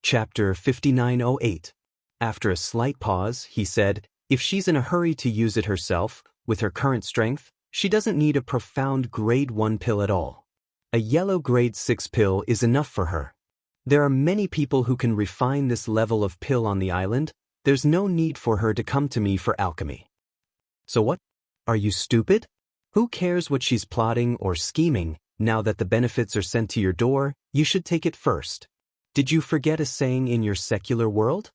Chapter 5908. After a slight pause, he said, if she's in a hurry to use it herself, with her current strength, she doesn't need a profound grade 1 pill at all. A yellow grade 6 pill is enough for her. There are many people who can refine this level of pill on the island. There's no need for her to come to me for alchemy. So what? Are you stupid? Who cares what she's plotting or scheming? Now that the benefits are sent to your door, you should take it first. Did you forget a saying in your secular world?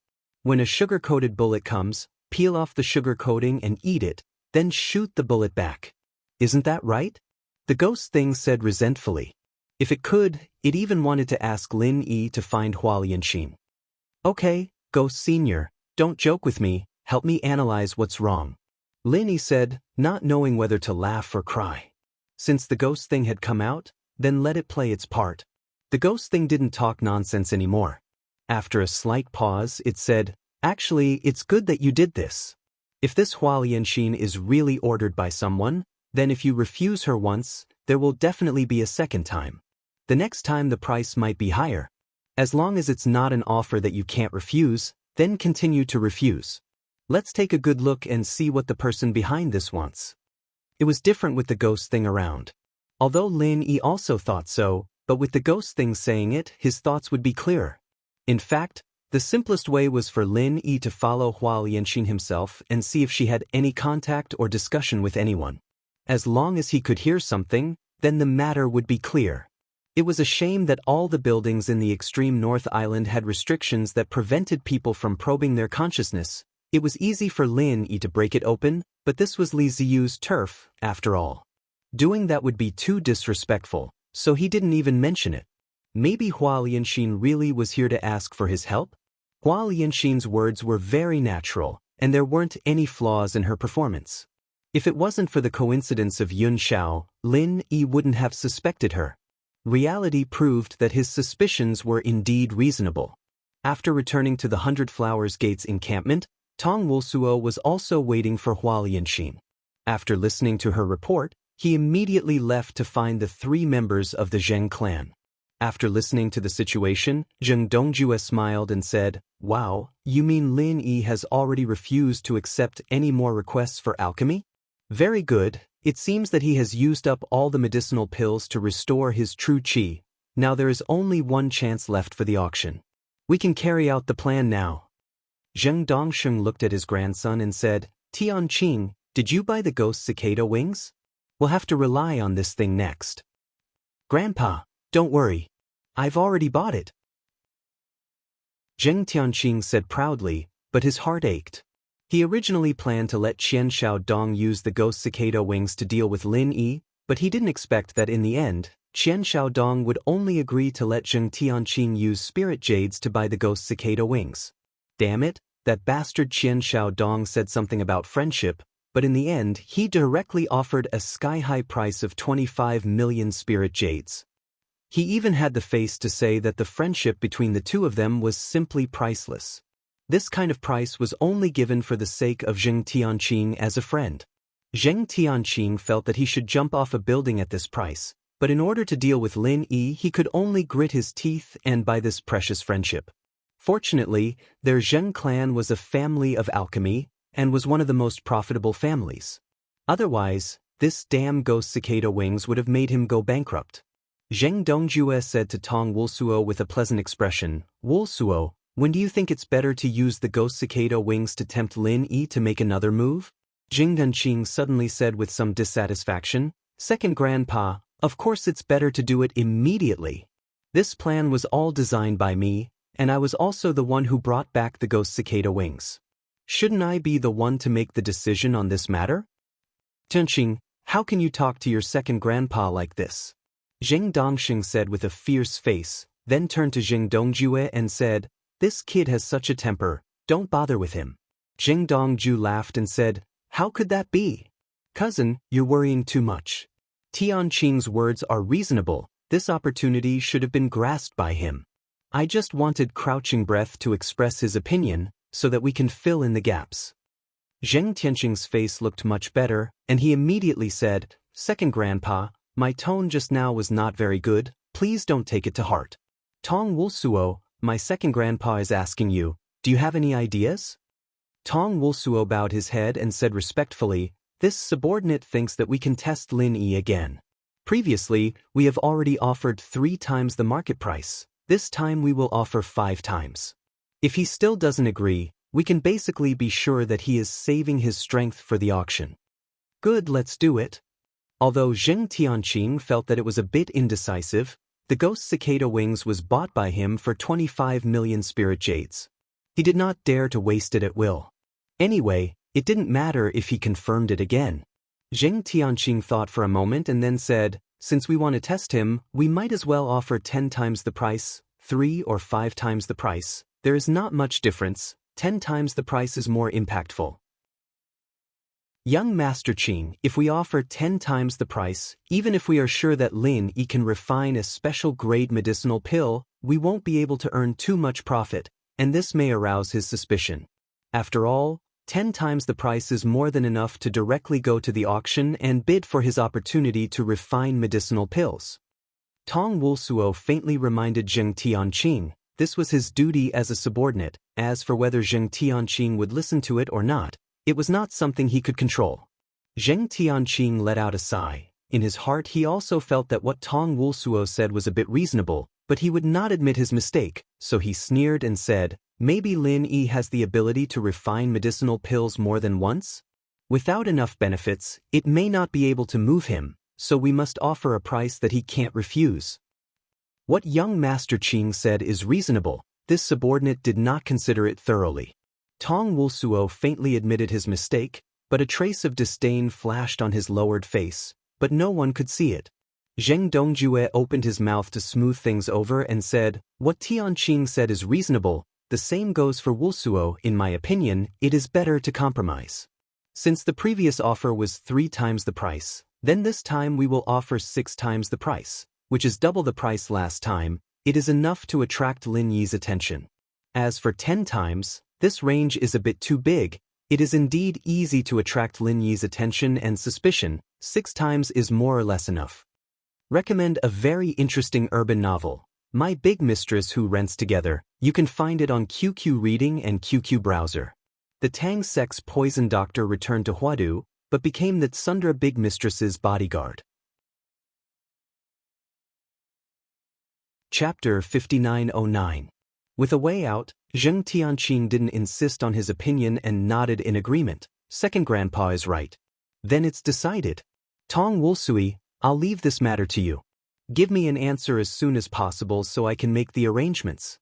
When a sugar-coated bullet comes, peel off the sugar coating and eat it, then shoot the bullet back. Isn't that right? The ghost thing said resentfully. If it could, it even wanted to ask Lin Yi to find Hualianxin. Okay, Ghost Senior, don't joke with me, help me analyze what's wrong. Lin Yi said, not knowing whether to laugh or cry. Since the ghost thing had come out, then let it play its part. The ghost thing didn't talk nonsense anymore. After a slight pause, it said, actually, it's good that you did this. If this Hualianxin is really ordered by someone, then if you refuse her once, there will definitely be a second time. The next time the price might be higher. As long as it's not an offer that you can't refuse, then continue to refuse. Let's take a good look and see what the person behind this wants. It was different with the ghost thing around. Although Lin Yi also thought so, but with the ghost thing saying it, his thoughts would be clearer. In fact, the simplest way was for Lin Yi to follow Hualianxin himself and see if she had any contact or discussion with anyone. As long as he could hear something, then the matter would be clear. It was a shame that all the buildings in the extreme North Island had restrictions that prevented people from probing their consciousness. It was easy for Lin Yi to break it open, but this was Li Ziyu's turf, after all. Doing that would be too disrespectful, so he didn't even mention it. Maybe Hualianxin really was here to ask for his help? Hualianxin's words were very natural, and there weren't any flaws in her performance. If it wasn't for the coincidence of Yun Xiao, Lin Yi wouldn't have suspected her. Reality proved that his suspicions were indeed reasonable. After returning to the 100 Flowers Gates encampment, Tong Wulsuo was also waiting for Hualianxin. After listening to her report, he immediately left to find the 3 members of the Zheng clan. After listening to the situation, Zheng Dongjue smiled and said, wow, you mean Lin Yi has already refused to accept any more requests for alchemy? Very good, it seems that he has used up all the medicinal pills to restore his true qi. Now there is only one chance left for the auction. We can carry out the plan now. Zheng Dongsheng looked at his grandson and said, Tianqing, did you buy the ghost cicada wings? We'll have to rely on this thing next. Grandpa, don't worry. I've already bought it. Zheng Tianqing said proudly, but his heart ached. He originally planned to let Qian Xiaodong use the ghost cicada wings to deal with Lin Yi, but he didn't expect that in the end, Qian Xiaodong would only agree to let Zheng Tianqing use spirit jades to buy the ghost cicada wings. Damn it, that bastard Qian Xiaodong said something about friendship, but in the end he directly offered a sky-high price of 25 million spirit jades. He even had the face to say that the friendship between the two of them was simply priceless. This kind of price was only given for the sake of Zheng Tianqing as a friend. Zheng Tianqing felt that he should jump off a building at this price, but in order to deal with Lin Yi he could only grit his teeth and buy this precious friendship. Fortunately, their Zheng clan was a family of alchemy, and was one of the most profitable families. Otherwise, this damn ghost cicada wings would have made him go bankrupt. Zheng Dongjue said to Tong Wulsuo with a pleasant expression, Wulsuo, when do you think it's better to use the ghost cicada wings to tempt Lin Yi to make another move? Jing Dunqing suddenly said with some dissatisfaction, Second Grandpa, of course it's better to do it immediately. This plan was all designed by me, and I was also the one who brought back the ghost cicada wings. Shouldn't I be the one to make the decision on this matter? Dunqing, how can you talk to your second grandpa like this? Zheng Dongsheng said with a fierce face, then turned to Zheng Dongjue and said, this kid has such a temper, don't bother with him. Zheng Dongju laughed and said, how could that be? Cousin, you're worrying too much. Tianqing's words are reasonable, this opportunity should have been grasped by him. I just wanted Crouching Breath to express his opinion, so that we can fill in the gaps. Zheng Tianqing's face looked much better, and he immediately said, Second Grandpa, my tone just now was not very good, please don't take it to heart. Tong Wulsuo, my second grandpa is asking you, do you have any ideas? Tong Wulsuo bowed his head and said respectfully, this subordinate thinks that we can test Lin Yi again. Previously, we have already offered 3 times the market price. This time we will offer 5 times. If he still doesn't agree, we can basically be sure that he is saving his strength for the auction. Good, let's do it. Although Zheng Tianqing felt that it was a bit indecisive, the ghost cicada wings was bought by him for 25 million spirit jades. He did not dare to waste it at will. Anyway, it didn't matter if he confirmed it again. Zheng Tianqing thought for a moment and then said, since we want to test him, we might as well offer 10 times the price, 3 or 5 times the price. There is not much difference, 10 times the price is more impactful. Young Master Qing, if we offer 10 times the price, even if we are sure that Lin Yi can refine a special grade medicinal pill, we won't be able to earn too much profit, and this may arouse his suspicion. After all, 10 times the price is more than enough to directly go to the auction and bid for his opportunity to refine medicinal pills. Tong Wulsuo faintly reminded Zheng Tianqing, this was his duty as a subordinate. As for whether Zheng Tianqing would listen to it or not, it was not something he could control. Zheng Tianqing let out a sigh. In his heart he also felt that what Tong Wulsuo said was a bit reasonable, but he would not admit his mistake, so he sneered and said, maybe Lin Yi has the ability to refine medicinal pills more than once? Without enough benefits, it may not be able to move him, so we must offer a price that he can't refuse. What young Master Qing said is reasonable. This subordinate did not consider it thoroughly. Tong Wulsuo faintly admitted his mistake, but a trace of disdain flashed on his lowered face, but no one could see it. Zheng Dongjue opened his mouth to smooth things over and said, what Tianqing said is reasonable, the same goes for Wulsuo. In my opinion, it is better to compromise. Since the previous offer was 3 times the price, then this time we will offer 6 times the price, which is double the price last time. It is enough to attract Lin Yi's attention. As for 10 times, this range is a bit too big. It is indeed easy to attract Lin Yi's attention and suspicion. 6 times is more or less enough. Recommend a very interesting urban novel, My Big Mistress Who Rents Together. You can find it on QQ Reading and QQ Browser. The Tang Sex Poison Doctor returned to Huadu, but became the Tsundra Big Mistress's bodyguard. Chapter 5909. With a way out, Zheng Tianqing didn't insist on his opinion and nodded in agreement. Second grandpa is right. Then it's decided. Tong Wulsui, I'll leave this matter to you. Give me an answer as soon as possible so I can make the arrangements.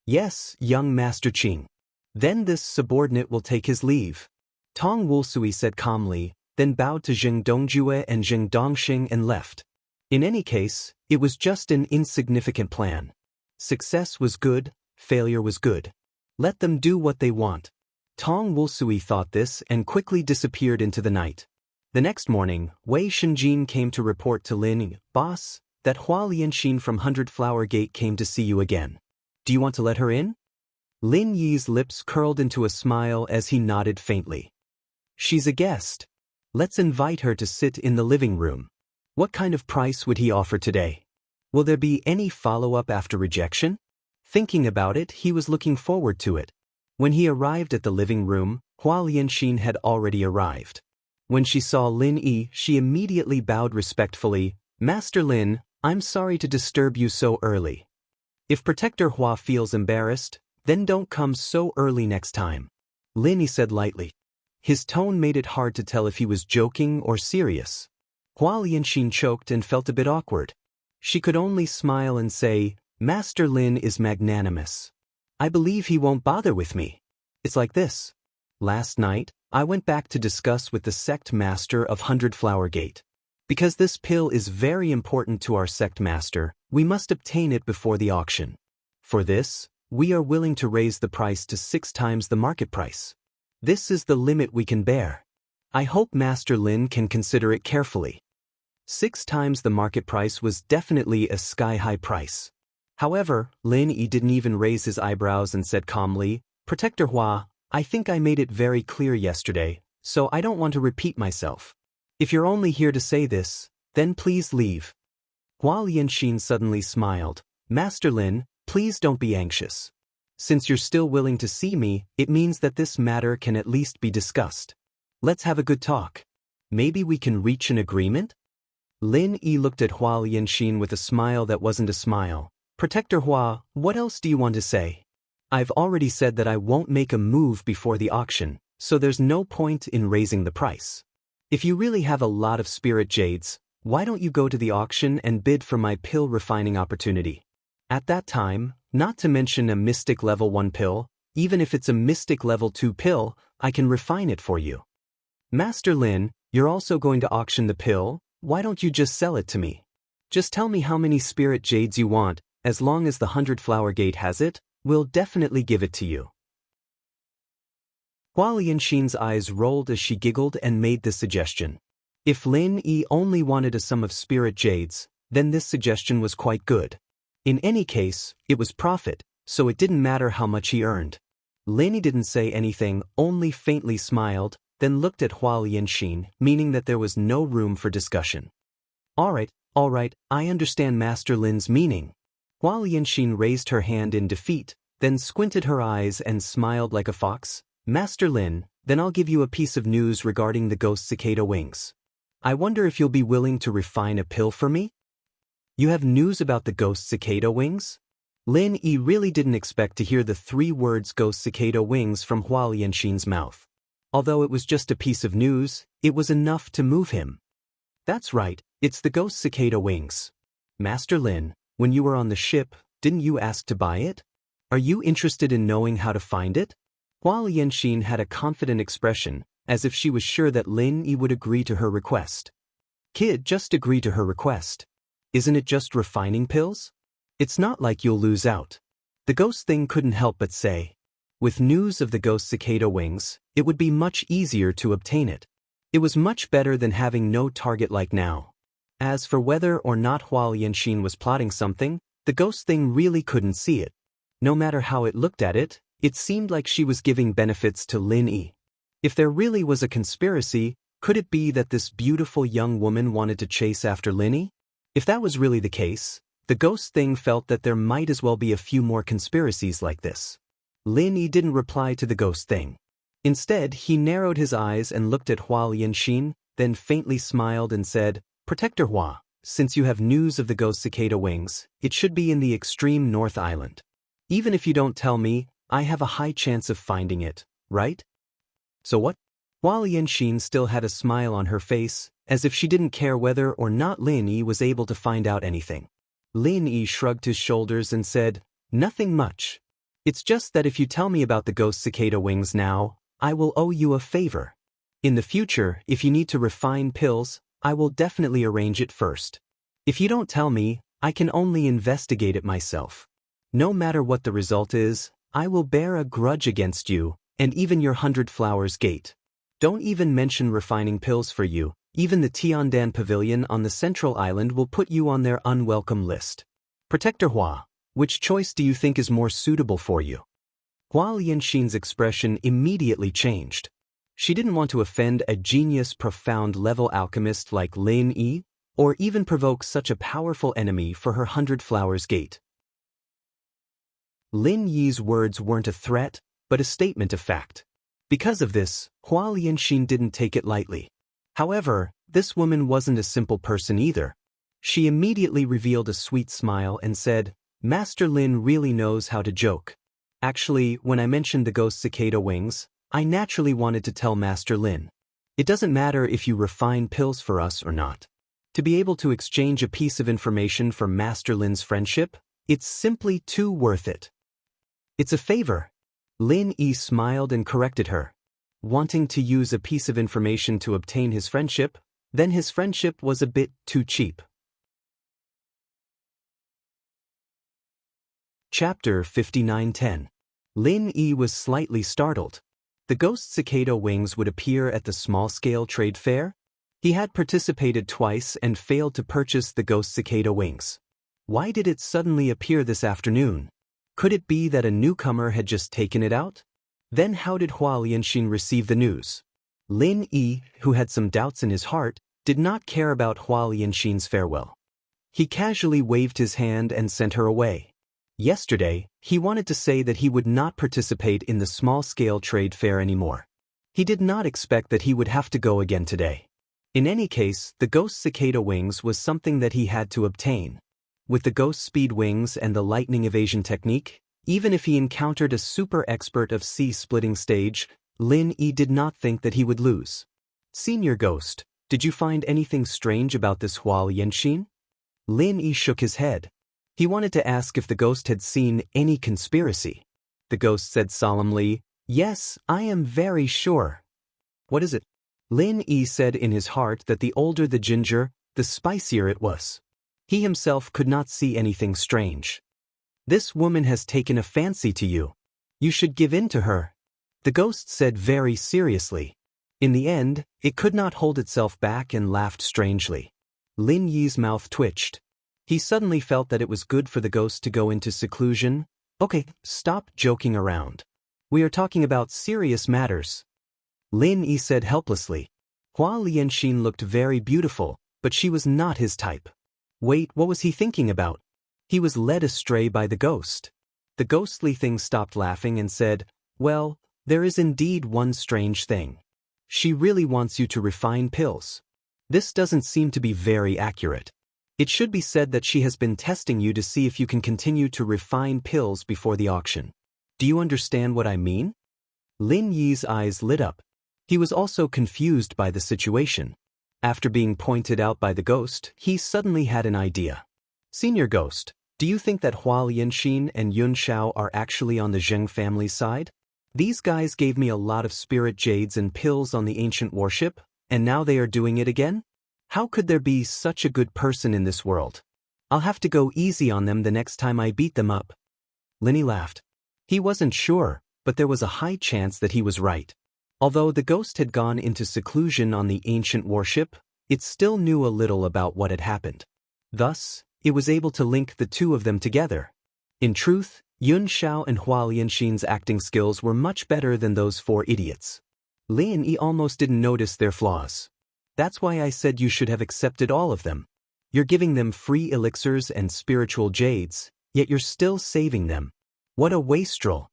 Yes, young Master Qing. Then this subordinate will take his leave. Tong Wulsui said calmly, then bowed to Zheng Dongjue and Zheng Dongxing and left. In any case, it was just an insignificant plan. Success was good, failure was good. Let them do what they want. Tong Wulsui thought this and quickly disappeared into the night. The next morning, Wei Shenjin came to report to Lin Yi, boss, that Hua Lianxin from 100 Flower Gate came to see you again. Do you want to let her in? Lin Yi's lips curled into a smile as he nodded faintly. She's a guest. Let's invite her to sit in the living room. What kind of price would he offer today? Will there be any follow-up after rejection? Thinking about it, he was looking forward to it. When he arrived at the living room, Hua Lianxin had already arrived. When she saw Lin Yi, she immediately bowed respectfully. Master Lin, I'm sorry to disturb you so early. If Protector Hua feels embarrassed, then don't come so early next time. Lin Yi said lightly. His tone made it hard to tell if he was joking or serious. Hua Lianxin choked and felt a bit awkward. She could only smile and say, Master Lin is magnanimous. I believe he won't bother with me. It's like this. Last night, I went back to discuss with the sect master of 100 Flower Gate. Because this pill is very important to our sect master, we must obtain it before the auction. For this, we are willing to raise the price to 6 times the market price. This is the limit we can bear. I hope Master Lin can consider it carefully. 6 times the market price was definitely a sky-high price. However, Lin Yi didn't even raise his eyebrows and said calmly, Protector Hua, I think I made it very clear yesterday, so I don't want to repeat myself. If you're only here to say this, then please leave. Hua Lianxin suddenly smiled. Master Lin, Please don't be anxious. Since you're still willing to see me, it means that this matter can at least be discussed. Let's have a good talk. Maybe we can reach an agreement? Lin Yi looked at Hua Lianxin with a smile that wasn't a smile. Protector Hua, what else do you want to say? I've already said that I won't make a move before the auction, so there's no point in raising the price. If you really have a lot of spirit jades, why don't you go to the auction and bid for my pill refining opportunity? At that time, not to mention a mystic level 1 pill, even if it's a mystic level 2 pill, I can refine it for you. Master Lin, you're also going to auction the pill? Why don't you just sell it to me? Just tell me how many spirit jades you want, as long as the 100-flower gate has it, we'll definitely give it to you. Hua Lianxin's eyes rolled as she giggled and made this suggestion. If Lin Yi only wanted a sum of spirit jades, then this suggestion was quite good. In any case, it was profit, so it didn't matter how much he earned. Lin Yi didn't say anything, only faintly smiled, then looked at Hua Lianxin, meaning that there was no room for discussion. All right, I understand Master Lin's meaning. Hua Lianxin raised her hand in defeat, then squinted her eyes and smiled like a fox. Master Lin, then I'll give you a piece of news regarding the ghost cicada wings. I wonder if you'll be willing to refine a pill for me? You have news about the ghost cicada wings? Lin Yi really didn't expect to hear the 3 words ghost cicada wings from Hua Lianxin's mouth. Although it was just a piece of news, it was enough to move him. That's right, it's the ghost cicada wings. Master Lin, when you were on the ship, didn't you ask to buy it? Are you interested in knowing how to find it? Hua Lianxin had a confident expression, as if she was sure that Lin Yi would agree to her request. Kid, just agree to her request. Isn't it just refining pills? It's not like you'll lose out. The ghost thing couldn't help but say. With news of the ghost cicada wings, it would be much easier to obtain it. It was much better than having no target like now. As for whether or not Hua Lianxin was plotting something, the ghost thing really couldn't see it. No matter how it looked at it, it seemed like she was giving benefits to Lin Yi. If there really was a conspiracy, could it be that this beautiful young woman wanted to chase after Lin Yi? If that was really the case, the ghost thing felt that there might as well be a few more conspiracies like this. Lin Yi didn't reply to the ghost thing. Instead, he narrowed his eyes and looked at Hua Lianxin, then faintly smiled and said, Protector Hua, since you have news of the ghost cicada wings, it should be in the extreme North Island. Even if you don't tell me, I have a high chance of finding it, right? So what? Hua Lianxin still had a smile on her face, as if she didn't care whether or not Lin Yi was able to find out anything. Lin Yi shrugged his shoulders and said, Nothing much. It's just that if you tell me about the ghost cicada wings now, I will owe you a favor. In the future, if you need to refine pills, I will definitely arrange it first. If you don't tell me, I can only investigate it myself. No matter what the result is, I will bear a grudge against you, and even your 100 Flowers Gate. Don't even mention refining pills for you, even the Tiandan Pavilion on the Central Island will put you on their unwelcome list. Protector Hua, which choice do you think is more suitable for you? Hua Lianxin's expression immediately changed. She didn't want to offend a genius profound-level alchemist like Lin Yi, or even provoke such a powerful enemy for her 100 Flowers Gate. Lin Yi's words weren't a threat, but a statement of fact. Because of this, Hua Lianxin didn't take it lightly. However, this woman wasn't a simple person either. She immediately revealed a sweet smile and said, Master Lin really knows how to joke. Actually, when I mentioned the ghost cicada wings, I naturally wanted to tell Master Lin. It doesn't matter if you refine pills for us or not. To be able to exchange a piece of information for Master Lin's friendship, it's simply too worth it. It's a favor. Lin Yi smiled and corrected her. Wanting to use a piece of information to obtain his friendship, then his friendship was a bit too cheap. Chapter 59:10. Lin Yi was slightly startled. The ghost cicada wings would appear at the small-scale trade fair? He had participated twice and failed to purchase the ghost cicada wings. Why did it suddenly appear this afternoon? Could it be that a newcomer had just taken it out? Then how did Hua Lianxin receive the news? Lin Yi, who had some doubts in his heart, did not care about Hua Lianxin's farewell. He casually waved his hand and sent her away. Yesterday, he wanted to say that he would not participate in the small-scale trade fair anymore. He did not expect that he would have to go again today. In any case, the ghost cicada wings was something that he had to obtain. With the ghost speed wings and the lightning evasion technique, even if he encountered a super expert of sea-splitting stage, Lin Yi did not think that he would lose. Senior Ghost, did you find anything strange about this Hua Yanxin? Lin Yi shook his head. He wanted to ask if the ghost had seen any conspiracy. The ghost said solemnly, "Yes, I am very sure." "What is it?" Lin Yi said in his heart that the older the ginger, the spicier it was. He himself could not see anything strange. "This woman has taken a fancy to you. You should give in to her," the ghost said very seriously. In the end, it could not hold itself back and laughed strangely. Lin Yi's mouth twitched. He suddenly felt that it was good for the ghost to go into seclusion. "Okay, stop joking around. We are talking about serious matters," Lin Yi said helplessly. Hua Lianxin looked very beautiful, but she was not his type. Wait, what was he thinking about? He was led astray by the ghost. The ghostly thing stopped laughing and said, "Well, there is indeed one strange thing. She really wants you to refine pills. This doesn't seem to be very accurate. It should be said that she has been testing you to see if you can continue to refine pills before the auction. Do you understand what I mean?" Lin Yi's eyes lit up. He was also confused by the situation. After being pointed out by the ghost, he suddenly had an idea. "Senior Ghost, do you think that Hua Lianxin and Yun Shao are actually on the Zheng family's side? These guys gave me a lot of spirit jades and pills on the ancient warship, and now they are doing it again? How could there be such a good person in this world? I'll have to go easy on them the next time I beat them up." Linny laughed. He wasn't sure, but there was a high chance that he was right. Although the ghost had gone into seclusion on the ancient warship, it still knew a little about what had happened. Thus, it was able to link the two of them together. In truth, Yun Shao and Hua Lianxin's acting skills were much better than those four idiots. Lin Yi almost didn't notice their flaws. "That's why I said you should have accepted all of them. You're giving them free elixirs and spiritual jades, yet you're still saving them. What a wastrel."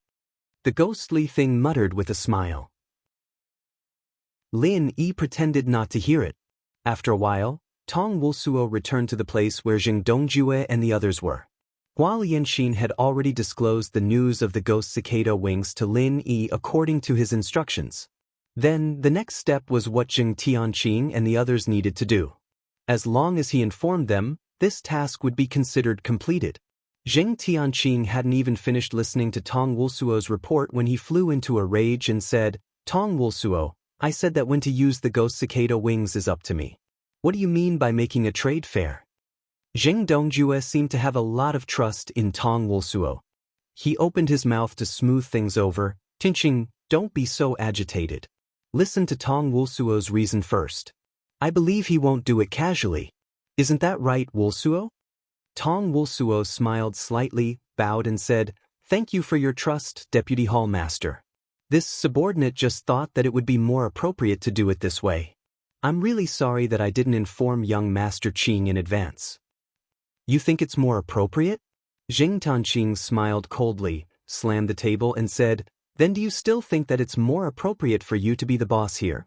The ghostly thing muttered with a smile. Lin Yi pretended not to hear it. After a while, Tong Wulsuo returned to the place where Jing Dongjue and the others were. Hua Lianxin had already disclosed the news of the ghost cicada wings to Lin Yi according to his instructions. Then, the next step was what Jing Tianqing and the others needed to do. As long as he informed them, this task would be considered completed. Jing Tianqing hadn't even finished listening to Tong Wulsuo's report when he flew into a rage and said, "Tong Wulsuo, I said that when to use the ghost cicada wings is up to me. What do you mean by making a trade fair?" Jing Dongjue seemed to have a lot of trust in Tong Wulsuo. He opened his mouth to smooth things over. "Tianqing, don't be so agitated. Listen to Tong Wulsuo's reason first. I believe he won't do it casually. Isn't that right, Wulsuo?" Tong Wulsuo smiled slightly, bowed and said, "Thank you for your trust, Deputy Hall Master. This subordinate just thought that it would be more appropriate to do it this way. I'm really sorry that I didn't inform young Master Qing in advance." "You think it's more appropriate?" Jing Tanqing smiled coldly, slammed the table and said, "Then do you still think that it's more appropriate for you to be the boss here?"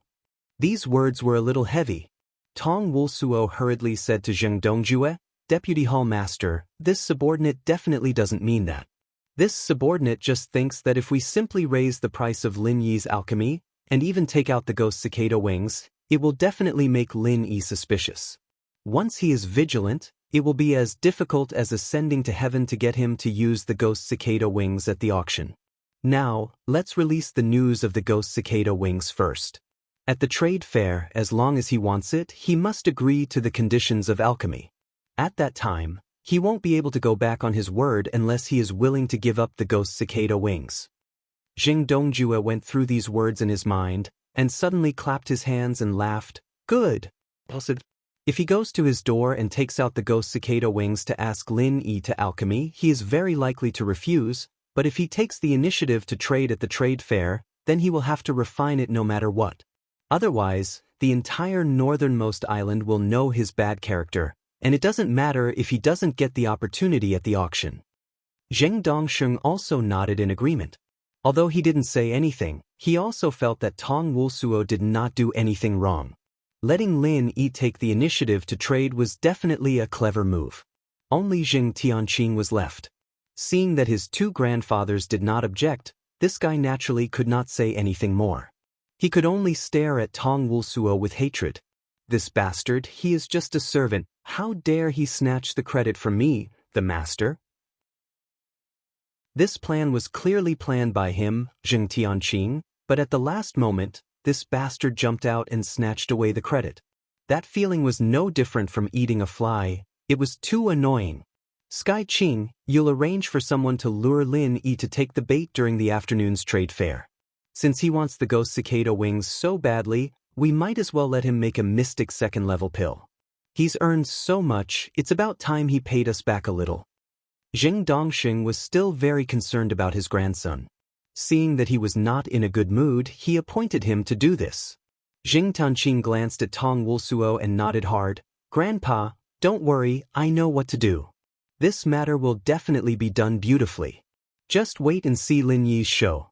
These words were a little heavy. Tong Wulsuo hurriedly said to Jing Dongjue, "Deputy Hall Master, this subordinate definitely doesn't mean that. This subordinate just thinks that if we simply raise the price of Lin Yi's alchemy, and even take out the ghost cicada wings, it will definitely make Lin Yi suspicious. Once he is vigilant, it will be as difficult as ascending to heaven to get him to use the ghost cicada wings at the auction. Now, let's release the news of the ghost cicada wings first. At the trade fair, as long as he wants it, he must agree to the conditions of alchemy. At that time, he won't be able to go back on his word unless he is willing to give up the ghost cicada wings." Jing Dongjue went through these words in his mind, and suddenly clapped his hands and laughed. "Good. If he goes to his door and takes out the ghost cicada wings to ask Lin Yi to alchemy, he is very likely to refuse, but if he takes the initiative to trade at the trade fair, then he will have to refine it no matter what. Otherwise, the entire northernmost island will know his bad character, and it doesn't matter if he doesn't get the opportunity at the auction." Zheng Dongsheng also nodded in agreement. Although he didn't say anything, he also felt that Tong Wulsuo did not do anything wrong. Letting Lin Yi take the initiative to trade was definitely a clever move. Only Jing Tianqing was left. Seeing that his two grandfathers did not object, this guy naturally could not say anything more. He could only stare at Tong Wulsuo with hatred. This bastard, he is just a servant, how dare he snatch the credit from me, the master? This plan was clearly planned by him, Jing Tianqing, but at the last moment, this bastard jumped out and snatched away the credit. That feeling was no different from eating a fly, it was too annoying. Sky Qing, you'll arrange for someone to lure Lin Yi to take the bait during the afternoon's trade fair. Since he wants the ghost cicada wings so badly, we might as well let him make a mystic second-level pill. He's earned so much, it's about time he paid us back a little. Zheng Dongsheng was still very concerned about his grandson. Seeing that he was not in a good mood, he appointed him to do this. Jing Tianqing glanced at Tong Wulsuo and nodded hard. Grandpa, don't worry, I know what to do. This matter will definitely be done beautifully. Just wait and see Lin Yi's show.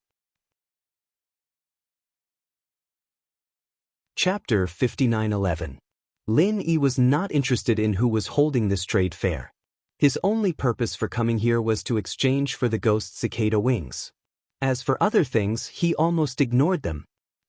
Chapter 59:11. Lin Yi was not interested in who was holding this trade fair. His only purpose for coming here was to exchange for the ghost cicada wings. As for other things, he almost ignored them.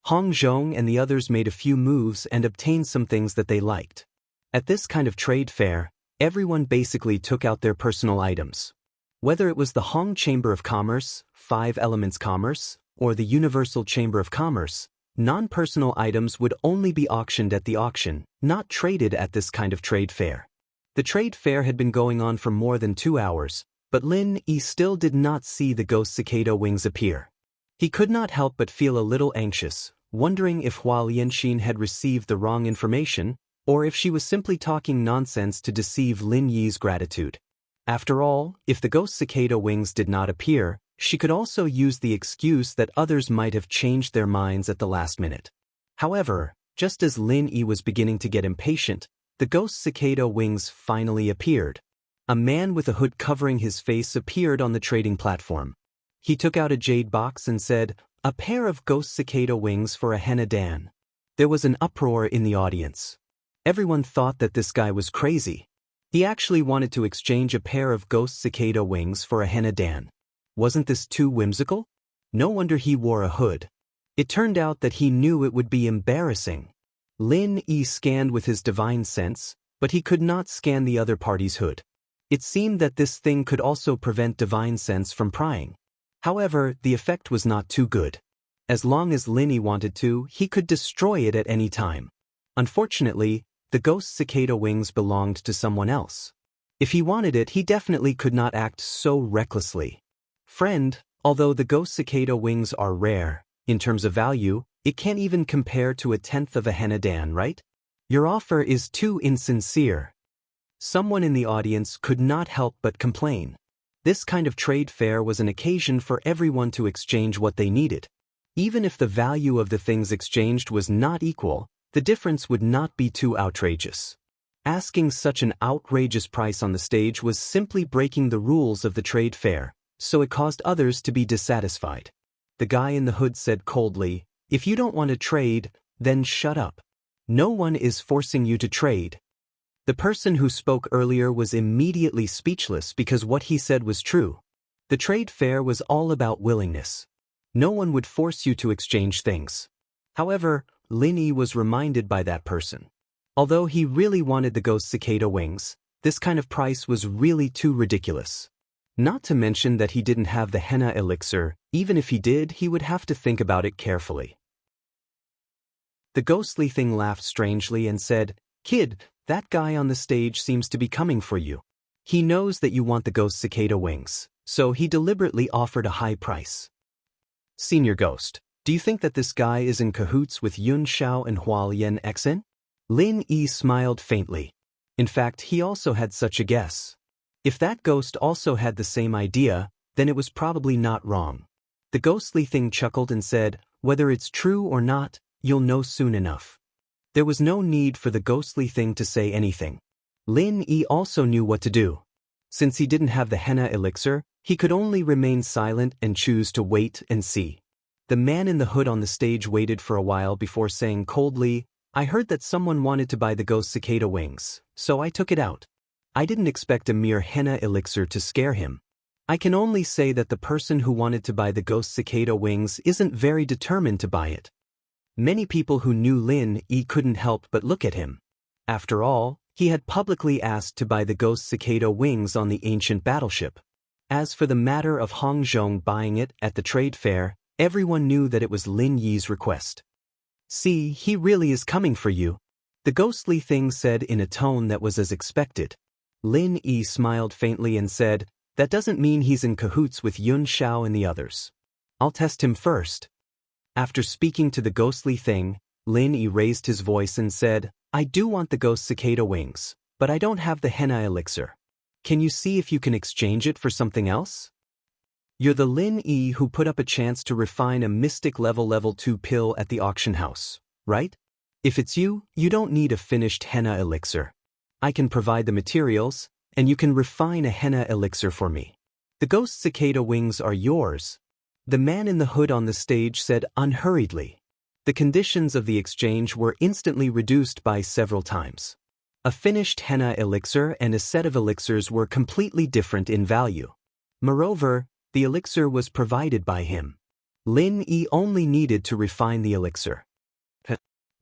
Hong Zhong and the others made a few moves and obtained some things that they liked. At this kind of trade fair, everyone basically took out their personal items. Whether it was the Hong Chamber of Commerce, Five Elements Commerce, or the Universal Chamber of Commerce, non-personal items would only be auctioned at the auction, not traded at this kind of trade fair. The trade fair had been going on for more than 2 hours, but Lin Yi still did not see the ghost cicada wings appear. He could not help but feel a little anxious, wondering if Hua Lianxin had received the wrong information, or if she was simply talking nonsense to deceive Lin Yi's gratitude. After all, if the ghost cicada wings did not appear, she could also use the excuse that others might have changed their minds at the last minute. However, just as Lin Yi was beginning to get impatient, the ghost cicada wings finally appeared. A man with a hood covering his face appeared on the trading platform. He took out a jade box and said, "A pair of ghost cicada wings for a henna dan." There was an uproar in the audience. Everyone thought that this guy was crazy. He actually wanted to exchange a pair of ghost cicada wings for a henna dan. Wasn't this too whimsical? No wonder he wore a hood. It turned out that he knew it would be embarrassing. Lin Yi scanned with his divine sense, but he could not scan the other party's hood. It seemed that this thing could also prevent divine sense from prying. However, the effect was not too good. As long as Lin Yi wanted to, he could destroy it at any time. Unfortunately, the ghost cicada wings belonged to someone else. If he wanted it, he definitely could not act so recklessly. Friend, although the ghost cicada wings are rare, in terms of value, it can't even compare to 1/10 of a henna dan, right? Your offer is too insincere. Someone in the audience could not help but complain. This kind of trade fair was an occasion for everyone to exchange what they needed. Even if the value of the things exchanged was not equal, the difference would not be too outrageous. Asking such an outrageous price on the stage was simply breaking the rules of the trade fair, so it caused others to be dissatisfied. The guy in the hood said coldly, "If you don't want to trade, then shut up. No one is forcing you to trade." The person who spoke earlier was immediately speechless because what he said was true. The trade fair was all about willingness. No one would force you to exchange things. However, Lin Yi was reminded by that person. Although he really wanted the ghost cicada wings, this kind of price was really too ridiculous. Not to mention that he didn't have the henna elixir. Even if he did, he would have to think about it carefully. The ghostly thing laughed strangely and said, "Kid, that guy on the stage seems to be coming for you. He knows that you want the ghost cicada wings, so he deliberately offered a high price." Senior Ghost, do you think that this guy is in cahoots with Yun Xiao and Hua Lian Xen? Lin Yi smiled faintly. In fact, he also had such a guess. If that ghost also had the same idea, then it was probably not wrong. The ghostly thing chuckled and said, "Whether it's true or not, you'll know soon enough." There was no need for the ghostly thing to say anything. Lin Yi also knew what to do. Since he didn't have the henna elixir, He could only remain silent and choose to wait and see. The man in the hood on the stage waited for a while before saying coldly, "I heard that someone wanted to buy the ghost cicada wings, so I took it out. I didn't expect a mere henna elixir to scare him. I can only say that the person who wanted to buy the ghost cicada wings isn't very determined to buy it." Many people who knew Lin Yi couldn't help but look at him. After all, he had publicly asked to buy the ghost cicada wings on the ancient battleship. As for the matter of Hong Zhong buying it at the trade fair, everyone knew that it was Lin Yi's request. "See, he really is coming for you," the ghostly thing said in a tone that was as expected. Lin Yi smiled faintly and said, "That doesn't mean he's in cahoots with Yun Xiao and the others. I'll test him first." After speaking to the ghostly thing, Lin Yi raised his voice and said, "I do want the ghost cicada wings, but I don't have the henna elixir. Can you see if you can exchange it for something else? You're the Lin Yi who put up a chance to refine a mystic level 2 pill at the auction house, right? If it's you, you don't need a finished henna elixir. I can provide the materials, and you can refine a henna elixir for me. The ghost cicada wings are yours," the man in the hood on the stage said unhurriedly. The conditions of the exchange were instantly reduced by several times. A finished henna elixir and a set of elixirs were completely different in value. Moreover, the elixir was provided by him. Lin Yi only needed to refine the elixir.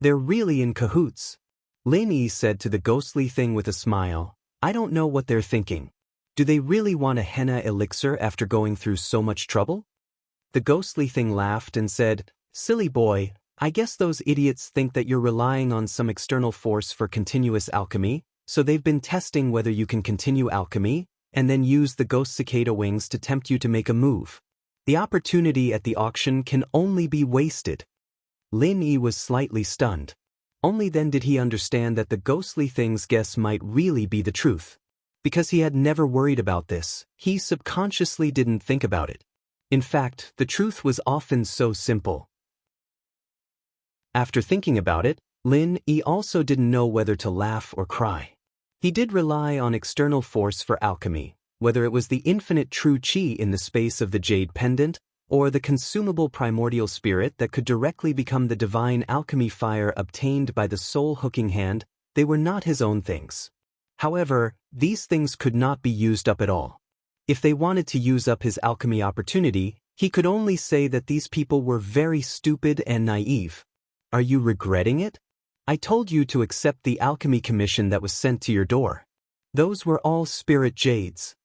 "They're really in cahoots," Lin Yi said to the ghostly thing with a smile. "I don't know what they're thinking. Do they really want a henna elixir after going through so much trouble?" The ghostly thing laughed and said, "Silly boy, I guess those idiots think that you're relying on some external force for continuous alchemy, so they've been testing whether you can continue alchemy, and then use the ghost cicada wings to tempt you to make a move. The opportunity at the auction can only be wasted." Lin Yi was slightly stunned. Only then did he understand that the ghostly thing's guess might really be the truth. Because he had never worried about this, he subconsciously didn't think about it. In fact, the truth was often so simple. After thinking about it, Lin Yi also didn't know whether to laugh or cry. He did rely on external force for alchemy, whether it was the infinite true qi in the space of the jade pendant, or the consumable primordial spirit that could directly become the divine alchemy fire obtained by the soul hooking hand. They were not his own things. However, these things could not be used up at all. If they wanted to use up his alchemy opportunity, he could only say that these people were very stupid and naive. "Are you regretting it? I told you to accept the alchemy commission that was sent to your door. Those were all spirit jades,"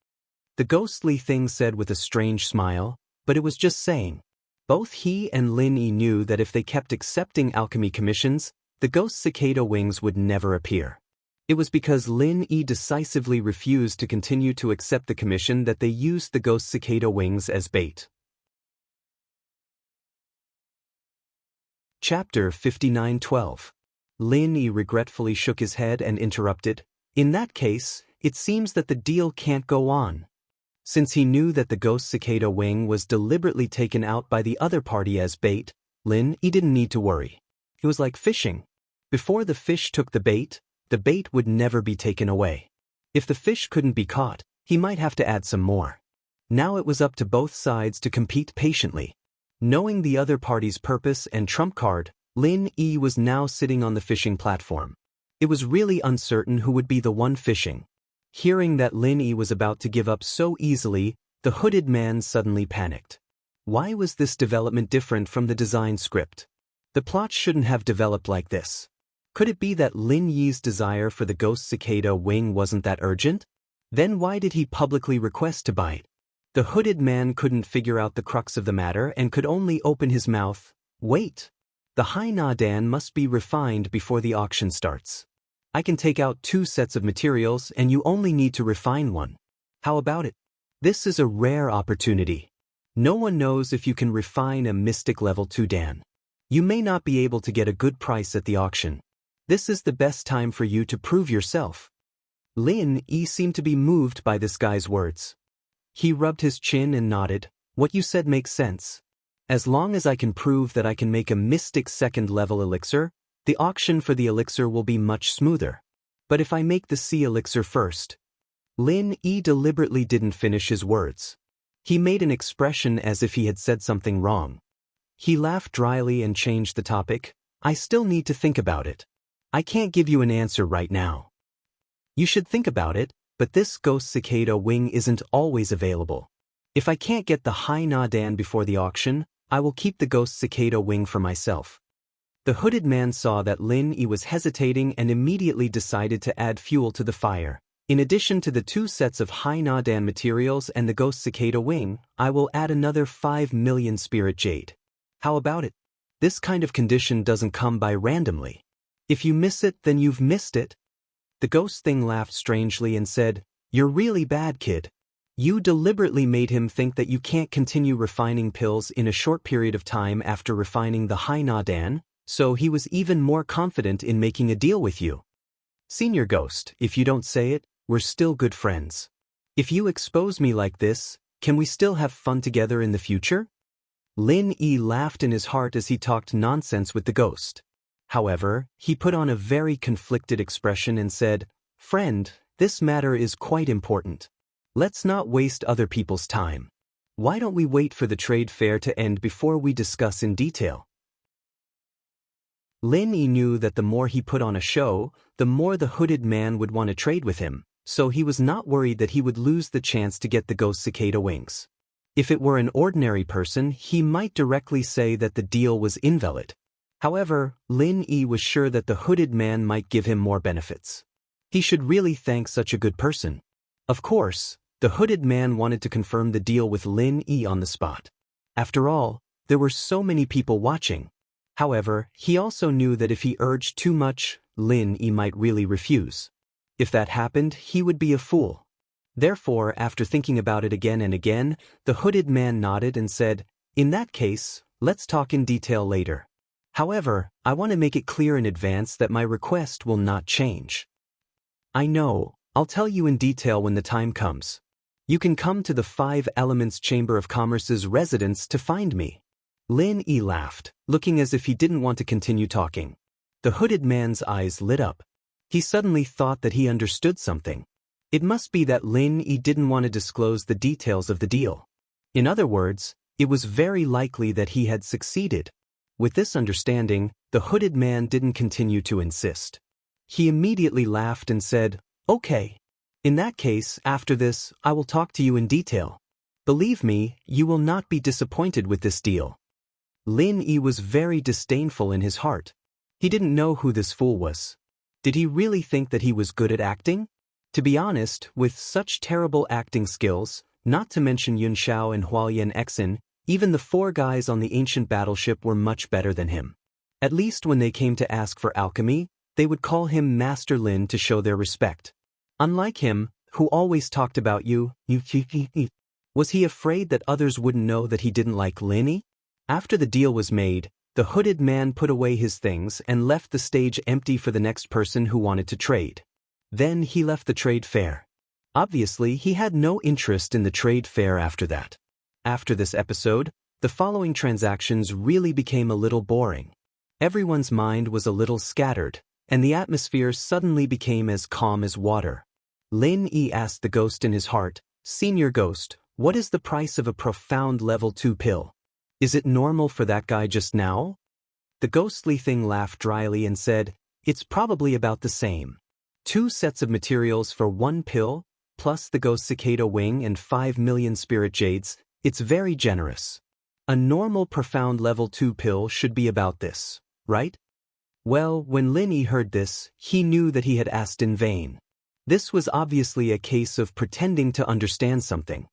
the ghostly thing said with a strange smile, but it was just saying. Both he and Lin Yi knew that if they kept accepting alchemy commissions, the ghost cicada wings would never appear. It was because Lin Yi decisively refused to continue to accept the commission that they used the ghost cicada wings as bait. Chapter 59:12. Lin Yi regretfully shook his head and interrupted, "In that case, it seems that the deal can't go on." Since he knew that the ghost cicada wing was deliberately taken out by the other party as bait, Lin Yi didn't need to worry. It was like fishing. Before the fish took the bait would never be taken away. If the fish couldn't be caught, he might have to add some more. Now it was up to both sides to compete patiently. Knowing the other party's purpose and trump card, Lin Yi was now sitting on the fishing platform. It was really uncertain who would be the one fishing. Hearing that Lin Yi was about to give up so easily, the hooded man suddenly panicked. Why was this development different from the design script? The plot shouldn't have developed like this. Could it be that Lin Yi's desire for the ghost cicada wing wasn't that urgent? Then why did he publicly request to buy it? The hooded man couldn't figure out the crux of the matter and could only open his mouth. Wait. The Hai Na Dan must be refined before the auction starts. I can take out 2 sets of materials and you only need to refine one. How about it? This is a rare opportunity. No one knows if you can refine a mystic level 2 Dan. You may not be able to get a good price at the auction. This is the best time for you to prove yourself. Lin Yi seemed to be moved by this guy's words. He rubbed his chin and nodded. What you said makes sense. As long as I can prove that I can make a mystic 2nd level elixir, the auction for the elixir will be much smoother. But if I make the sea elixir first... Lin Yi deliberately didn't finish his words. He made an expression as if he had said something wrong. He laughed dryly and changed the topic. I still need to think about it. I can't give you an answer right now. You should think about it, but this ghost cicada wing isn't always available. If I can't get the Hai Na Dan before the auction, I will keep the ghost cicada wing for myself. The hooded man saw that Lin Yi was hesitating and immediately decided to add fuel to the fire. In addition to the 2 sets of Hai Na Dan materials and the ghost cicada wing, I will add another 5 million spirit jade. How about it? This kind of condition doesn't come by randomly. If you miss it, then you've missed it. The ghost thing laughed strangely and said, You're really bad, kid. You deliberately made him think that you can't continue refining pills in a short period of time after refining the Hai Na Dan, so he was even more confident in making a deal with you. Senior Ghost, if you don't say it, we're still good friends. If you expose me like this, can we still have fun together in the future? Lin Yi laughed in his heart as he talked nonsense with the ghost. However, he put on a very conflicted expression and said, Friend, this matter is quite important. Let's not waste other people's time. Why don't we wait for the trade fair to end before we discuss in detail? Lin Yi knew that the more he put on a show, the more the hooded man would want to trade with him, so he was not worried that he would lose the chance to get the ghost cicada wings. If it were an ordinary person, he might directly say that the deal was invalid. However, Lin Yi was sure that the hooded man might give him more benefits. He should really thank such a good person. Of course, the hooded man wanted to confirm the deal with Lin Yi on the spot. After all, there were so many people watching. However, he also knew that if he urged too much, Lin Yi might really refuse. If that happened, he would be a fool. Therefore, after thinking about it again and again, the hooded man nodded and said, In that case, let's talk in detail later. However, I want to make it clear in advance that my request will not change. I know, I'll tell you in detail when the time comes. You can come to the 5 Elements Chamber of Commerce's residence to find me. Lin Yi laughed, looking as if he didn't want to continue talking. The hooded man's eyes lit up. He suddenly thought that he understood something. It must be that Lin Yi didn't want to disclose the details of the deal. In other words, it was very likely that he had succeeded. With this understanding, the hooded man didn't continue to insist. He immediately laughed and said, Okay. In that case, after this, I will talk to you in detail. Believe me, you will not be disappointed with this deal. Lin Yi was very disdainful in his heart. He didn't know who this fool was. Did he really think that he was good at acting? To be honest, with such terrible acting skills, not to mention Yun Xiao and Hualien Exin, even the 4 guys on the ancient battleship were much better than him. At least when they came to ask for alchemy, they would call him Master Lin to show their respect. Unlike him, who always talked about was he afraid that others wouldn't know that he didn't like Lin Yi? After the deal was made, the hooded man put away his things and left the stage empty for the next person who wanted to trade. Then he left the trade fair. Obviously, he had no interest in the trade fair after that. After this episode, the following transactions really became a little boring. Everyone's mind was a little scattered, and the atmosphere suddenly became as calm as water. Lin Yi asked the ghost in his heart, Senior Ghost, what is the price of a profound level 2 pill? Is it normal for that guy just now? The ghostly thing laughed dryly and said, It's probably about the same. 2 sets of materials for 1 pill, plus the ghost cicada wing and 5 million spirit jades, it's very generous. A normal profound level 2 pill should be about this, right? Well, when Lin Yi heard this, he knew that he had asked in vain. This was obviously a case of pretending to understand something.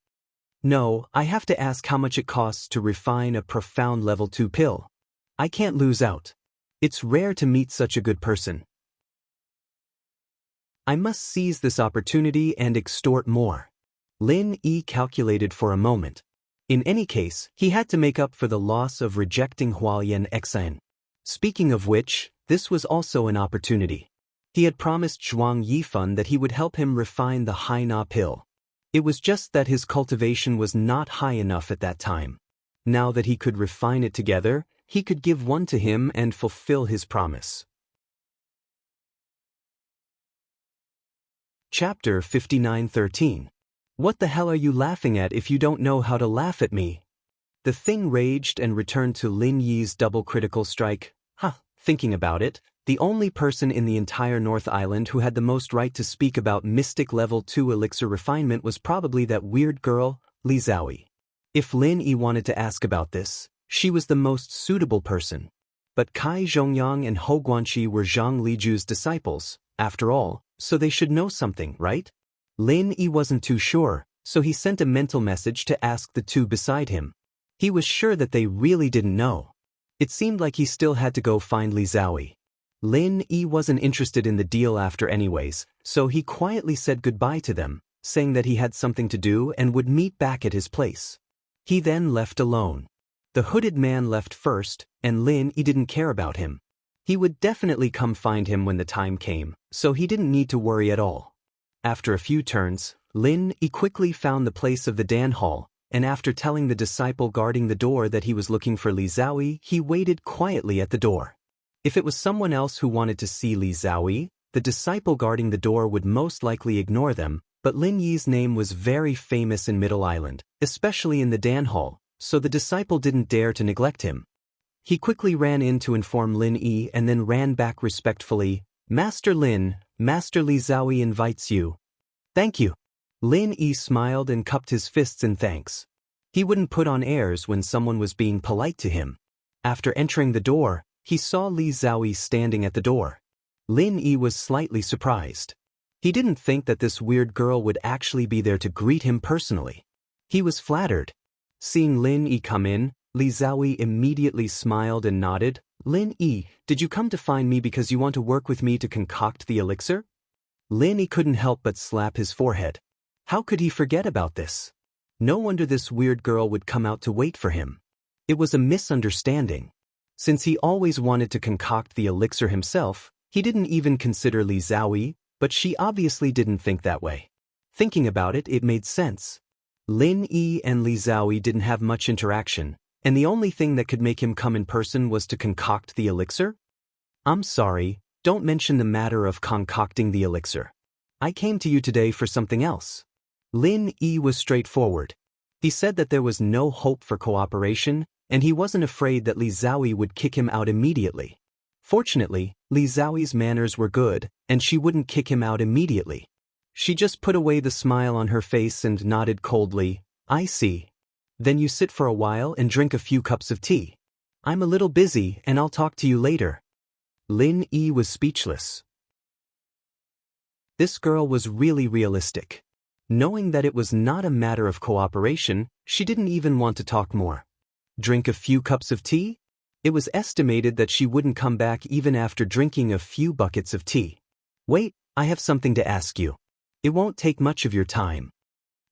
No, I have to ask how much it costs to refine a profound level 2 pill. I can't lose out. It's rare to meet such a good person. I must seize this opportunity and extort more. Lin Yi calculated for a moment. In any case, he had to make up for the loss of rejecting Hualien Exin. Speaking of which, this was also an opportunity. He had promised Zhuang Yifan that he would help him refine the Hai Na pill. It was just that his cultivation was not high enough at that time. Now that he could refine it together, he could give one to him and fulfill his promise. Chapter 59:13. What the hell are you laughing at if you don't know how to laugh at me? The thing raged and returned to Lin Yi's double critical strike. Thinking about it, the only person in the entire North Island who had the most right to speak about Mystic Level 2 elixir refinement was probably that weird girl, Li Zhaoyi. If Lin Yi wanted to ask about this, she was the most suitable person. But Kai Zhongyang and Hou Guanqi were Zhang Liju's disciples, after all, so they should know something, right? Lin Yi wasn't too sure, so he sent a mental message to ask the two beside him. He was sure that they really didn't know. It seemed like he still had to go find Li Zhaoyi. Lin Yi wasn't interested in the deal after anyways, so he quietly said goodbye to them, saying that he had something to do and would meet back at his place. He then left alone. The hooded man left first, and Lin Yi didn't care about him. He would definitely come find him when the time came, so he didn't need to worry at all. After a few turns, Lin Yi quickly found the place of the Dan Hall, and after telling the disciple guarding the door that he was looking for Li Zhaoyi, he waited quietly at the door. If it was someone else who wanted to see Li Zhaoyi, the disciple guarding the door would most likely ignore them, but Lin Yi's name was very famous in Middle Island, especially in the Dan Hall, so the disciple didn't dare to neglect him. He quickly ran in to inform Lin Yi and then ran back respectfully. "Master Lin, Master Li Zhaoyi invites you." "Thank you." Lin Yi smiled and cupped his fists in thanks. He wouldn't put on airs when someone was being polite to him. After entering the door, he saw Li Zhaoyi standing at the door. Lin Yi was slightly surprised. He didn't think that this weird girl would actually be there to greet him personally. He was flattered. Seeing Lin Yi come in, Li Zhaoyi immediately smiled and nodded. "Lin Yi, did you come to find me because you want to work with me to concoct the elixir?" Lin Yi couldn't help but slap his forehead. How could he forget about this? No wonder this weird girl would come out to wait for him. It was a misunderstanding. Since he always wanted to concoct the elixir himself, he didn't even consider Li Zhaoyi, but she obviously didn't think that way. Thinking about it, it made sense. Lin Yi and Li Zhaoyi didn't have much interaction, and the only thing that could make him come in person was to concoct the elixir? "I'm sorry, don't mention the matter of concocting the elixir. I came to you today for something else." Lin Yi was straightforward. He said that there was no hope for cooperation, and he wasn't afraid that Li Zhaoyi would kick him out immediately. Fortunately, Li Zhaoyi's manners were good, and she wouldn't kick him out immediately. She just put away the smile on her face and nodded coldly. "I see. Then you sit for a while and drink a few cups of tea. I'm a little busy and I'll talk to you later." Lin Yi was speechless. This girl was really realistic. Knowing that it was not a matter of cooperation, she didn't even want to talk more. Drink a few cups of tea? It was estimated that she wouldn't come back even after drinking a few buckets of tea. "Wait, I have something to ask you. It won't take much of your time."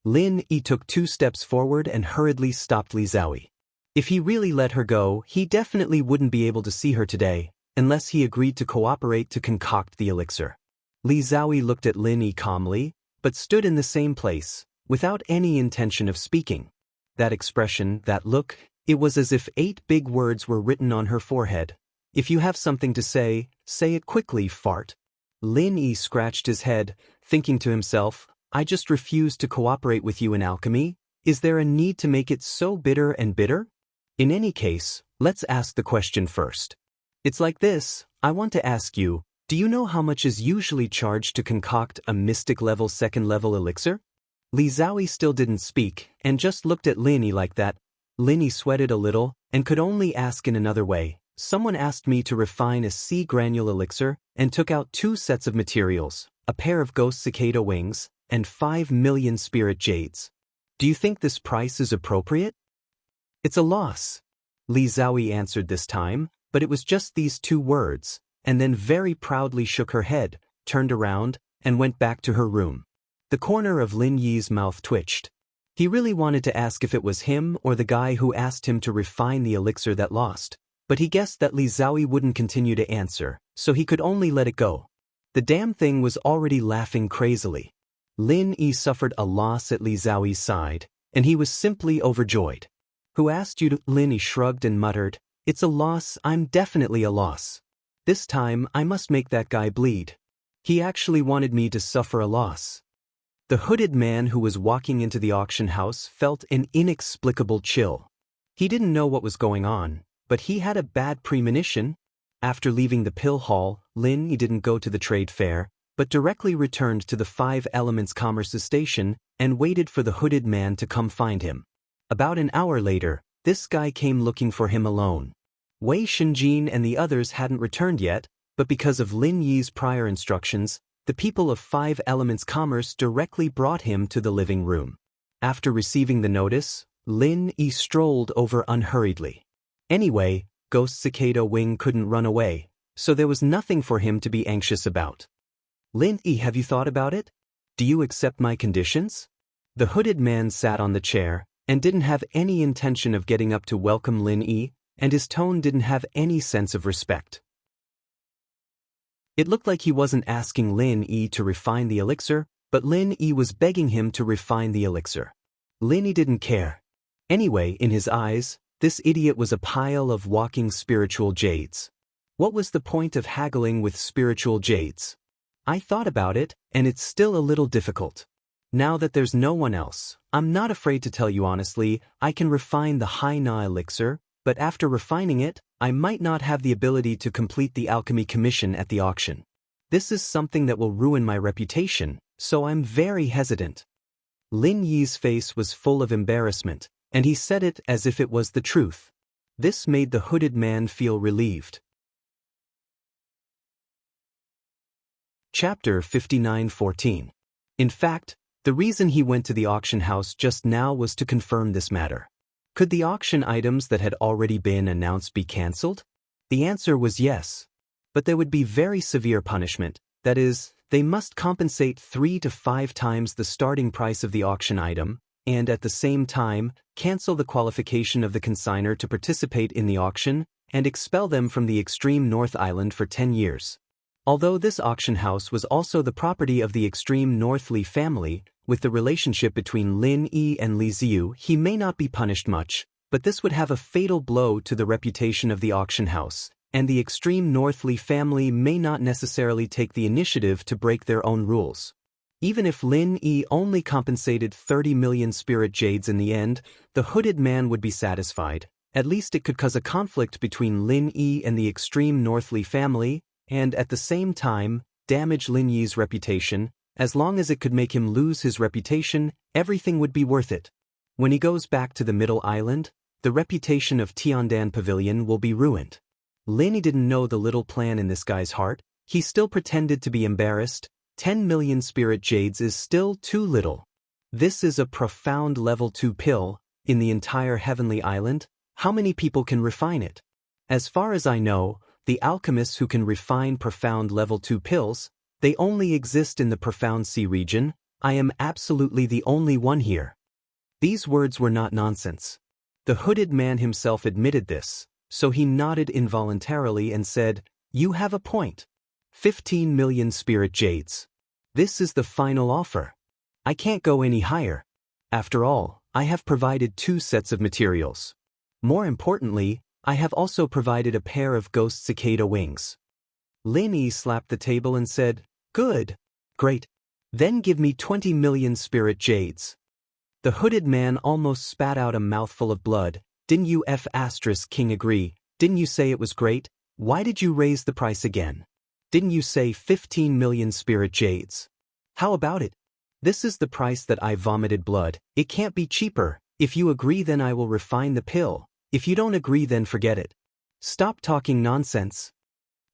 Lin Yi took 2 steps forward and hurriedly stopped Li Zhaoyi. If he really let her go, he definitely wouldn't be able to see her today, unless he agreed to cooperate to concoct the elixir. Li Zhaoyi looked at Lin Yi calmly, but stood in the same place, without any intention of speaking. That expression, that look, it was as if 8 big words were written on her forehead. "If you have something to say it quickly, fart." Lin Yi scratched his head, thinking to himself, "I just refused to cooperate with you in alchemy. Is there a need to make it so bitter and bitter? In any case, let's ask the question first. It's like this, I want to ask you, do you know how much is usually charged to concoct a mystic level 2nd level elixir?" Li Zhaoyi still didn't speak, and just looked at Lin Yi like that. Lin Yi sweated a little, and could only ask in another way. "Someone asked me to refine a sea granule elixir, and took out 2 sets of materials, a pair of ghost cicada wings, and 5 million spirit jades. Do you think this price is appropriate?" "It's a loss," Li Zhaoyi answered this time, but it was just these 2 words, and then very proudly shook her head, turned around, and went back to her room. The corner of Lin Yi's mouth twitched. He really wanted to ask if it was him or the guy who asked him to refine the elixir that lost, but he guessed that Li Zhaoyi wouldn't continue to answer, so he could only let it go. The damn thing was already laughing crazily. Lin Yi suffered a loss at Li Zhaoyi's side, and he was simply overjoyed. "Who asked you to?" Lin Yi shrugged and muttered, "It's a loss, I'm definitely a loss. This time I must make that guy bleed. He actually wanted me to suffer a loss." The hooded man who was walking into the auction house felt an inexplicable chill. He didn't know what was going on, but he had a bad premonition. After leaving the pill hall, Lin Yi didn't go to the trade fair, but directly returned to the Five Elements Commerce station and waited for the hooded man to come find him. About an hour later, this guy came looking for him alone. Wei Shenjin and the others hadn't returned yet, but because of Lin Yi's prior instructions, the people of Five Elements Commerce directly brought him to the living room. After receiving the notice, Lin Yi strolled over unhurriedly. Anyway, Ghost Cicada Wing couldn't run away, so there was nothing for him to be anxious about. Lin Yi, have you thought about it? Do you accept my conditions? The hooded man sat on the chair and didn't have any intention of getting up to welcome Lin Yi, and his tone didn't have any sense of respect. It looked like he wasn't asking Lin Yi to refine the elixir, but Lin Yi was begging him to refine the elixir. Lin Yi didn't care. Anyway, in his eyes, this idiot was a pile of walking spiritual jades. What was the point of haggling with spiritual jades? I thought about it, and it's still a little difficult. Now that there's no one else, I'm not afraid to tell you honestly, I can refine the Hai Na elixir, but after refining it, I might not have the ability to complete the alchemy commission at the auction. This is something that will ruin my reputation, so I'm very hesitant. Lin Yi's face was full of embarrassment, and he said it as if it was the truth. This made the hooded man feel relieved. Chapter 59:14. In fact, the reason he went to the auction house just now was to confirm this matter. Could the auction items that had already been announced be cancelled? The answer was yes. But there would be very severe punishment, that is, they must compensate 3 to 5 times the starting price of the auction item, and at the same time, cancel the qualification of the consignor to participate in the auction, and expel them from the extreme North Island for 10 years. Although this auction house was also the property of the extreme North Li family, with the relationship between Lin Yi and Li Ziyu, he may not be punished much, but this would have a fatal blow to the reputation of the auction house, and the extreme North Li family may not necessarily take the initiative to break their own rules. Even if Lin Yi only compensated 30 million spirit jades in the end, the hooded man would be satisfied. At least it could cause a conflict between Lin Yi and the extreme North Li family, and at the same time, damage Lin Yi's reputation. As long as it could make him lose his reputation, everything would be worth it. When he goes back to the Middle Island, the reputation of Tiandan Pavilion will be ruined. Lin Yi didn't know the little plan in this guy's heart. He still pretended to be embarrassed. 10 million spirit jades is still too little. This is a profound level 2 pill. In the entire Heavenly Island, how many people can refine it? As far as I know, the alchemists who can refine profound level 2 pills, they only exist in the Profound Sea region. I am absolutely the only one here. These words were not nonsense. The hooded man himself admitted this, so he nodded involuntarily and said, "You have a point. 15 million spirit jades. This is the final offer. I can't go any higher. After all, I have provided 2 sets of materials. More importantly, I have also provided a pair of ghost cicada wings." Lin Yi slapped the table and said, "Good. Great. Then give me 20 million spirit jades." The hooded man almost spat out a mouthful of blood. "Didn't you King agree? Didn't you say it was great? Why did you raise the price again? Didn't you say 15 million spirit jades? How about it? This is the price that I vomited blood. It can't be cheaper. If you agree, then I will refine the pill. If you don't agree, then forget it. Stop talking nonsense."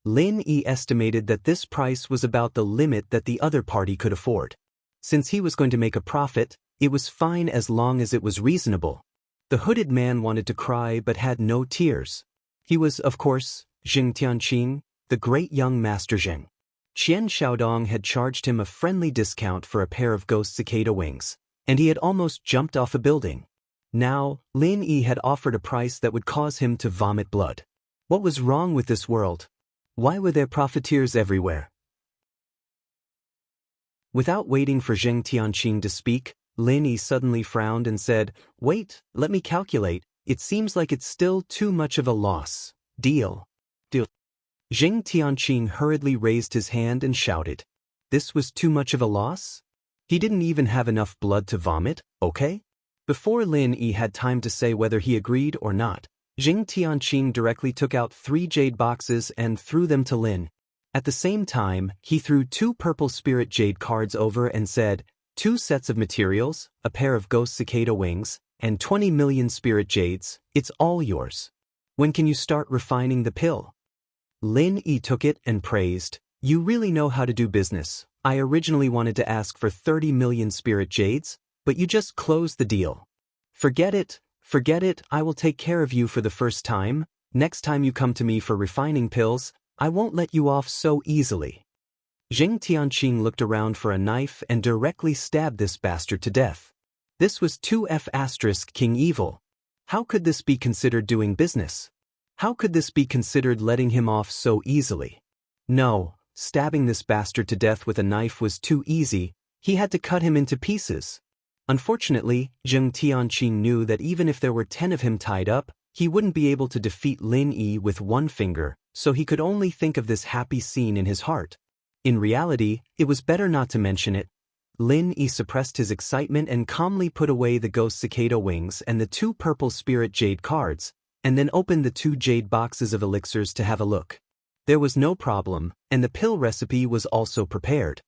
Lin Yi estimated that this price was about the limit that the other party could afford. Since he was going to make a profit, it was fine as long as it was reasonable. The hooded man wanted to cry but had no tears. He was, of course, Zheng Tianqing, the great young master Zheng. Qian Xiaodong had charged him a friendly discount for a pair of ghost cicada wings, and he had almost jumped off a building. Now, Lin Yi had offered a price that would cause him to vomit blood. What was wrong with this world? Why were there profiteers everywhere? Without waiting for Zheng Tianqing to speak, Lin Yi suddenly frowned and said, "Wait, let me calculate. It seems like it's still too much of a loss. Deal." Zheng Tianqing hurriedly raised his hand and shouted, "This was too much of a loss? He didn't even have enough blood to vomit, okay? Before Lin Yi had time to say whether he agreed or not, Jing Tianqing directly took out 3 jade boxes and threw them to Lin. At the same time, he threw 2 purple spirit jade cards over and said, 2 sets of materials, a pair of ghost cicada wings, and 20 million spirit jades, it's all yours. When can you start refining the pill? Lin Yi took it and praised, you really know how to do business. I originally wanted to ask for 30 million spirit jades, but you just closed the deal. Forget it, I will take care of you for the first time. Next time you come to me for refining pills, I won't let you off so easily. Jing Tianqing looked around for a knife and directly stabbed this bastard to death. This was 2F** King Evil. How could this be considered doing business? How could this be considered letting him off so easily? No, stabbing this bastard to death with a knife was too easy, he had to cut him into pieces. Unfortunately, Jing Tianqing knew that even if there were 10 of him tied up, he wouldn't be able to defeat Lin Yi with one finger, so he could only think of this happy scene in his heart. In reality, it was better not to mention it. Lin Yi suppressed his excitement and calmly put away the ghost cicada wings and the 2 purple spirit jade cards, and then opened the 2 jade boxes of elixirs to have a look. There was no problem, and the pill recipe was also prepared.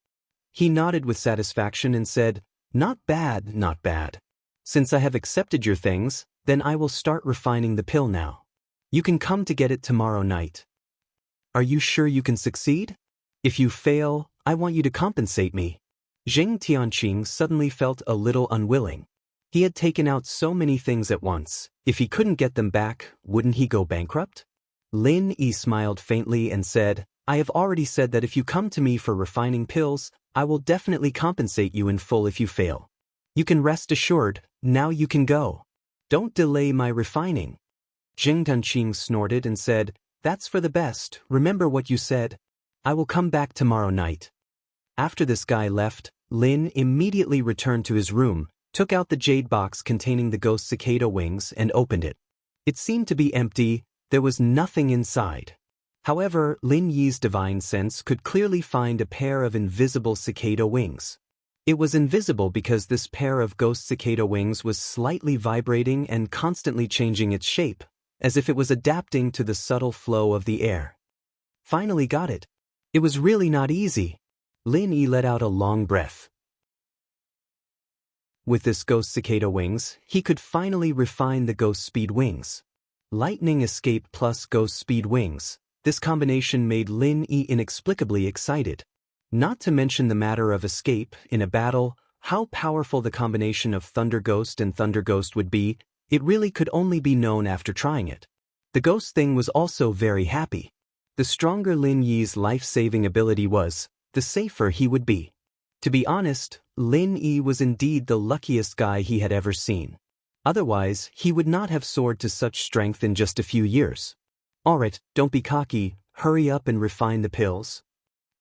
He nodded with satisfaction and said, not bad, not bad. Since I have accepted your things, then I will start refining the pill now. You can come to get it tomorrow night. Are you sure you can succeed? If you fail, I want you to compensate me. Jing Tianqing suddenly felt a little unwilling. He had taken out so many things at once. If he couldn't get them back, wouldn't he go bankrupt? Lin Yi smiled faintly and said, I have already said that if you come to me for refining pills, I will definitely compensate you in full if you fail. You can rest assured, now you can go. Don't delay my refining. Jing Tianqing snorted and said, that's for the best, remember what you said. I will come back tomorrow night. After this guy left, Lin immediately returned to his room, took out the jade box containing the ghost cicada wings and opened it. It seemed to be empty, there was nothing inside. However, Lin Yi's divine sense could clearly find a pair of invisible cicada wings. It was invisible because this pair of ghost cicada wings was slightly vibrating and constantly changing its shape, as if it was adapting to the subtle flow of the air. Finally got it. It was really not easy. Lin Yi let out a long breath. With this ghost cicada wings, he could finally refine the ghost speed wings. Lightning escape plus ghost speed wings. This combination made Lin Yi inexplicably excited. Not to mention the matter of escape in a battle, how powerful the combination of Thunder Ghost and Thunder Ghost would be, it really could only be known after trying it. The ghost thing was also very happy. The stronger Lin Yi's life-saving ability was, the safer he would be. To be honest, Lin Yi was indeed the luckiest guy he had ever seen. Otherwise, he would not have soared to such strength in just a few years. Alright, don't be cocky, hurry up and refine the pills.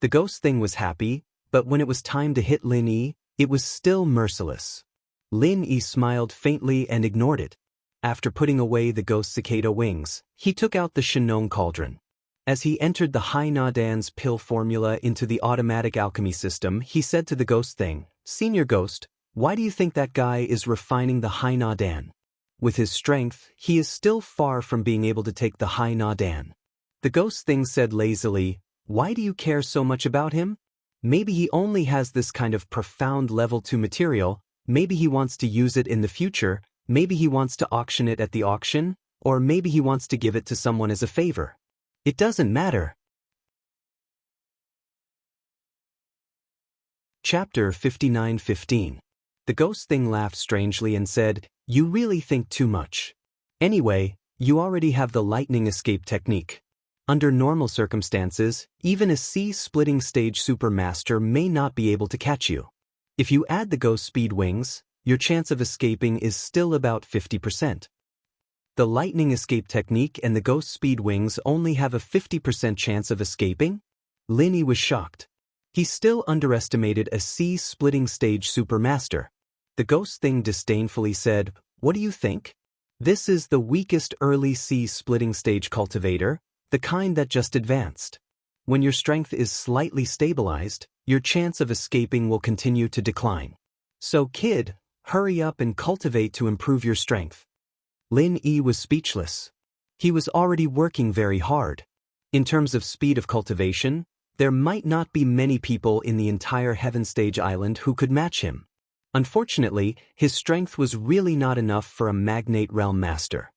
The ghost thing was happy, but when it was time to hit Lin Yi, it was still merciless. Lin Yi smiled faintly and ignored it. After putting away the ghost cicada wings, he took out the Shenong cauldron. As he entered the Hai Na Dan's pill formula into the automatic alchemy system, he said to the ghost thing, Senior Ghost, why do you think that guy is refining the Hai Na Dan? With his strength, he is still far from being able to take the Hai Na Dan. The ghost thing said lazily, why do you care so much about him? Maybe he only has this kind of profound level 2 material, maybe he wants to use it in the future, maybe he wants to auction it at the auction, or maybe he wants to give it to someone as a favor. It doesn't matter. Chapter 59:15. The ghost thing laughed strangely and said, you really think too much. Anyway, you already have the lightning escape technique. Under normal circumstances, even a C-splitting stage supermaster may not be able to catch you. If you add the ghost speed wings, your chance of escaping is still about 50%. The lightning escape technique and the ghost speed wings only have a 50% chance of escaping? Lin Yi was shocked. He still underestimated a C-splitting stage supermaster. The ghost thing disdainfully said, what do you think? This is the weakest early C-splitting stage cultivator, the kind that just advanced. When your strength is slightly stabilized, your chance of escaping will continue to decline. So kid, hurry up and cultivate to improve your strength. Lin Yi was speechless. He was already working very hard. In terms of speed of cultivation, there might not be many people in the entire Heaven Stage Island who could match him. Unfortunately, his strength was really not enough for a Magnate Realm Master.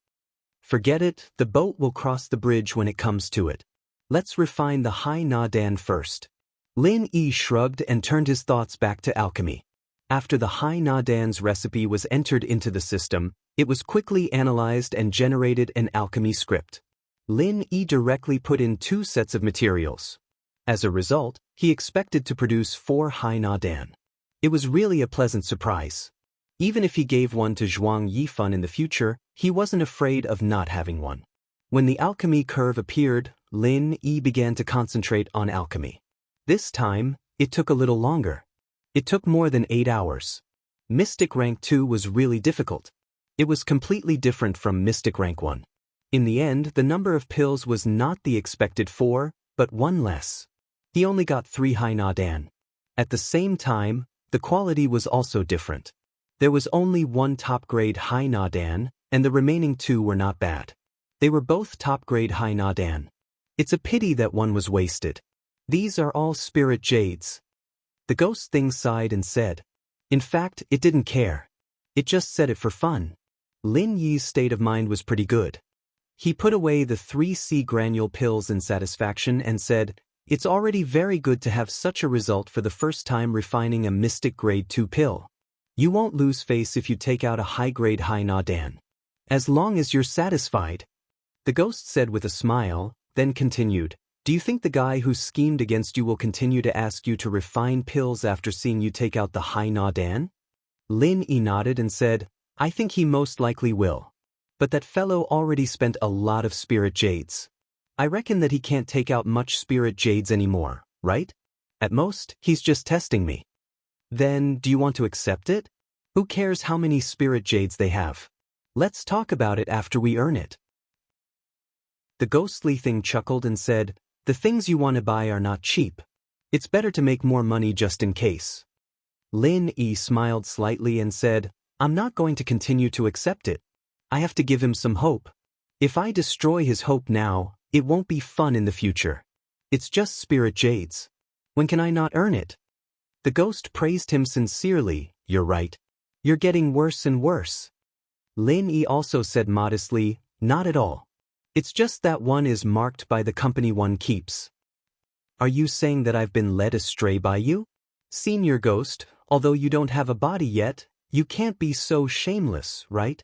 Forget it, the boat will cross the bridge when it comes to it. Let's refine the Hai Na Dan first. Lin Yi shrugged and turned his thoughts back to alchemy. After the Hai Na Dan's recipe was entered into the system, it was quickly analyzed and generated an alchemy script. Lin Yi directly put in 2 sets of materials. As a result, he expected to produce 4 Hai Na Dan. It was really a pleasant surprise. Even if he gave one to Zhuang Yifan in the future, he wasn't afraid of not having one. When the alchemy curve appeared, Lin Yi began to concentrate on alchemy. This time, it took a little longer. It took more than 8 hours. Mystic Rank 2 was really difficult. It was completely different from Mystic Rank 1. In the end, the number of pills was not the expected 4, but 1 less. He only got 3 Hai Na Dan. At the same time, the quality was also different. There was only 1 top-grade Hai Na Dan, and the remaining 2 were not bad. They were both top-grade Hai Na Dan. It's a pity that one was wasted. These are all spirit jades. The ghost thing sighed and said. In fact, it didn't care. It just said it for fun. Lin Yi's state of mind was pretty good. He put away the 3C granule pills in satisfaction and said, it's already very good to have such a result for the first time refining a Mystic Grade 2 pill. You won't lose face if you take out a high-grade Hai Na Dan. As long as you're satisfied. The ghost said with a smile, then continued, do you think the guy who schemed against you will continue to ask you to refine pills after seeing you take out the Hai Na Dan? Lin Yi nodded and said, I think he most likely will. But that fellow already spent a lot of spirit jades. I reckon that he can't take out much spirit jades anymore, right? At most, he's just testing me. Then, do you want to accept it? Who cares how many spirit jades they have? Let's talk about it after we earn it. The ghostly thing chuckled and said, the things you want to buy are not cheap. It's better to make more money just in case. Lin Yi smiled slightly and said, I'm not going to continue to accept it. I have to give him some hope. If I destroy his hope now, it won't be fun in the future. It's just spirit jades. When can I not earn it? The ghost praised him sincerely, you're right. You're getting worse and worse. Lin Yi also said modestly, not at all. It's just that one is marked by the company one keeps. Are you saying that I've been led astray by you? Senior Ghost, although you don't have a body yet, you can't be so shameless, right?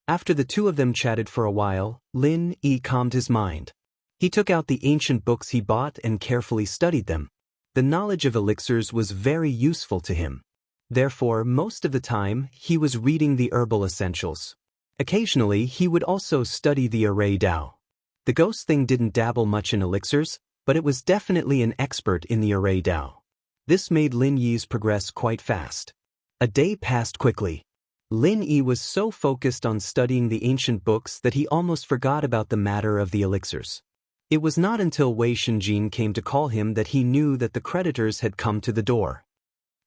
After the 2 of them chatted for a while, Lin Yi calmed his mind. He took out the ancient books he bought and carefully studied them. The knowledge of elixirs was very useful to him. Therefore, most of the time, he was reading the herbal essentials. Occasionally, he would also study the array Dao. The ghost thing didn't dabble much in elixirs, but it was definitely an expert in the array Dao. This made Lin Yi's progress quite fast. A day passed quickly. Lin Yi was so focused on studying the ancient books that he almost forgot about the matter of the elixirs. It was not until Wei Shenjin came to call him that he knew that the creditors had come to the door.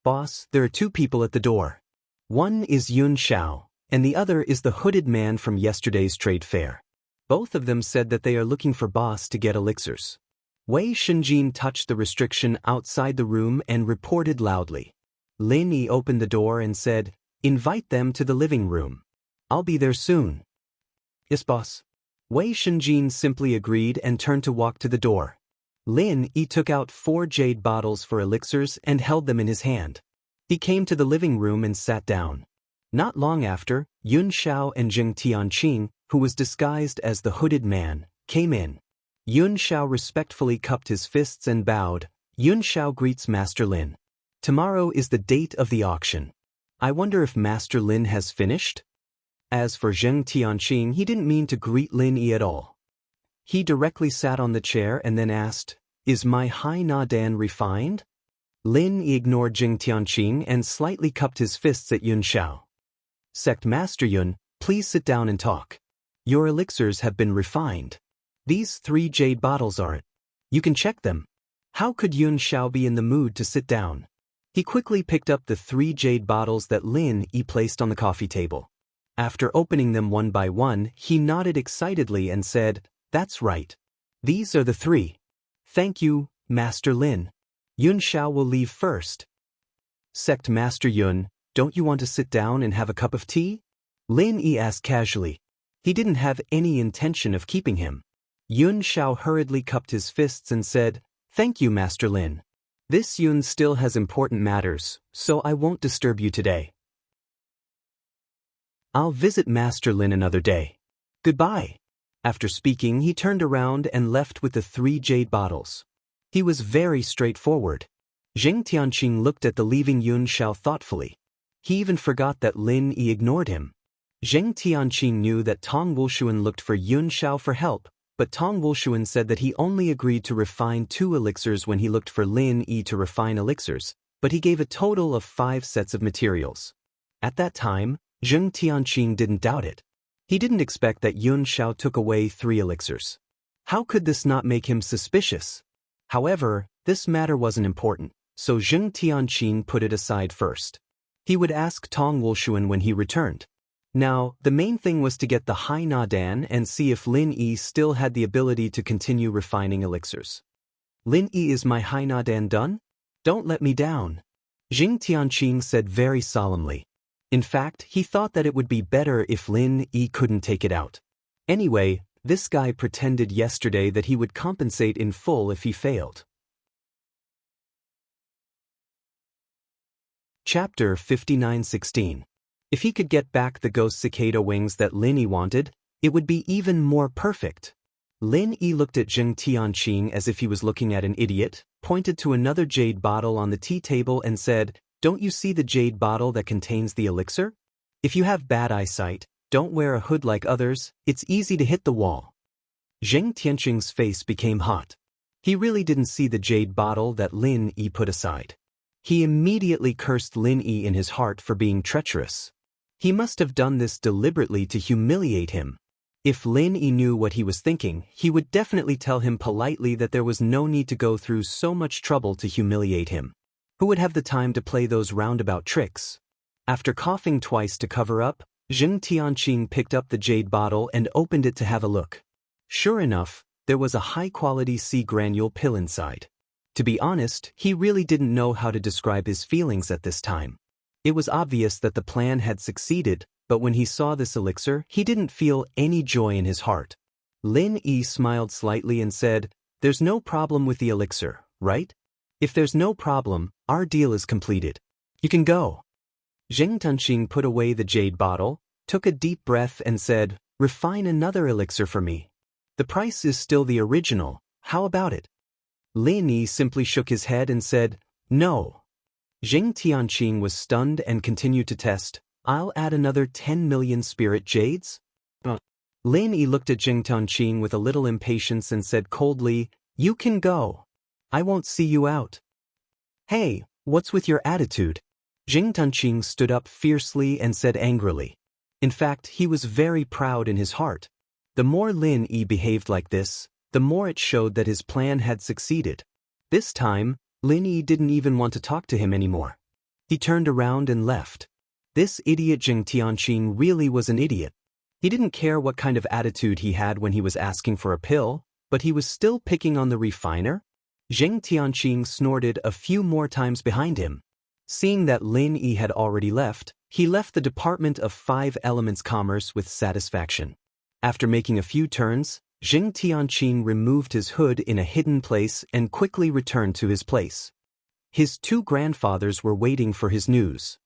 Boss, there are 2 people at the door. One is Yun Xiao, and the other is the hooded man from yesterday's trade fair. Both of them said that they are looking for boss to get elixirs. Wei Shenjin touched the restriction outside the room and reported loudly. Lin Yi opened the door and said, invite them to the living room. I'll be there soon. Yes, boss. Wei Shenjin simply agreed and turned to walk to the door. Lin Yi took out 4 jade bottles for elixirs and held them in his hand. He came to the living room and sat down. Not long after, Yun Xiao and Zheng Tianqing, who was disguised as the hooded man, came in. Yun Xiao respectfully cupped his fists and bowed. Yun Xiao greets Master Lin. Tomorrow is the date of the auction. I wonder if Master Lin has finished? As for Zheng Tianqing, he didn't mean to greet Lin Yi at all. He directly sat on the chair and then asked, is my Hai Na Dan refined? Lin Yi ignored Zheng Tianqing and slightly cupped his fists at Yun Xiao. Sect Master Yun, please sit down and talk. Your elixirs have been refined. These 3 jade bottles are it. You can check them. How could Yun Xiao be in the mood to sit down? He quickly picked up the 3 jade bottles that Lin Yi placed on the coffee table. After opening them one by one, he nodded excitedly and said, "That's right. These are the 3. Thank you, Master Lin. Yun Xiao will leave first." "Sect Master Yun, don't you want to sit down and have a cup of tea?" Lin Yi asked casually. He didn't have any intention of keeping him. Yun Xiao hurriedly cupped his fists and said, "Thank you, Master Lin. This Yun still has important matters, so I won't disturb you today. I'll visit Master Lin another day. Goodbye." After speaking, he turned around and left with the 3 jade bottles. He was very straightforward. Zheng Tianqing looked at the leaving Yun Xiao thoughtfully. He even forgot that Lin Yi ignored him. Zheng Tianqing knew that Tong Wushuan looked for Yun Xiao for help, but Tong Wushuan said that he only agreed to refine 2 elixirs when he looked for Lin Yi to refine elixirs, but he gave a total of 5 sets of materials. At that time, Zheng Tianqing didn't doubt it. He didn't expect that Yun Xiao took away 3 elixirs. How could this not make him suspicious? However, this matter wasn't important, so Zheng Tianqing put it aside first. He would ask Tong Wushuan when he returned. Now, the main thing was to get the Hai Na Dan and see if Lin Yi still had the ability to continue refining elixirs. "Lin Yi, is my Hai Na Dan done? Don't let me down," Zheng Tianqing said very solemnly. In fact, he thought that it would be better if Lin Yi couldn't take it out. Anyway, this guy pretended yesterday that he would compensate in full if he failed. Chapter 59:16. If he could get back the ghost cicada wings that Lin Yi wanted, it would be even more perfect. Lin Yi looked at Zheng Tianqing as if he was looking at an idiot, pointed to another jade bottle on the tea table and said, "Don't you see the jade bottle that contains the elixir? If you have bad eyesight, don't wear a hood like others, it's easy to hit the wall." Zheng Tianqing's face became hot. He really didn't see the jade bottle that Lin Yi put aside. He immediately cursed Lin Yi in his heart for being treacherous. He must have done this deliberately to humiliate him. If Lin Yi knew what he was thinking, he would definitely tell him politely that there was no need to go through so much trouble to humiliate him. Who would have the time to play those roundabout tricks? After coughing twice to cover up, Zheng Tianqing picked up the jade bottle and opened it to have a look. Sure enough, there was a high-quality sea granule pill inside. To be honest, he really didn't know how to describe his feelings at this time. It was obvious that the plan had succeeded, but when he saw this elixir, he didn't feel any joy in his heart. Lin Yi smiled slightly and said, "There's no problem with the elixir, right? If there's no problem, our deal is completed. You can go." Zheng Tianqing put away the jade bottle, took a deep breath and said, "Refine another elixir for me. The price is still the original, how about it?" Lin Yi simply shook his head and said, "No." Zheng Tianqing was stunned and continued to test, "I'll add another 10 million spirit jades?" Lin Yi looked at Zheng Tianqing with a little impatience and said coldly, "You can go. I won't see you out." "Hey, what's with your attitude?" Zheng Tianqing stood up fiercely and said angrily. In fact, he was very proud in his heart. The more Lin Yi behaved like this, the more it showed that his plan had succeeded. This time, Lin Yi didn't even want to talk to him anymore. He turned around and left. This idiot Zheng Tianqing really was an idiot. He didn't care what kind of attitude he had when he was asking for a pill, but he was still picking on the refiner. Zheng Tianqing snorted a few more times behind him. Seeing that Lin Yi had already left, he left the Department of 5 Elements Commerce with satisfaction. After making a few turns, Zheng Tianqing removed his hood in a hidden place and quickly returned to his place. His 2 grandfathers were waiting for his news.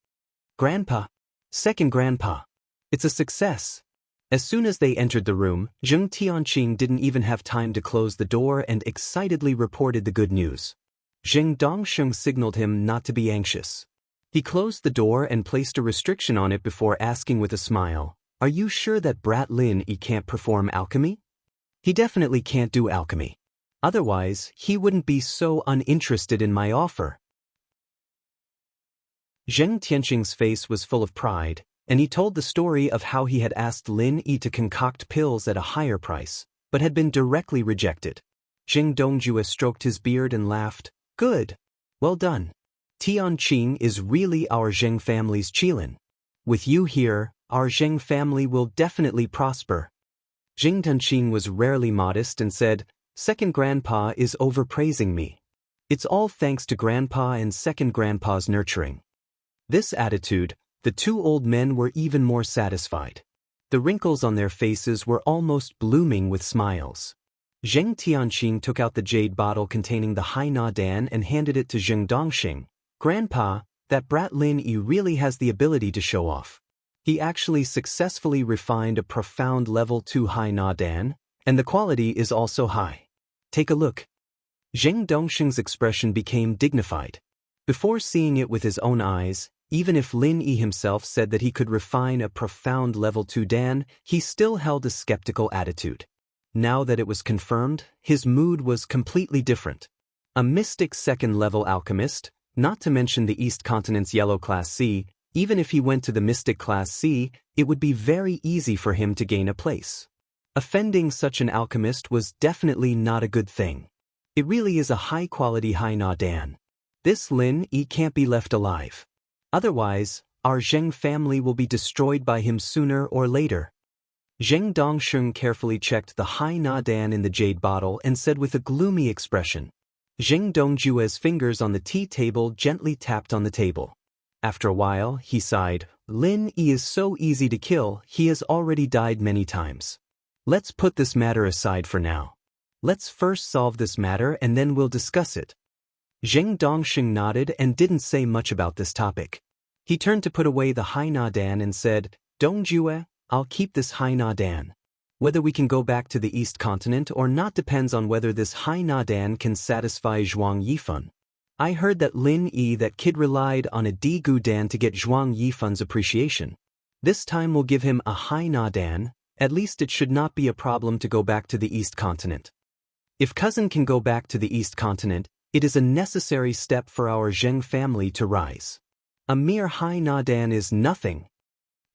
"Grandpa. Second grandpa. It's a success." As soon as they entered the room, Zheng Tianqing didn't even have time to close the door and excitedly reported the good news. Zheng Dongsheng signaled him not to be anxious. He closed the door and placed a restriction on it before asking with a smile, "Are you sure that Brat Lin Yi can't perform alchemy?" "He definitely can't do alchemy. Otherwise, he wouldn't be so uninterested in my offer." Zheng Tianqing's face was full of pride, and he told the story of how he had asked Lin Yi to concoct pills at a higher price, but had been directly rejected. Jing Dongjue stroked his beard and laughed. Good. Well done. Tianqing is really our Zheng family's Qilin. With you here, our Zheng family will definitely prosper. Jing Tianqing was rarely modest and said, Second Grandpa is overpraising me. It's all thanks to Grandpa and Second Grandpa's nurturing. This attitude, the two old men were even more satisfied. The wrinkles on their faces were almost blooming with smiles. Zheng Tianqing took out the jade bottle containing the Hai Na Dan and handed it to Zheng Dongxing. Grandpa, that brat Lin Yi really has the ability to show off. He actually successfully refined a profound level 2 Hai Na Dan, and the quality is also high. Take a look. Zheng Dongxing's expression became dignified. Before seeing it with his own eyes, even if Lin Yi himself said that he could refine a profound level 2 Dan, he still held a skeptical attitude. Now that it was confirmed, his mood was completely different. A mystic second-level alchemist, not to mention the East Continent's Yellow Class C, even if he went to the Mystic Class C, it would be very easy for him to gain a place. Offending such an alchemist was definitely not a good thing. It really is a high-quality Hai Na Dan. This Lin Yi can't be left alive. Otherwise, our Zheng family will be destroyed by him sooner or later. Zheng Dongsheng carefully checked the Hai Na Dan in the jade bottle and said with a gloomy expression. Zheng Dongjue's fingers on the tea table gently tapped on the table. After a while, he sighed. Lin Yi is so easy to kill, he has already died many times. Let's put this matter aside for now. Let's first solve this matter and then we'll discuss it. Zheng Dongxing nodded and didn't say much about this topic. He turned to put away the Hai Na Dan and said, Dongjue, I'll keep this Hai Na Dan. Whether we can go back to the East Continent or not depends on whether this Hai Na Dan can satisfy Zhuang Yifan. I heard that Lin Yi, that kid, relied on a Digu Dan to get Zhuang Yifan's appreciation. This time we'll give him a Hai Na Dan. At least it should not be a problem to go back to the East Continent. If cousin can go back to the East Continent, it is a necessary step for our Zheng family to rise. A mere Hai Na Dan is nothing.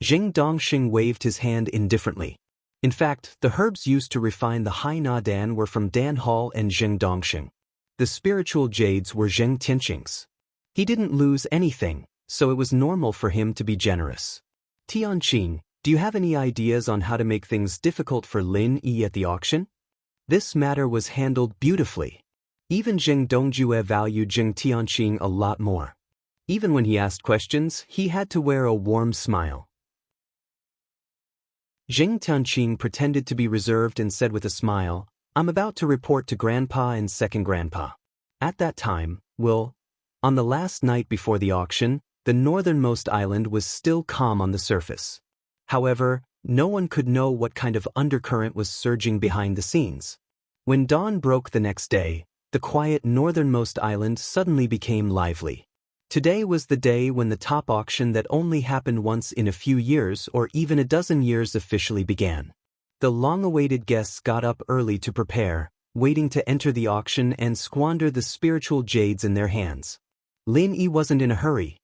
Zheng Dongxing waved his hand indifferently. In fact, the herbs used to refine the Hai Na Dan were from Dan Hall and Zheng Dongxing. The spiritual jades were Zheng Tianqing's. He didn't lose anything, so it was normal for him to be generous. Tianqing, do you have any ideas on how to make things difficult for Lin Yi at the auction? This matter was handled beautifully. Even Zheng Dongjue valued Zheng Tianqing a lot more. Even when he asked questions, he had to wear a warm smile. Zheng Tianqing pretended to be reserved and said with a smile, I'm about to report to Grandpa and Second Grandpa. At that time, on the last night before the auction, the northernmost island was still calm on the surface. However, no one could know what kind of undercurrent was surging behind the scenes. When dawn broke the next day, the quiet northernmost island suddenly became lively. Today was the day when the top auction that only happened once in a few years or even a dozen years officially began. The long-awaited guests got up early to prepare, waiting to enter the auction and squander the spiritual jades in their hands. Lin Yi wasn't in a hurry.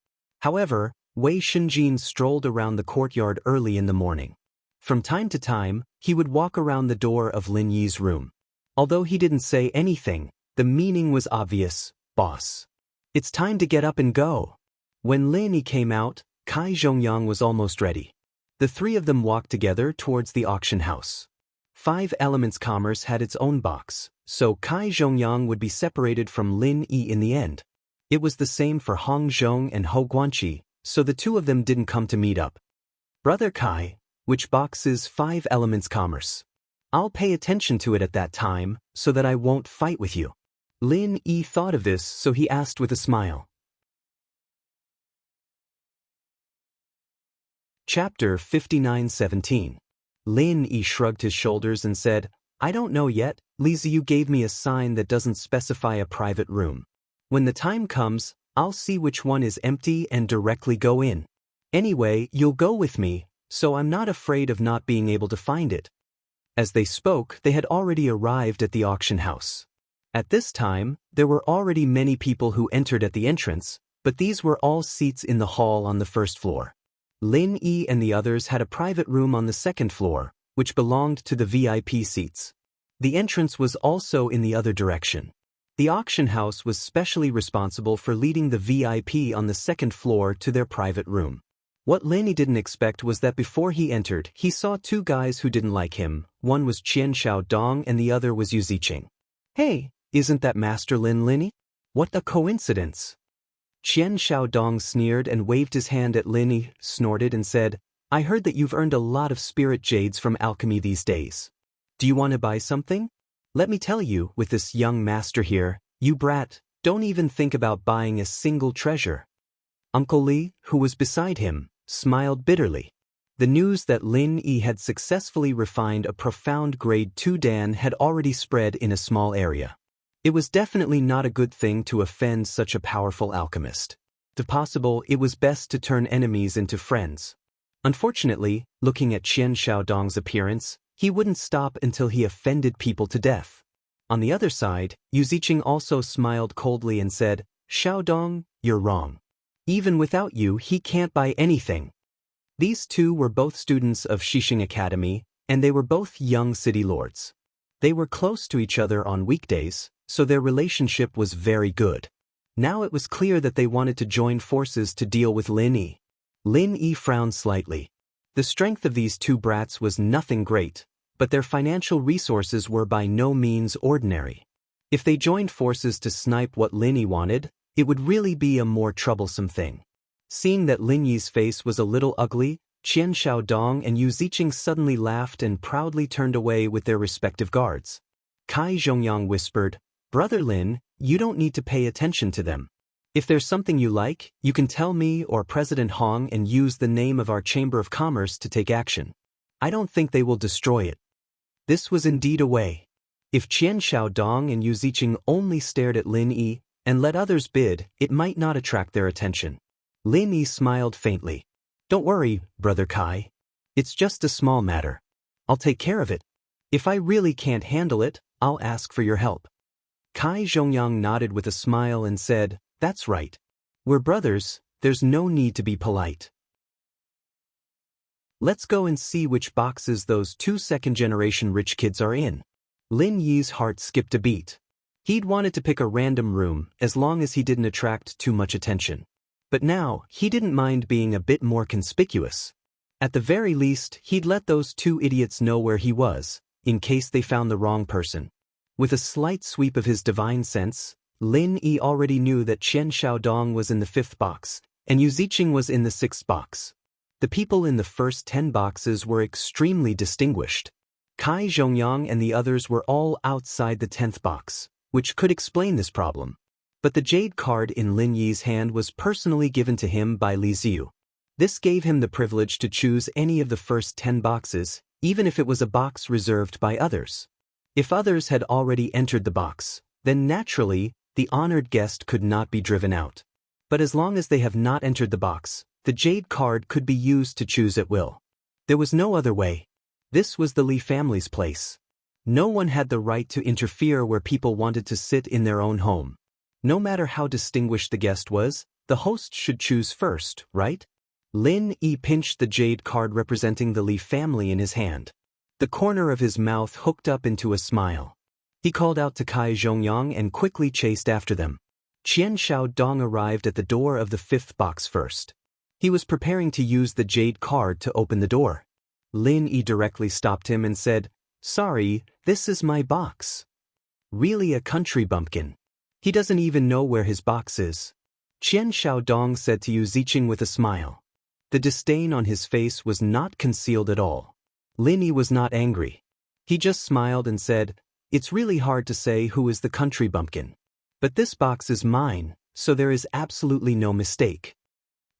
However, Wei Shenjin strolled around the courtyard early in the morning. From time to time, he would walk around the door of Lin Yi's room. Although he didn't say anything, the meaning was obvious, boss. It's time to get up and go. When Lin Yi came out, Kai Zhongyang was almost ready. The three of them walked together towards the auction house. 5 Elements Commerce had its own box, so Kai Zhongyang would be separated from Lin Yi in the end. It was the same for Hong Zhong and Hou Guanqi, so the two of them didn't come to meet up. Brother Kai, which box is 5 Elements Commerce? I'll pay attention to it at that time, so that I won't fight with you. Lin Yi thought of this, so he asked with a smile. Chapter 59:17. Lin Yi shrugged his shoulders and said, I don't know yet. Li Ziyu gave me a sign that doesn't specify a private room. When the time comes, I'll see which one is empty and directly go in. Anyway, you'll go with me, so I'm not afraid of not being able to find it. As they spoke, they had already arrived at the auction house. At this time, there were already many people who entered at the entrance, but these were all seats in the hall on the first floor. Lin Yi and the others had a private room on the second floor, which belonged to the VIP seats. The entrance was also in the other direction. The auction house was specially responsible for leading the VIP on the second floor to their private room. What Linny didn't expect was that before he entered, he saw two guys who didn't like him. One was Qian Xiaodong and the other was Yu Ziqing. Hey, isn't that Master Lin Linny? What a coincidence! Qian Xiaodong sneered and waved his hand at Linny, snorted and said, I heard that you've earned a lot of spirit jades from alchemy these days. Do you want to buy something? Let me tell you, with this young master here, you brat, don't even think about buying a single treasure. Uncle Li, who was beside him, smiled bitterly. The news that Lin Yi had successfully refined a profound grade 2 Dan had already spread in a small area. It was definitely not a good thing to offend such a powerful alchemist. If possible, it was best to turn enemies into friends. Unfortunately, looking at Qian Xiaodong's appearance, he wouldn't stop until he offended people to death. On the other side, Yu Ziqing also smiled coldly and said, Xiaodong, you're wrong. Even without you, he can't buy anything. These two were both students of Xixing Academy, and they were both young city lords. They were close to each other on weekdays, so their relationship was very good. Now it was clear that they wanted to join forces to deal with Lin Yi. Lin Yi frowned slightly. The strength of these two brats was nothing great, but their financial resources were by no means ordinary. If they joined forces to snipe what Lin Yi wanted, it would really be a more troublesome thing. Seeing that Lin Yi's face was a little ugly, Qian Xiaodong and Yu Ziqing suddenly laughed and proudly turned away with their respective guards. Kai Zhongyang whispered, Brother Lin, you don't need to pay attention to them. If there's something you like, you can tell me or President Hong and use the name of our Chamber of Commerce to take action. I don't think they will destroy it. This was indeed a way. If Qian Xiaodong and Yu Ziqing only stared at Lin Yi and let others bid, it might not attract their attention. Lin Yi smiled faintly. Don't worry, Brother Kai. It's just a small matter. I'll take care of it. If I really can't handle it, I'll ask for your help. Kai Zhongyang nodded with a smile and said, That's right. We're brothers, there's no need to be polite. Let's go and see which boxes those two second-generation rich kids are in. Lin Yi's heart skipped a beat. He'd wanted to pick a random room as long as he didn't attract too much attention. But now, he didn't mind being a bit more conspicuous. At the very least, he'd let those two idiots know where he was, in case they found the wrong person. With a slight sweep of his divine sense, Lin Yi already knew that Qian Xiaodong was in the 5th box, and Yu Ziqing was in the 6th box. The people in the first 10 boxes were extremely distinguished. Kai Zhongyang and the others were all outside the 10th box, which could explain this problem. But the jade card in Lin Yi's hand was personally given to him by Li Ziyu. This gave him the privilege to choose any of the first 10 boxes, even if it was a box reserved by others. If others had already entered the box, then naturally, the honored guest could not be driven out. But as long as they have not entered the box, the jade card could be used to choose at will. There was no other way. This was the Li family's place. No one had the right to interfere where people wanted to sit in their own home. No matter how distinguished the guest was, the host should choose first, right? Lin Yi pinched the jade card representing the Li family in his hand. The corner of his mouth hooked up into a smile. He called out to Kai Zhongyang and quickly chased after them. Qian Xiaodong arrived at the door of the 5th box first. He was preparing to use the jade card to open the door. Lin Yi directly stopped him and said, Sorry, this is my box. Really a country bumpkin. He doesn't even know where his box is. Qian Xiaodong said to Yu Ziqing with a smile. The disdain on his face was not concealed at all. Lin Yi was not angry. He just smiled and said, It's really hard to say who is the country bumpkin. But this box is mine, so there is absolutely no mistake.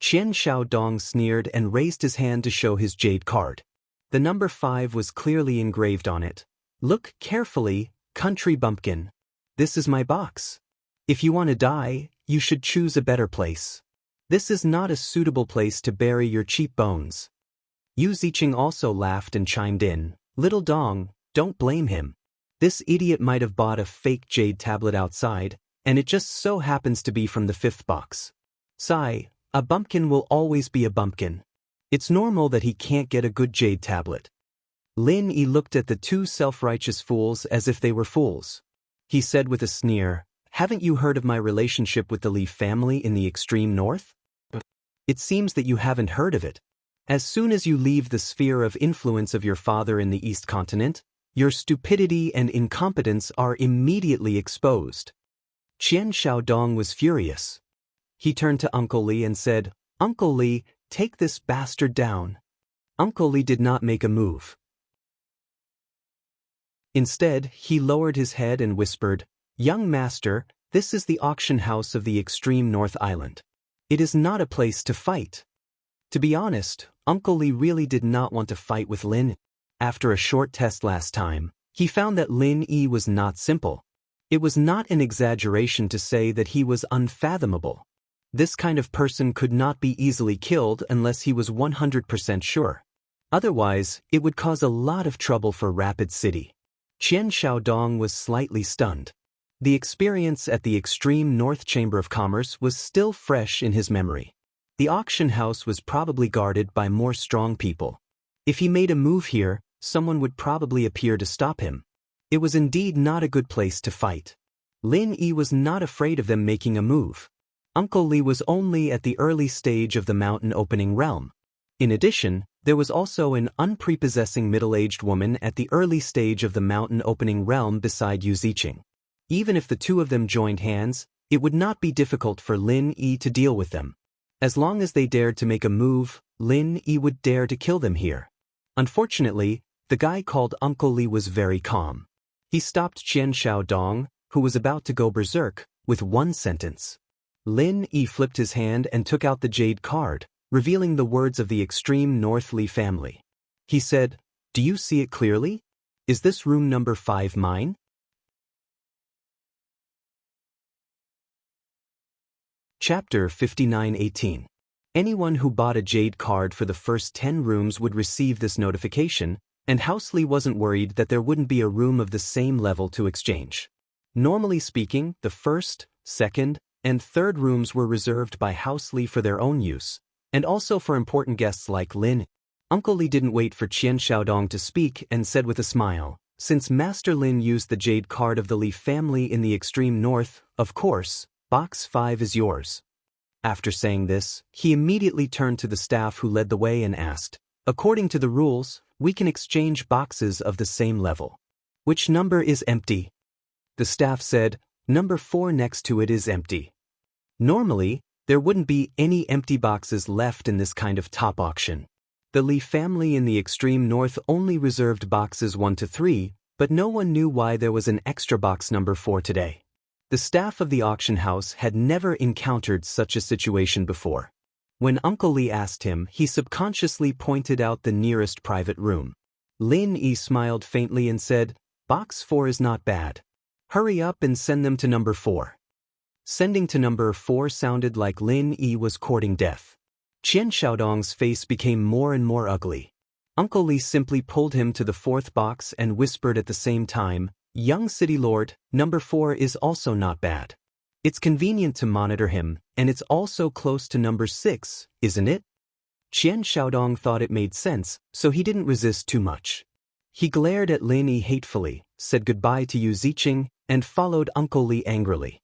Qian Xiaodong sneered and raised his hand to show his jade card. The number 5 was clearly engraved on it. Look carefully, country bumpkin. This is my box. If you want to die, you should choose a better place. This is not a suitable place to bury your cheap bones. Yu Ziqing also laughed and chimed in, Little Dong, don't blame him. This idiot might have bought a fake jade tablet outside, and it just so happens to be from the 5th box. Sigh, a bumpkin will always be a bumpkin. It's normal that he can't get a good jade tablet. Lin Yi looked at the two self-righteous fools as if they were fools. He said with a sneer, "Haven't you heard of my relationship with the Li family in the extreme north? It seems that you haven't heard of it. As soon as you leave the sphere of influence of your father in the East Continent, your stupidity and incompetence are immediately exposed." Qian Xiaodong was furious. He turned to Uncle Li and said, "Uncle Li, take this bastard down." Uncle Li did not make a move. Instead, he lowered his head and whispered, "Young master, this is the auction house of the extreme North Island. It is not a place to fight." To be honest, Uncle Li really did not want to fight with Lin. After a short test last time, he found that Lin Yi was not simple. It was not an exaggeration to say that he was unfathomable. This kind of person could not be easily killed unless he was 100% sure. Otherwise, it would cause a lot of trouble for Rapid City. Qian Xiaodong was slightly stunned. The experience at the extreme North Chamber of Commerce was still fresh in his memory. The auction house was probably guarded by more strong people. If he made a move here, someone would probably appear to stop him. It was indeed not a good place to fight. Lin Yi was not afraid of them making a move. Uncle Li was only at the early stage of the mountain opening realm. In addition, there was also an unprepossessing middle-aged woman at the early stage of the mountain opening realm beside Yu Ziqing. Even if the two of them joined hands, it would not be difficult for Lin Yi to deal with them. As long as they dared to make a move, Lin Yi would dare to kill them here. Unfortunately, the guy called Uncle Li was very calm. He stopped Qian Xiaodong, who was about to go berserk, with one sentence. Lin Yi flipped his hand and took out the jade card, revealing the words of the extreme North Li family. He said, "Do you see it clearly? Is this room number 5 mine?" Chapter 59:18. Anyone who bought a jade card for the first 10 rooms would receive this notification, and House Li wasn't worried that there wouldn't be a room of the same level to exchange. Normally speaking, the first, second, and third rooms were reserved by House Li for their own use, and also for important guests like Lin. Uncle Li didn't wait for Qian Xiaodong to speak and said with a smile, "Since Master Lin used the jade card of the Li family in the extreme north, of course, box 5 is yours." After saying this, he immediately turned to the staff who led the way and asked, "According to the rules, we can exchange boxes of the same level. Which number is empty?" The staff said, "Number 4 next to it is empty." Normally, there wouldn't be any empty boxes left in this kind of top auction. The Li family in the extreme north only reserved boxes 1 to 3, but no one knew why there was an extra box number 4 today. The staff of the auction house had never encountered such a situation before. When Uncle Li asked him, he subconsciously pointed out the nearest private room. Lin Yi smiled faintly and said, "Box 4 is not bad. Hurry up and send them to number 4. Sending to number 4 sounded like Lin Yi was courting death. Qian Xiaodong's face became more and more ugly. Uncle Li simply pulled him to the 4th box and whispered at the same time, "Young City Lord, number 4 is also not bad. It's convenient to monitor him, and it's also close to number 6, isn't it?" Qian Xiaodong thought it made sense, so he didn't resist too much. He glared at Lin Yi hatefully, said goodbye to Yu Ziqing, and followed Uncle Li angrily.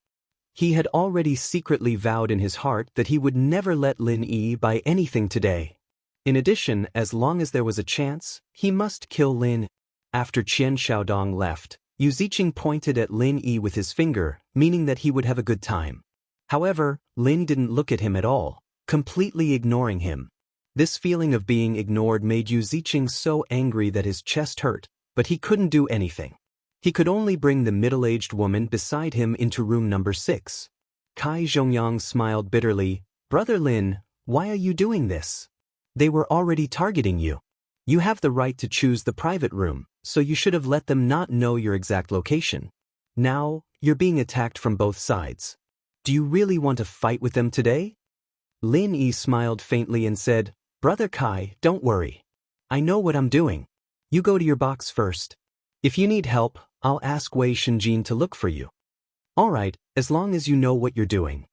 He had already secretly vowed in his heart that he would never let Lin Yi buy anything today. In addition, as long as there was a chance, he must kill Lin. After Qian Xiaodong left, Yu Ziqing pointed at Lin Yi with his finger, meaning that he would have a good time. However, Lin didn't look at him at all, completely ignoring him. This feeling of being ignored made Yu Ziqing so angry that his chest hurt, but he couldn't do anything. He could only bring the middle-aged woman beside him into room number 6. Kai Zhongyang smiled bitterly, "Brother Lin, why are you doing this? They were already targeting you. You have the right to choose the private room, so you should have let them not know your exact location. Now, you're being attacked from both sides. Do you really want to fight with them today?" Lin Yi smiled faintly and said, "Brother Kai, don't worry. I know what I'm doing. You go to your box first. If you need help, I'll ask Wei Shinjin to look for you." "All right, as long as you know what you're doing."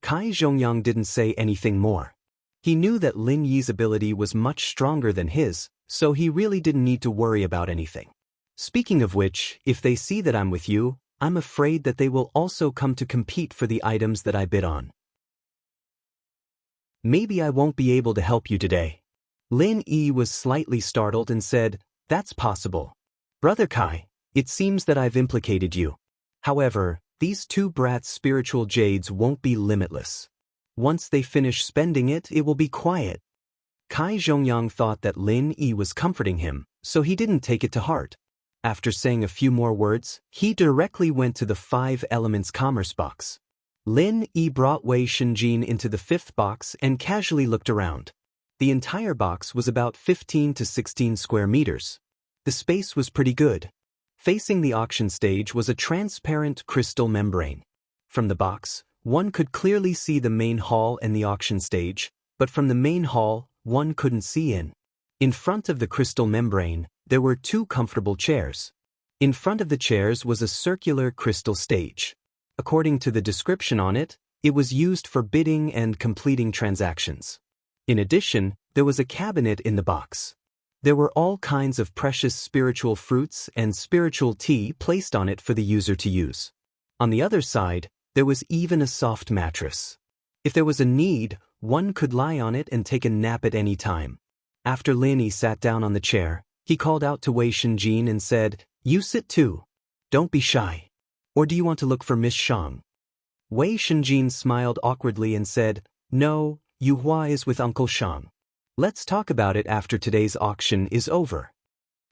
Kai Zhongyang didn't say anything more. He knew that Lin Yi's ability was much stronger than his, so he really didn't need to worry about anything. Speaking of which, if they see that I'm with you, I'm afraid that they will also come to compete for the items that I bid on. Maybe I won't be able to help you today. Lin Yi was slightly startled and said, "That's possible. Brother Kai, it seems that I've implicated you. However, these two brats' spiritual jades won't be limitless. Once they finish spending it, it will be quiet." Kai Zhongyang thought that Lin Yi was comforting him, so he didn't take it to heart. After saying a few more words, he directly went to the 5 Elements commerce box. Lin Yi brought Wei Shenjin into the 5th box and casually looked around. The entire box was about 15 to 16 square meters. The space was pretty good. Facing the auction stage was a transparent crystal membrane. From the box, one could clearly see the main hall and the auction stage, but from the main hall, one couldn't see in. In front of the crystal membrane, there were 2 comfortable chairs. In front of the chairs was a circular crystal stage. According to the description on it, it was used for bidding and completing transactions. In addition, there was a cabinet in the box. There were all kinds of precious spiritual fruits and spiritual tea placed on it for the user to use. On the other side, there was even a soft mattress. If there was a need, one could lie on it and take a nap at any time. After Lin Yi sat down on the chair, he called out to Wei Shenjin and said, "You sit too. Don't be shy. Or do you want to look for Miss Shang?" Wei Shenjin smiled awkwardly and said, "No, Yu Hua is with Uncle Shang. Let's talk about it after today's auction is over."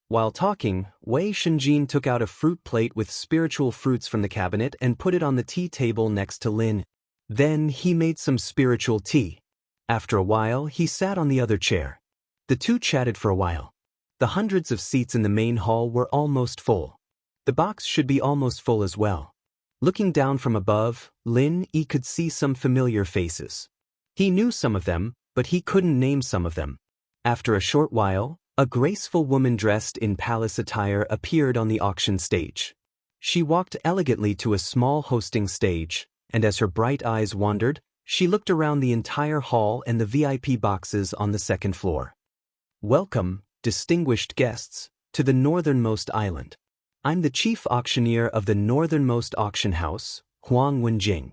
While talking, Wei Shenjin took out a fruit plate with spiritual fruits from the cabinet and put it on the tea table next to Lin. Then he made some spiritual tea. After a while, he sat on the other chair. The two chatted for a while. The hundreds of seats in the main hall were almost full. The box should be almost full as well. Looking down from above, Lin Yi could see some familiar faces. He knew some of them, but he couldn't name some of them. After a short while, a graceful woman dressed in palace attire appeared on the auction stage. She walked elegantly to a small hosting stage, and as her bright eyes wandered, she looked around the entire hall and the VIP boxes on the 2nd floor. "Welcome, distinguished guests, to the northernmost island. I'm the chief auctioneer of the northernmost auction house, Huang Wenjing.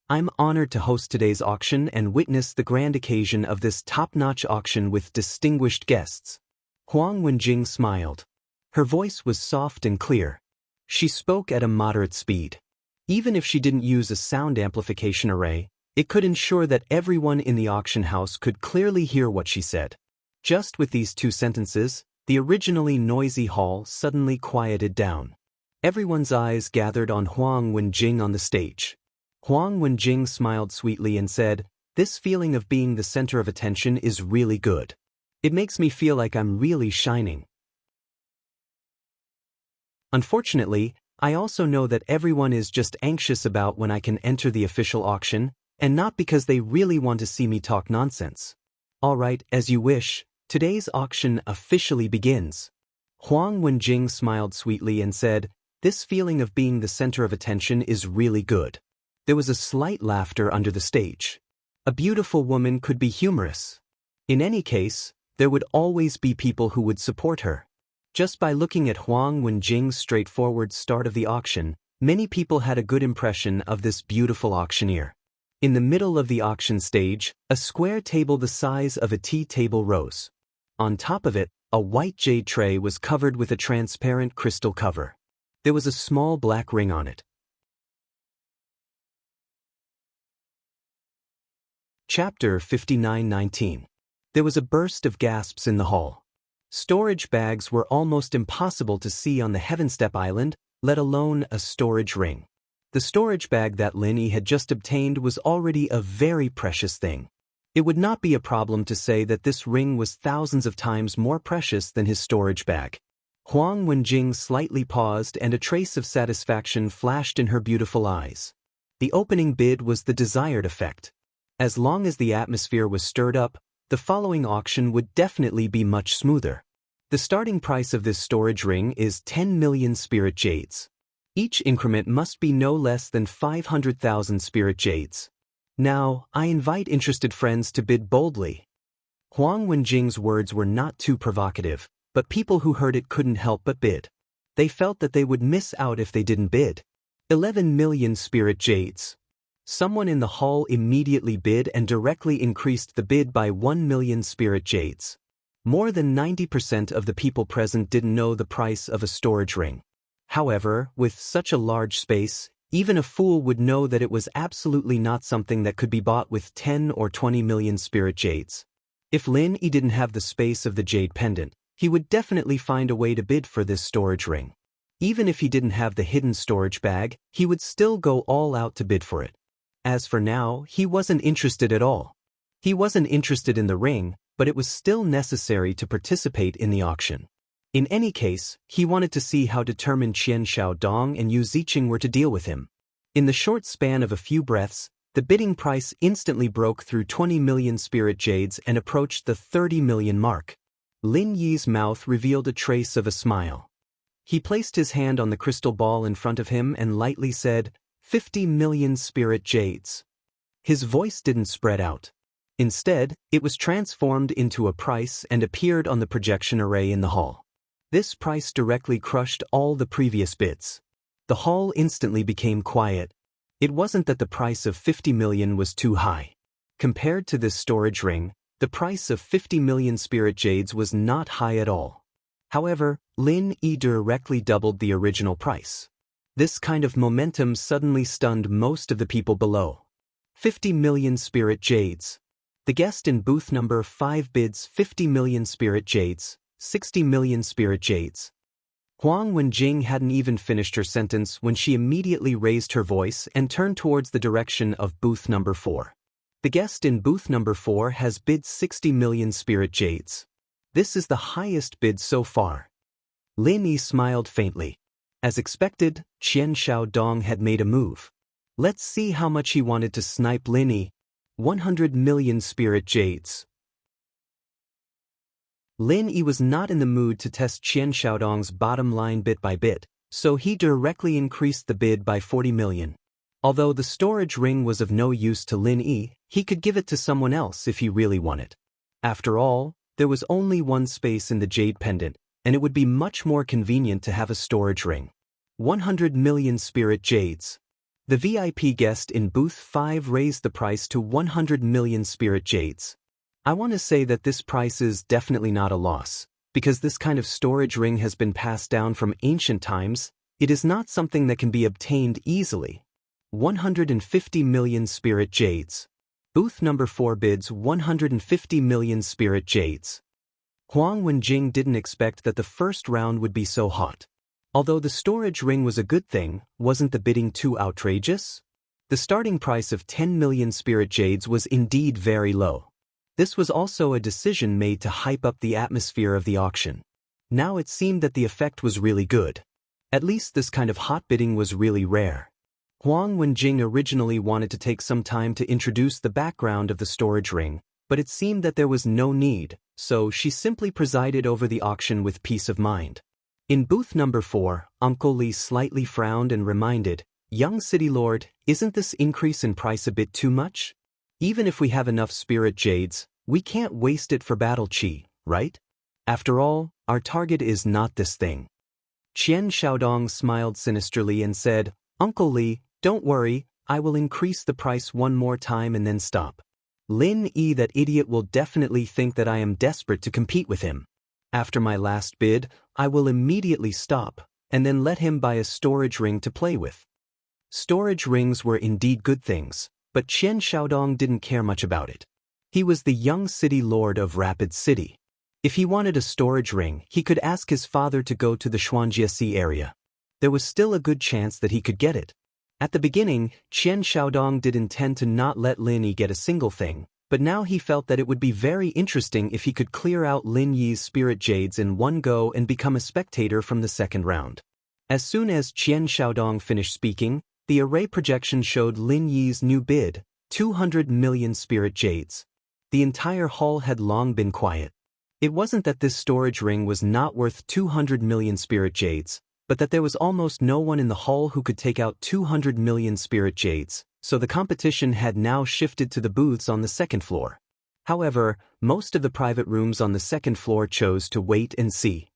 I'm honored to host today's auction and witness the grand occasion of this top-notch auction with distinguished guests." Huang Wenjing smiled. Her voice was soft and clear. She spoke at a moderate speed. Even if she didn't use a sound amplification array, it could ensure that everyone in the auction house could clearly hear what she said. Just with these 2 sentences, the originally noisy hall suddenly quieted down. Everyone's eyes gathered on Huang Wenjing on the stage. Huang Wenjing smiled sweetly and said, "This feeling of being the center of attention is really good. It makes me feel like I'm really shining. Unfortunately, I also know that everyone is just anxious about when I can enter the official auction, and not because they really want to see me talk nonsense. All right, as you wish. Today's auction officially begins." Huang Wenjing smiled sweetly and said, "This feeling of being the center of attention is really good." There was a slight laughter under the stage. A beautiful woman could be humorous. In any case, there would always be people who would support her. Just by looking at Huang Wenjing's straightforward start of the auction, many people had a good impression of this beautiful auctioneer. In the middle of the auction stage, a square table the size of a tea table rose. On top of it, a white jade tray was covered with a transparent crystal cover. There was a small black ring on it. Chapter 59:19. There was a burst of gasps in the hall. Storage bags were almost impossible to see on the Heavenstep Island, let alone a storage ring. The storage bag that Lin Yi had just obtained was already a very precious thing. It would not be a problem to say that this ring was thousands of times more precious than his storage bag. Huang Wenjing slightly paused and a trace of satisfaction flashed in her beautiful eyes. The opening bid was the desired effect. As long as the atmosphere was stirred up, the following auction would definitely be much smoother. The starting price of this storage ring is 10 million spirit jades. Each increment must be no less than 500,000 spirit jades. Now, I invite interested friends to bid boldly. Huang Wenjing's words were not too provocative, but people who heard it couldn't help but bid. They felt that they would miss out if they didn't bid. 11 million spirit jades. Someone in the hall immediately bid and directly increased the bid by 1 million spirit jades. More than 90% of the people present didn't know the price of a storage ring. However, with such a large space, even a fool would know that it was absolutely not something that could be bought with 10 or 20 million spirit jades. If Lin Yi didn't have the space of the jade pendant, he would definitely find a way to bid for this storage ring. Even if he didn't have the hidden storage bag, he would still go all out to bid for it. As for now, he wasn't interested at all. He wasn't interested in the ring, but it was still necessary to participate in the auction. In any case, he wanted to see how determined Qian Xiaodong and Yu Ziqing were to deal with him. In the short span of a few breaths, the bidding price instantly broke through 20 million spirit jades and approached the 30 million mark. Lin Yi's mouth revealed a trace of a smile. He placed his hand on the crystal ball in front of him and lightly said, 50 million spirit jades. His voice didn't spread out. Instead, it was transformed into a price and appeared on the projection array in the hall. This price directly crushed all the previous bids. The hall instantly became quiet. It wasn't that the price of 50 million was too high. Compared to this storage ring, the price of 50 million spirit jades was not high at all. However, Lin Yi directly doubled the original price. This kind of momentum suddenly stunned most of the people below. 50 million spirit jades. The guest in booth number 5 bids 50 million spirit jades, 60 million spirit jades. Huang Wenjing hadn't even finished her sentence when she immediately raised her voice and turned towards the direction of booth number 4. The guest in booth number 4 has bid 60 million spirit jades. This is the highest bid so far. Lin Yi smiled faintly. As expected, Qian Xiaodong had made a move. Let's see how much he wanted to snipe Lin Yi. 100 million spirit jades. Lin Yi was not in the mood to test Qian Xiaodong's bottom line bit by bit, so he directly increased the bid by 40 million. Although the storage ring was of no use to Lin Yi, he could give it to someone else if he really wanted. After all, there was only one space in the jade pendant, and it would be much more convenient to have a storage ring. 100 million spirit jades. The VIP guest in booth 5 raised the price to 100 million spirit jades. I want to say that this price is definitely not a loss, because this kind of storage ring has been passed down from ancient times. It is not something that can be obtained easily. 150 million spirit jades. Booth number 4 bids 150 million spirit jades. Huang Wenjing didn't expect that the first round would be so hot. Although the storage ring was a good thing, wasn't the bidding too outrageous? The starting price of 10 million spirit jades was indeed very low. This was also a decision made to hype up the atmosphere of the auction. Now it seemed that the effect was really good. At least this kind of hot bidding was really rare. Huang Wenjing originally wanted to take some time to introduce the background of the storage ring, but it seemed that there was no need, so she simply presided over the auction with peace of mind. In booth number 4, Uncle Li slightly frowned and reminded, "Young City Lord, isn't this increase in price a bit too much? Even if we have enough spirit jades, we can't waste it for battle chi, right? After all, our target is not this thing." Qian Xiaodong smiled sinisterly and said, "Uncle Li, don't worry, I will increase the price one more time and then stop. Lin Yi, that idiot, will definitely think that I am desperate to compete with him. After my last bid, I will immediately stop, and then let him buy a storage ring to play with." Storage rings were indeed good things, but Qian Xiaodong didn't care much about it. He was the young city lord of Rapid City. If he wanted a storage ring, he could ask his father to go to the Xuanjiesi area. There was still a good chance that he could get it. At the beginning, Qian Xiaodong did intend to not let Lin Yi get a single thing, but now he felt that it would be very interesting if he could clear out Lin Yi's spirit jades in one go and become a spectator from the second round. As soon as Qian Xiaodong finished speaking, the array projection showed Lin Yi's new bid, 200 million spirit jades. The entire hall had long been quiet. It wasn't that this storage ring was not worth 200 million spirit jades, but that there was almost no one in the hall who could take out 200 million spirit jades, so the competition had now shifted to the booths on the second floor. However, most of the private rooms on the second floor chose to wait and see.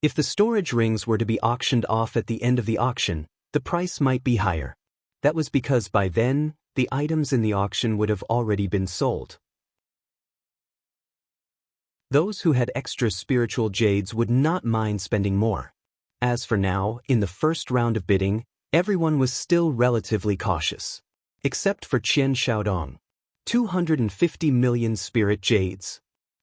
If the storage rings were to be auctioned off at the end of the auction, the price might be higher. That was because by then, the items in the auction would have already been sold. Those who had extra spiritual jades would not mind spending more. As for now, in the first round of bidding, everyone was still relatively cautious. Except for Qian Xiaodong. 250 million spirit jades.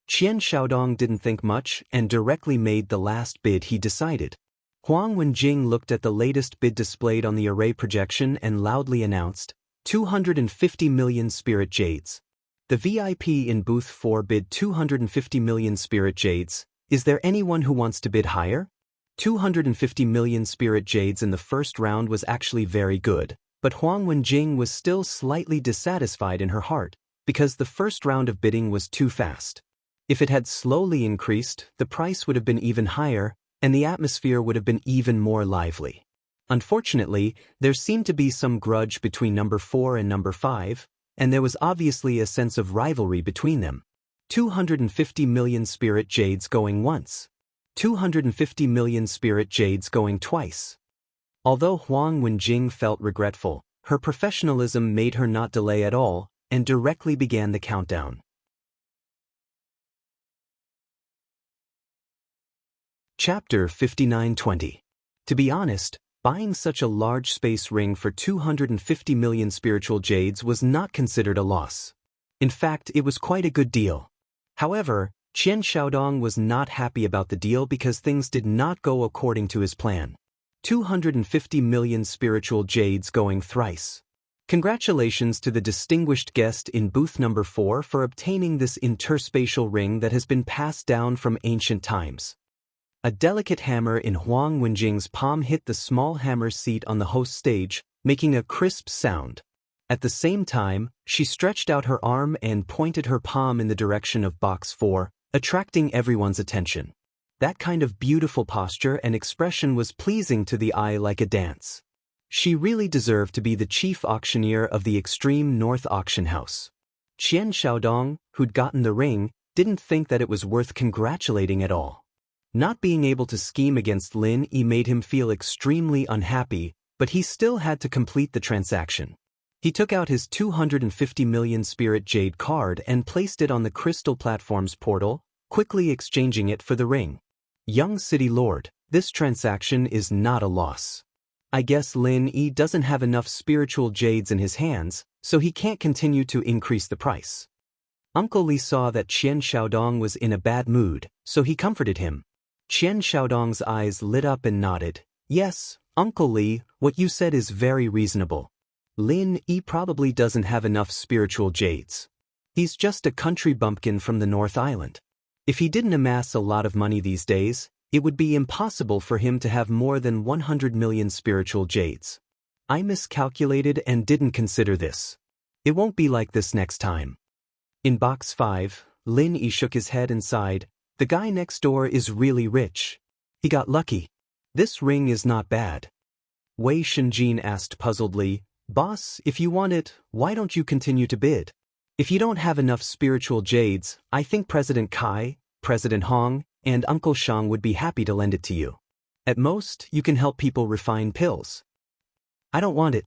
Qian Xiaodong didn't think much and directly made the last bid he decided. Huang Wenjing looked at the latest bid displayed on the array projection and loudly announced, 250 million spirit jades. The VIP in booth 4 bid 250 million spirit jades. Is there anyone who wants to bid higher? 250 million spirit jades in the first round was actually very good, but Huang Wenjing was still slightly dissatisfied in her heart, because the first round of bidding was too fast. If it had slowly increased, the price would have been even higher, and the atmosphere would have been even more lively. Unfortunately, there seemed to be some grudge between number 4 and number 5, and there was obviously a sense of rivalry between them. 250 million spirit jades going once. 250 million spirit jades going twice. Although Huang Wenjing felt regretful, her professionalism made her not delay at all, and directly began the countdown. Chapter 5920. To be honest, buying such a large space ring for 250 million spiritual jades was not considered a loss. In fact, it was quite a good deal. However, Qian Xiaodong was not happy about the deal because things did not go according to his plan. 250 million spiritual jades going thrice. Congratulations to the distinguished guest in booth number 4 for obtaining this interspatial ring that has been passed down from ancient times. A delicate hammer in Huang Wenjing's palm hit the small hammer seat on the host stage, making a crisp sound. At the same time, she stretched out her arm and pointed her palm in the direction of box 4, attracting everyone's attention. That kind of beautiful posture and expression was pleasing to the eye like a dance. She really deserved to be the chief auctioneer of the Extreme North Auction House. Qian Xiaodong, who'd gotten the ring, didn't think that it was worth congratulating at all. Not being able to scheme against Lin Yi made him feel extremely unhappy, but he still had to complete the transaction. He took out his 250 million spirit jade card and placed it on the crystal platform's portal, quickly exchanging it for the ring. Young City Lord, this transaction is not a loss. I guess Lin Yi doesn't have enough spiritual jades in his hands, so he can't continue to increase the price. Uncle Li saw that Qian Xiaodong was in a bad mood, so he comforted him. Qian Xiaodong's eyes lit up and nodded. Yes, Uncle Li, what you said is very reasonable. Lin Yi probably doesn't have enough spiritual jades. He's just a country bumpkin from the North Island. If he didn't amass a lot of money these days, it would be impossible for him to have more than 100 million spiritual jades. I miscalculated and didn't consider this. It won't be like this next time. In box 5, Lin Yi shook his head and sighed. The guy next door is really rich. He got lucky. This ring is not bad. Wei Shenjin asked puzzledly, Boss, if you want it, why don't you continue to bid? If you don't have enough spiritual jades, I think President Kai, President Hong, and Uncle Shang would be happy to lend it to you. At most, you can help people refine pills. I don't want it.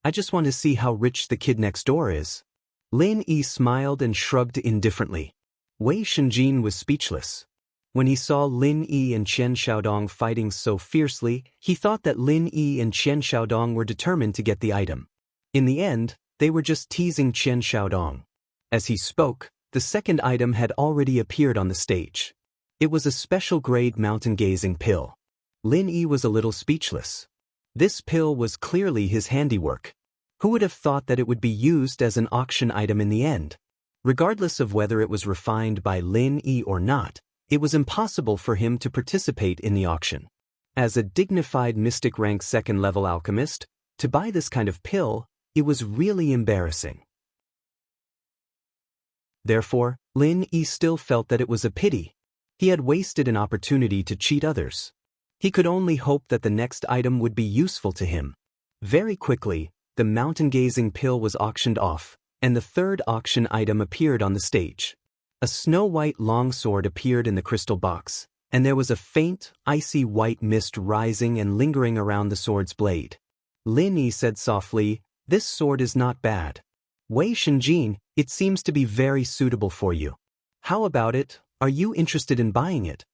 I just want to see how rich the kid next door is. Lin Yi smiled and shrugged indifferently. Wei Shenjin was speechless. When he saw Lin Yi and Qian Xiaodong fighting so fiercely, he thought that Lin Yi and Qian Xiaodong were determined to get the item. In the end, they were just teasing Qian Xiaodong. As he spoke, the second item had already appeared on the stage. It was a special grade mountain gazing pill. Lin Yi was a little speechless. This pill was clearly his handiwork. Who would have thought that it would be used as an auction item in the end? Regardless of whether it was refined by Lin Yi or not, it was impossible for him to participate in the auction. As a dignified mystic rank second-level alchemist, to buy this kind of pill, it was really embarrassing. Therefore, Lin Yi still felt that it was a pity. He had wasted an opportunity to cheat others. He could only hope that the next item would be useful to him. Very quickly, the mountain-gazing pill was auctioned off, and the third auction item appeared on the stage. A snow-white longsword appeared in the crystal box, and there was a faint, icy white mist rising and lingering around the sword's blade. Lin Yi said softly, "This sword is not bad. Wei Shenjin, it seems to be very suitable for you. How about it? Are you interested in buying it?"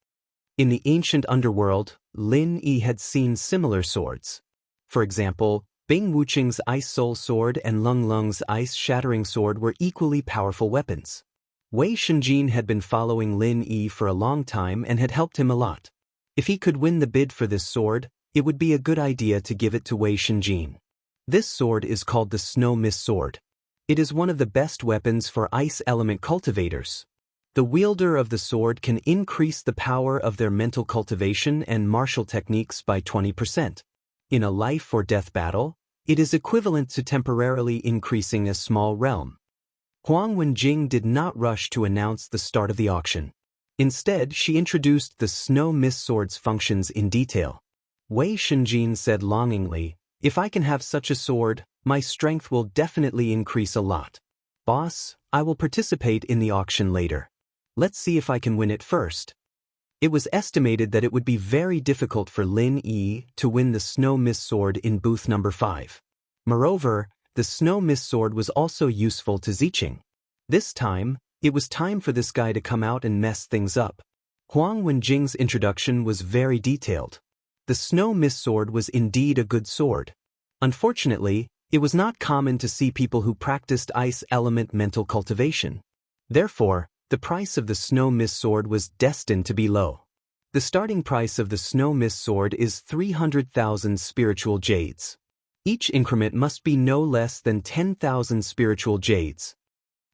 In the ancient underworld, Lin Yi had seen similar swords. For example, Bing Wuqing's Ice Soul Sword and Lung Lung's Ice Shattering Sword were equally powerful weapons. Wei Shenjin had been following Lin Yi for a long time and had helped him a lot. If he could win the bid for this sword, it would be a good idea to give it to Wei Shenjin. This sword is called the Snow Mist Sword. It is one of the best weapons for ice element cultivators. The wielder of the sword can increase the power of their mental cultivation and martial techniques by 20%. In a life or death battle, it is equivalent to temporarily increasing a small realm. Huang Wenjing did not rush to announce the start of the auction. Instead, she introduced the Snow Mist Sword's functions in detail. Wei Shenjin said longingly, "If I can have such a sword, my strength will definitely increase a lot. Boss, I will participate in the auction later. Let's see if I can win it first." It was estimated that it would be very difficult for Lin Yi to win the Snow Mist Sword in booth number 5. Moreover, the Snow Mist Sword was also useful to Ziqing. This time, it was time for this guy to come out and mess things up. Huang Wenjing's introduction was very detailed. The Snow Mist Sword was indeed a good sword. Unfortunately, it was not common to see people who practiced ice element mental cultivation. Therefore, the price of the Snow Mist Sword was destined to be low. The starting price of the Snow Mist Sword is 300,000 spiritual jades. Each increment must be no less than 10,000 spiritual jades.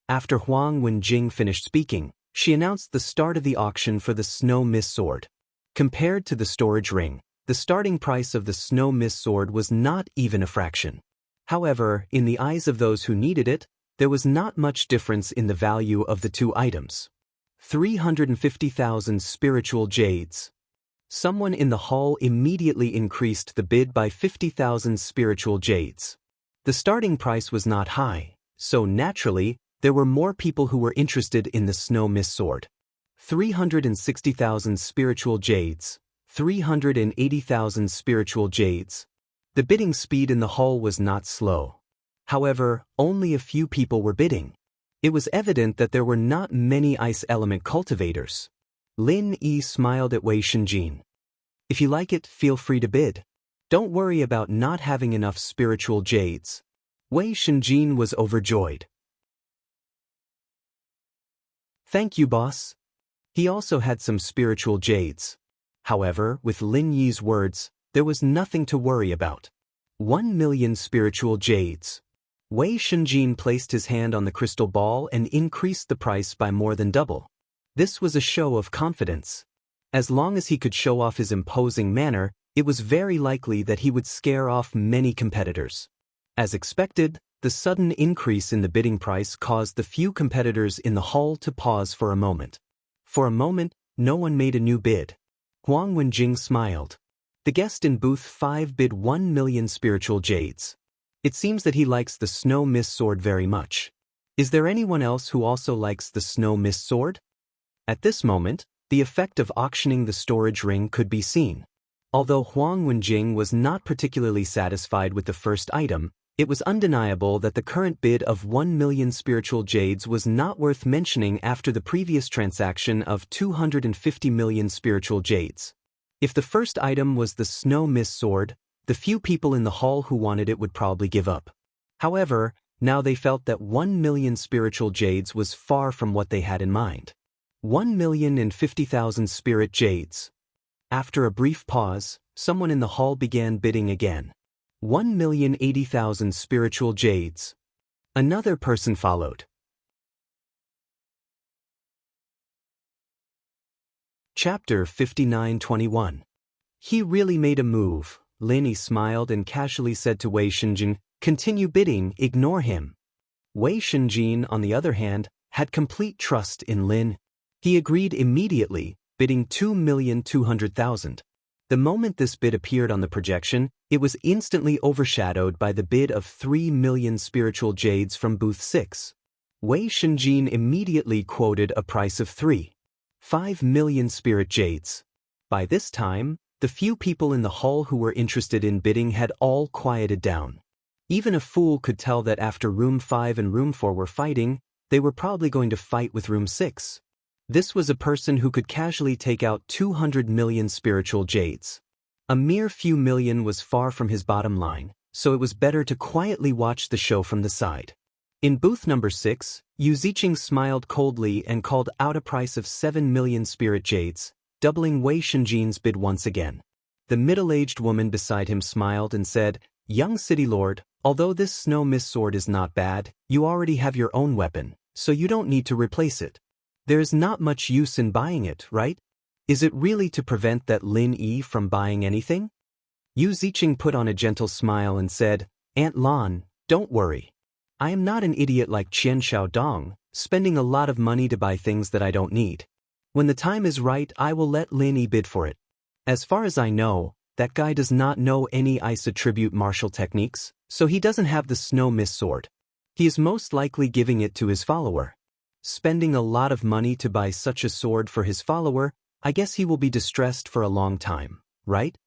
After Huang Wenjing finished speaking, she announced the start of the auction for the Snow Mist Sword. Compared to the storage ring, the starting price of the Snow Mist Sword was not even a fraction. However, in the eyes of those who needed it, there was not much difference in the value of the two items. 350,000 spiritual jades. Someone in the hall immediately increased the bid by 50,000 spiritual jades. The starting price was not high, so naturally, there were more people who were interested in the Snow Mist Sword. 360,000 spiritual jades. 380,000 spiritual jades. The bidding speed in the hall was not slow. However, only a few people were bidding. It was evident that there were not many ice element cultivators. Lin Yi smiled at Wei Shenjin. "If you like it, feel free to bid. Don't worry about not having enough spiritual jades." Wei Shenjin was overjoyed. "Thank you, boss." He also had some spiritual jades. However, with Lin Yi's words, there was nothing to worry about. 1,000,000 spiritual jades. Wei Shenjin placed his hand on the crystal ball and increased the price by more than double. This was a show of confidence. As long as he could show off his imposing manner, it was very likely that he would scare off many competitors. As expected, the sudden increase in the bidding price caused the few competitors in the hall to pause for a moment. For a moment, no one made a new bid. Huang Wenjing smiled. The guest in booth 5 bid 1,000,000 spiritual jades. It seems that he likes the Snow Mist Sword very much. Is there anyone else who also likes the Snow Mist Sword? At this moment, the effect of auctioning the storage ring could be seen. Although Huang Wenjing was not particularly satisfied with the first item, it was undeniable that the current bid of 1,000,000 spiritual jades was not worth mentioning after the previous transaction of 250 million spiritual jades. If the first item was the Snow Mist Sword, the few people in the hall who wanted it would probably give up. However, now they felt that 1,000,000 spiritual jades was far from what they had in mind. 1,050,000 spirit jades. After a brief pause, someone in the hall began bidding again. 1,080,000 spiritual jades. Another person followed. Chapter 59:21. He really made a move. Lin Yi smiled and casually said to Wei Shenjin, "Continue bidding, ignore him." Wei Shenjin, on the other hand, had complete trust in Lin. He agreed immediately, bidding 2,200,000. The moment this bid appeared on the projection, it was instantly overshadowed by the bid of 3,000,000 spiritual jades from booth 6. Wei Shenjin immediately quoted a price of 3.5 million spirit jades. By this time, the few people in the hall who were interested in bidding had all quieted down. Even a fool could tell that after Room 5 and Room 4 were fighting, they were probably going to fight with Room 6. This was a person who could casually take out 200 million spiritual jades. A mere few million was far from his bottom line, so it was better to quietly watch the show from the side. In booth number 6, Yu Ziqing smiled coldly and called out a price of 7 million spirit jades, doubling Wei Shenjin's bid once again. The middle-aged woman beside him smiled and said, "Young city lord, although this snow mist sword is not bad, you already have your own weapon, so you don't need to replace it. There is not much use in buying it, right? Is it really to prevent that Lin Yi from buying anything?" Yu Ziqing put on a gentle smile and said, "Aunt Lan, don't worry. I am not an idiot like Qian Xiaodong, spending a lot of money to buy things that I don't need. When the time is right, I will let Lin Yi bid for it. As far as I know, that guy does not know any ice attribute martial techniques, so he doesn't have the snow mist sword. He is most likely giving it to his follower. Spending a lot of money to buy such a sword for his follower, I guess he will be distressed for a long time, right?"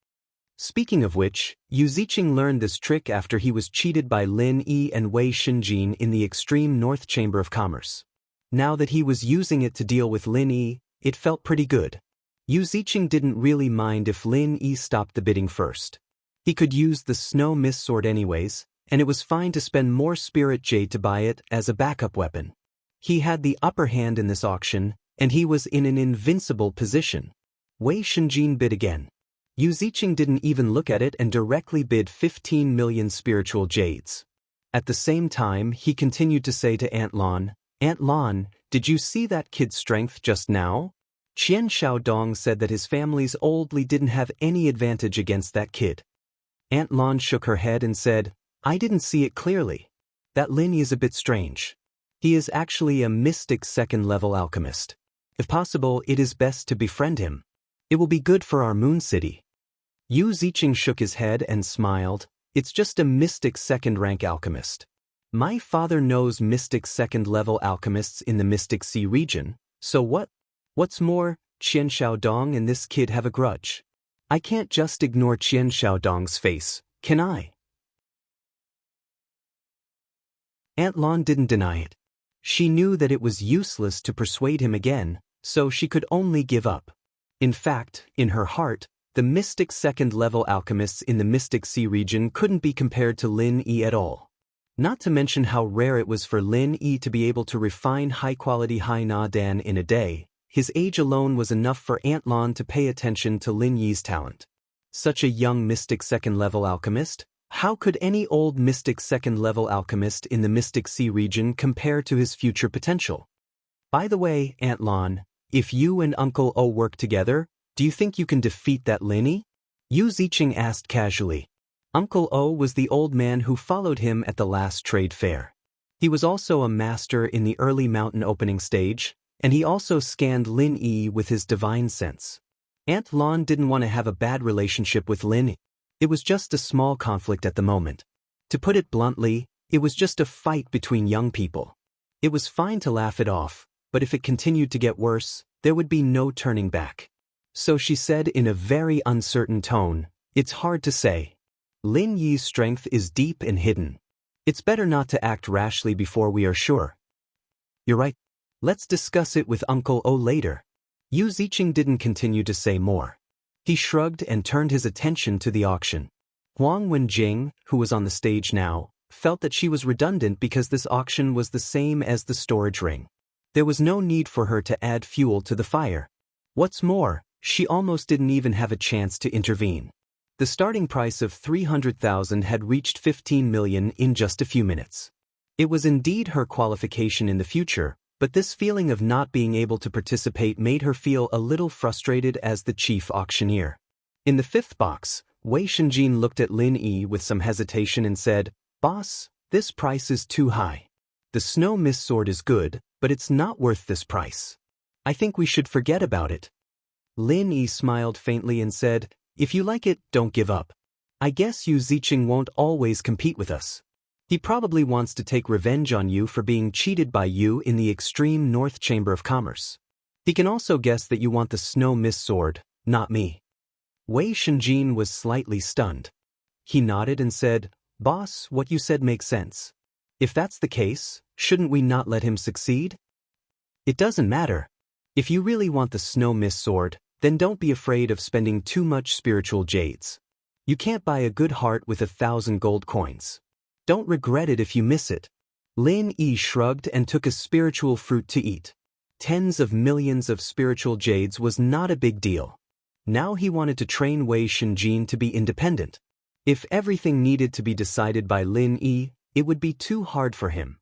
Speaking of which, Yu Ziqing learned this trick after he was cheated by Lin Yi and Wei Shenjin in the extreme North Chamber of Commerce. Now that he was using it to deal with Lin Yi, it felt pretty good. Yu Ziqing didn't really mind if Lin Yi stopped the bidding first. He could use the snow mist sword anyways, and it was fine to spend more spirit jade to buy it as a backup weapon. He had the upper hand in this auction, and he was in an invincible position. Wei Shenjin bid again. Yu Ziqing didn't even look at it and directly bid 15 million spiritual jades. At the same time, he continued to say to Aunt Lan, "Aunt Lan, did you see that kid's strength just now? Qian Xiaodong said that his family's oldly didn't have any advantage against that kid." Aunt Lan shook her head and said, "I didn't see it clearly. That Lin is a bit strange. He is actually a mystic second-level alchemist. If possible, it is best to befriend him. It will be good for our moon city." Yu Ziqing shook his head and smiled. "It's just a mystic second-rank alchemist. My father knows mystic second-level alchemists in the Mystic Sea region, so what's more, Qian Xiaodong and this kid have a grudge. I can't just ignore Qian Xiaodong's face, can I?" Aunt Lan didn't deny it. She knew that it was useless to persuade him again, so she could only give up. In fact, in her heart, the mystic second-level alchemists in the Mystic Sea region couldn't be compared to Lin Yi at all. Not to mention how rare it was for Lin Yi to be able to refine high-quality Haina Dan in a day. His age alone was enough for Aunt Lan to pay attention to Lin Yi's talent. Such a young mystic second-level alchemist? How could any old mystic second-level alchemist in the Mystic Sea region compare to his future potential? By the way, Aunt Lan, if you and Uncle O work together, do you think you can defeat that Lin Yi? Yu Ziqing asked casually. Uncle O was the old man who followed him at the last trade fair. He was also a master in the early mountain opening stage, and he also scanned Lin Yi with his divine sense. Aunt Lan didn't want to have a bad relationship with Lin Yi. It was just a small conflict at the moment. To put it bluntly, it was just a fight between young people. It was fine to laugh it off, but if it continued to get worse, there would be no turning back. So she said in a very uncertain tone, "It's hard to say. Lin Yi's strength is deep and hidden. It's better not to act rashly before we are sure." "You're right. Let's discuss it with Uncle O later." Yu Ziqing didn't continue to say more. He shrugged and turned his attention to the auction. Huang Wenjing, who was on the stage now, felt that she was redundant because this auction was the same as the storage ring. There was no need for her to add fuel to the fire. What's more, she almost didn't even have a chance to intervene. The starting price of 300,000 had reached 15 million in just a few minutes. It was indeed her qualification in the future, but this feeling of not being able to participate made her feel a little frustrated as the chief auctioneer. In the fifth box, Wei Shenjin looked at Lin Yi with some hesitation and said, "Boss, this price is too high. The snow mist sword is good, but it's not worth this price. I think we should forget about it." Lin Yi smiled faintly and said, "If you like it, don't give up. I guess Yu Ziqing won't always compete with us." He probably wants to take revenge on you for being cheated by you in the extreme North Chamber of Commerce. He can also guess that you want the snow mist sword, not me. Wei Shenjin was slightly stunned. He nodded and said, "Boss, what you said makes sense. If that's the case, shouldn't we not let him succeed?" "It doesn't matter. If you really want the snow mist sword, then don't be afraid of spending too much spiritual jades. You can't buy a good heart with 1,000 gold coins. Don't regret it if you miss it." Lin Yi shrugged and took a spiritual fruit to eat. Tens of millions of spiritual jades was not a big deal. Now he wanted to train Wei Shenjin to be independent. If everything needed to be decided by Lin Yi, it would be too hard for him.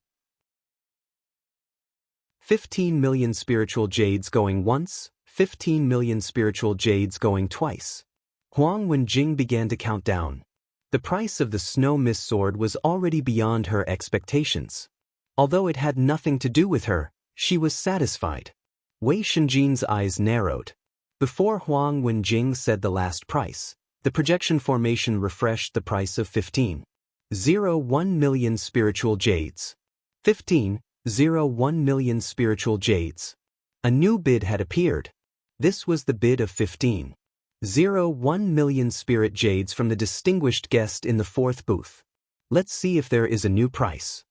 15 million spiritual jades going once, 15 million spiritual jades going twice. Huang Wenjing began to count down. The price of the snow mist sword was already beyond her expectations. Although it had nothing to do with her, she was satisfied. Wei Shenjin's eyes narrowed. Before Huang Wenjing said the last price, the projection formation refreshed the price of 15.01 million spiritual jades. 15.01 million spiritual jades. A new bid had appeared. This was the bid of 15.01 million spirit jades from the distinguished guest in the fourth booth. Let's see if there is a new price.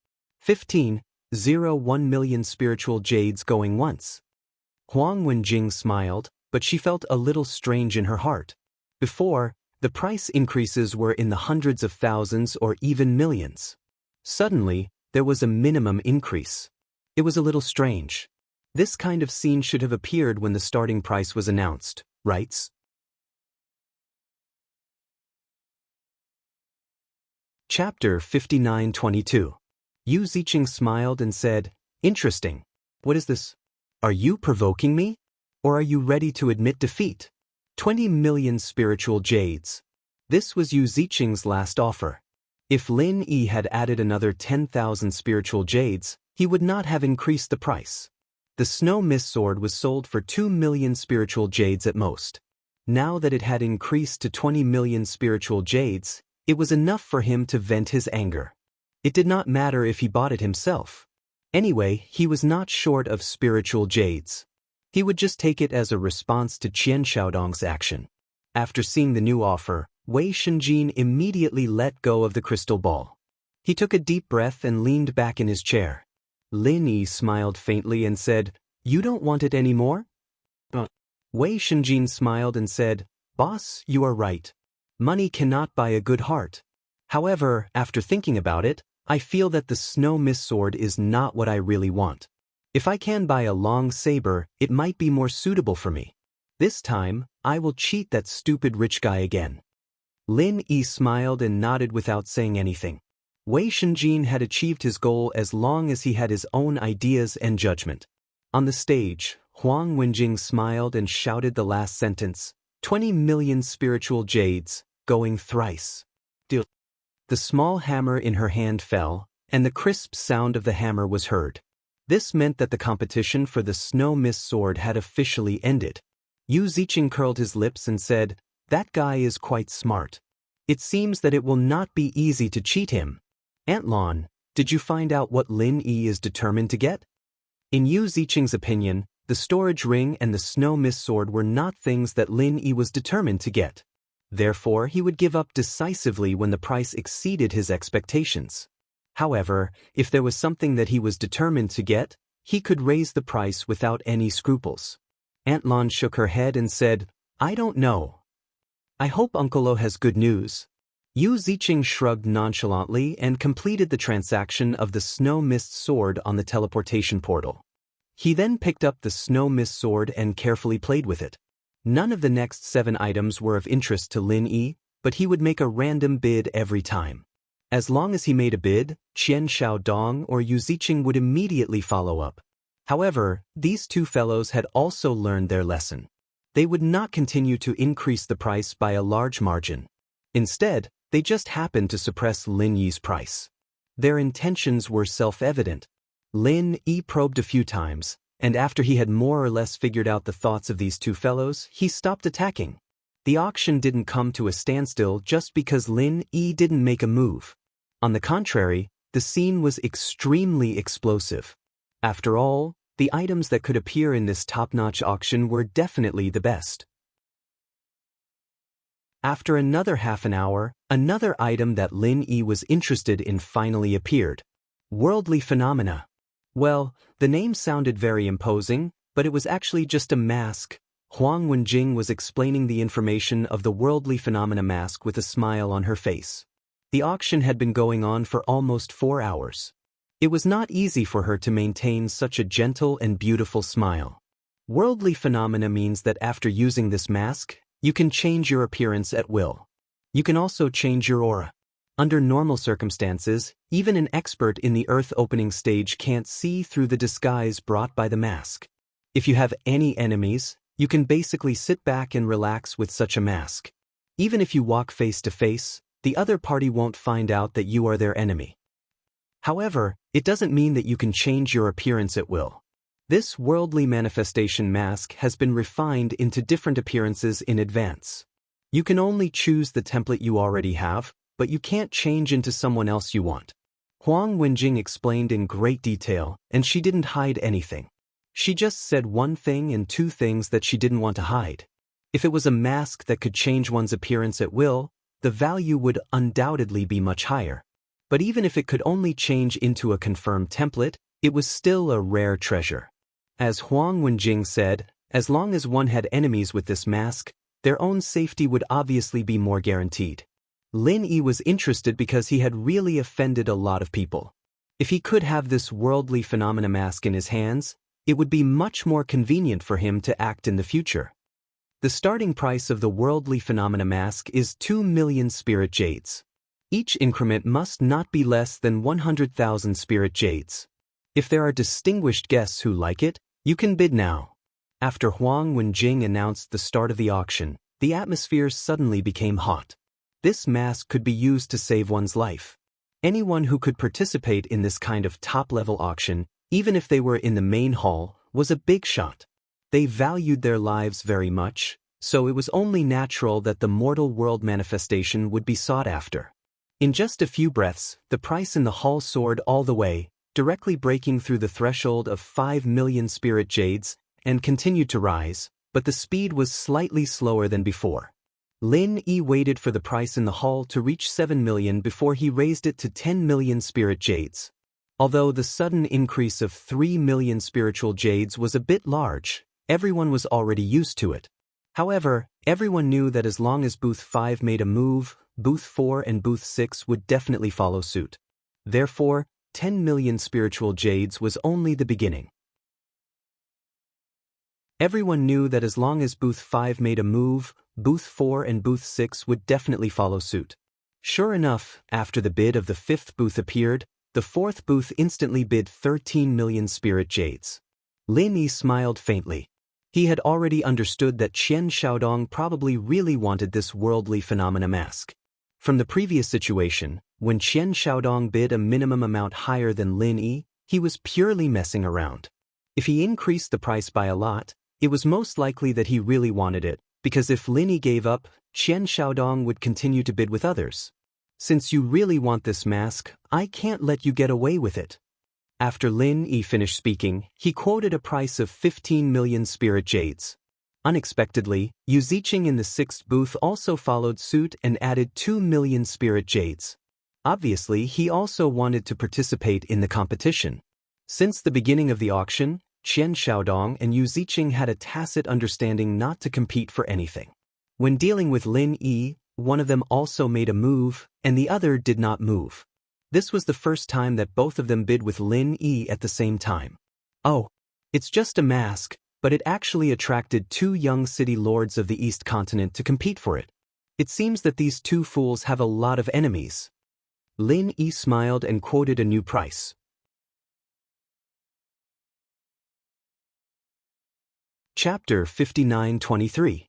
15.01 million spiritual jades going once. Huang Wenjing smiled, but she felt a little strange in her heart. Before, the price increases were in the hundreds of thousands or even millions. Suddenly, there was a minimum increase. It was a little strange. This kind of scene should have appeared when the starting price was announced, right? Chapter 59:22. Yu Ziqing smiled and said, "Interesting. What is this? Are you provoking me? Or are you ready to admit defeat? 20 million spiritual jades." This was Yu Ziqing's last offer. If Lin Yi had added another 10,000 spiritual jades, he would not have increased the price. The snow mist sword was sold for 2 million spiritual jades at most. Now that it had increased to 20 million spiritual jades, it was enough for him to vent his anger. It did not matter if he bought it himself. Anyway, he was not short of spiritual jades. He would just take it as a response to Qian Xiaodong's action. After seeing the new offer, Wei Shenjin immediately let go of the crystal ball. He took a deep breath and leaned back in his chair. Lin Yi smiled faintly and said, "You don't want it anymore?" Wei Shenjin smiled and said, "Boss, you are right. Money cannot buy a good heart. However, after thinking about it, I feel that the snow mist sword is not what I really want. If I can buy a long saber, it might be more suitable for me. This time, I will cheat that stupid rich guy again." Lin Yi smiled and nodded without saying anything. Wei Shenjin had achieved his goal as long as he had his own ideas and judgment. On the stage, Huang Wenjing smiled and shouted the last sentence, 20 million spiritual jades, going thrice. The small hammer in her hand fell, and the crisp sound of the hammer was heard. This meant that the competition for the snow mist sword had officially ended. Yu Ziqing curled his lips and said, "That guy is quite smart. It seems that it will not be easy to cheat him." "Aunt Lon, did you find out what Lin Yi is determined to get?" In Yu Ziqing's opinion, the storage ring and the snow mist sword were not things that Lin Yi was determined to get. Therefore, he would give up decisively when the price exceeded his expectations. However, if there was something that he was determined to get, he could raise the price without any scruples. Aunt Lon shook her head and said, "I don't know. I hope Uncle Lo has good news." Yu Ziqing shrugged nonchalantly and completed the transaction of the snow mist sword on the teleportation portal. He then picked up the snow mist sword and carefully played with it. None of the next 7 items were of interest to Lin Yi, but he would make a random bid every time. As long as he made a bid, Qian Xiaodong or Yu Ziqing would immediately follow up. However, these two fellows had also learned their lesson. They would not continue to increase the price by a large margin. Instead, they just happened to suppress Lin Yi's price. Their intentions were self-evident. Lin Yi probed a few times, and after he had more or less figured out the thoughts of these two fellows, he stopped attacking. The auction didn't come to a standstill just because Lin Yi didn't make a move. On the contrary, The scene was extremely explosive. After all, the items that could appear in this top-notch auction were definitely the best. After another half an hour, another item that Lin Yi was interested in finally appeared. Worldly phenomena. Well, the name sounded very imposing, but it was actually just a mask. Huang Wenjing was explaining the information of the worldly phenomena mask with a smile on her face. The auction had been going on for almost 4 hours. It was not easy for her to maintain such a gentle and beautiful smile. Worldly phenomena means that after using this mask, you can change your appearance at will. You can also change your aura. Under normal circumstances, even an expert in the earth opening stage can't see through the disguise brought by the mask. If you have any enemies, you can basically sit back and relax with such a mask. Even if you walk face to face, the other party won't find out that you are their enemy. However, it doesn't mean that you can change your appearance at will. This worldly manifestation mask has been refined into different appearances in advance. You can only choose the template you already have, but you can't change into someone else you want. Huang Wenjing explained in great detail, and she didn't hide anything. She just said one thing and two things that she didn't want to hide. If it was a mask that could change one's appearance at will, the value would undoubtedly be much higher. But even if it could only change into a confirmed template, it was still a rare treasure. As Huang Wenjing said, as long as one had enemies with this mask, their own safety would obviously be more guaranteed. Lin Yi was interested because he had really offended a lot of people. If he could have this worldly phenomena mask in his hands, it would be much more convenient for him to act in the future. The starting price of the worldly phenomena mask is 2 million spirit jades. Each increment must not be less than 100,000 spirit jades. If there are distinguished guests who like it, you can bid now. After Huang Wenjing announced the start of the auction, the atmosphere suddenly became hot. This mask could be used to save one's life. Anyone who could participate in this kind of top-level auction, even if they were in the main hall, was a big shot. They valued their lives very much, so it was only natural that the mortal world manifestation would be sought after. In just a few breaths, the price in the hall soared all the way, directly breaking through the threshold of 5 million spirit jades, and continued to rise, but the speed was slightly slower than before. Lin Yi waited for the price in the hall to reach 7 million before he raised it to 10 million spirit jades. Although the sudden increase of 3 million spiritual jades was a bit large, everyone was already used to it. However, everyone knew that as long as Booth 5 made a move, Booth 4 and Booth 6 would definitely follow suit. Therefore, 10 million spiritual jades was only the beginning. Everyone knew that as long as Booth 5 made a move, Booth 4 and Booth 6 would definitely follow suit. Sure enough, after the bid of the 5th booth appeared, the 4th booth instantly bid 13 million spirit jades. Lin Yi smiled faintly. He had already understood that Qian Xiaodong probably really wanted this worldly phenomena mask. From the previous situation, when Qian Xiaodong bid a minimum amount higher than Lin Yi, he was purely messing around. If he increased the price by a lot, it was most likely that he really wanted it, because if Lin Yi gave up, Qian Xiaodong would continue to bid with others. Since you really want this mask, I can't let you get away with it. After Lin Yi finished speaking, he quoted a price of 15 million spirit jades. Unexpectedly, Yu Ziqing in the 6th booth also followed suit and added 2 million spirit jades. Obviously, he also wanted to participate in the competition. Since the beginning of the auction, Qian Xiaodong and Yu Ziqing had a tacit understanding not to compete for anything. When dealing with Lin Yi, one of them also made a move, and the other did not move. This was the first time that both of them bid with Lin Yi at the same time. Oh, it's just a mask, but it actually attracted 2 young city lords of the East Continent to compete for it. It seems that these 2 fools have a lot of enemies. Lin Yi smiled and quoted a new price. Chapter 59-23.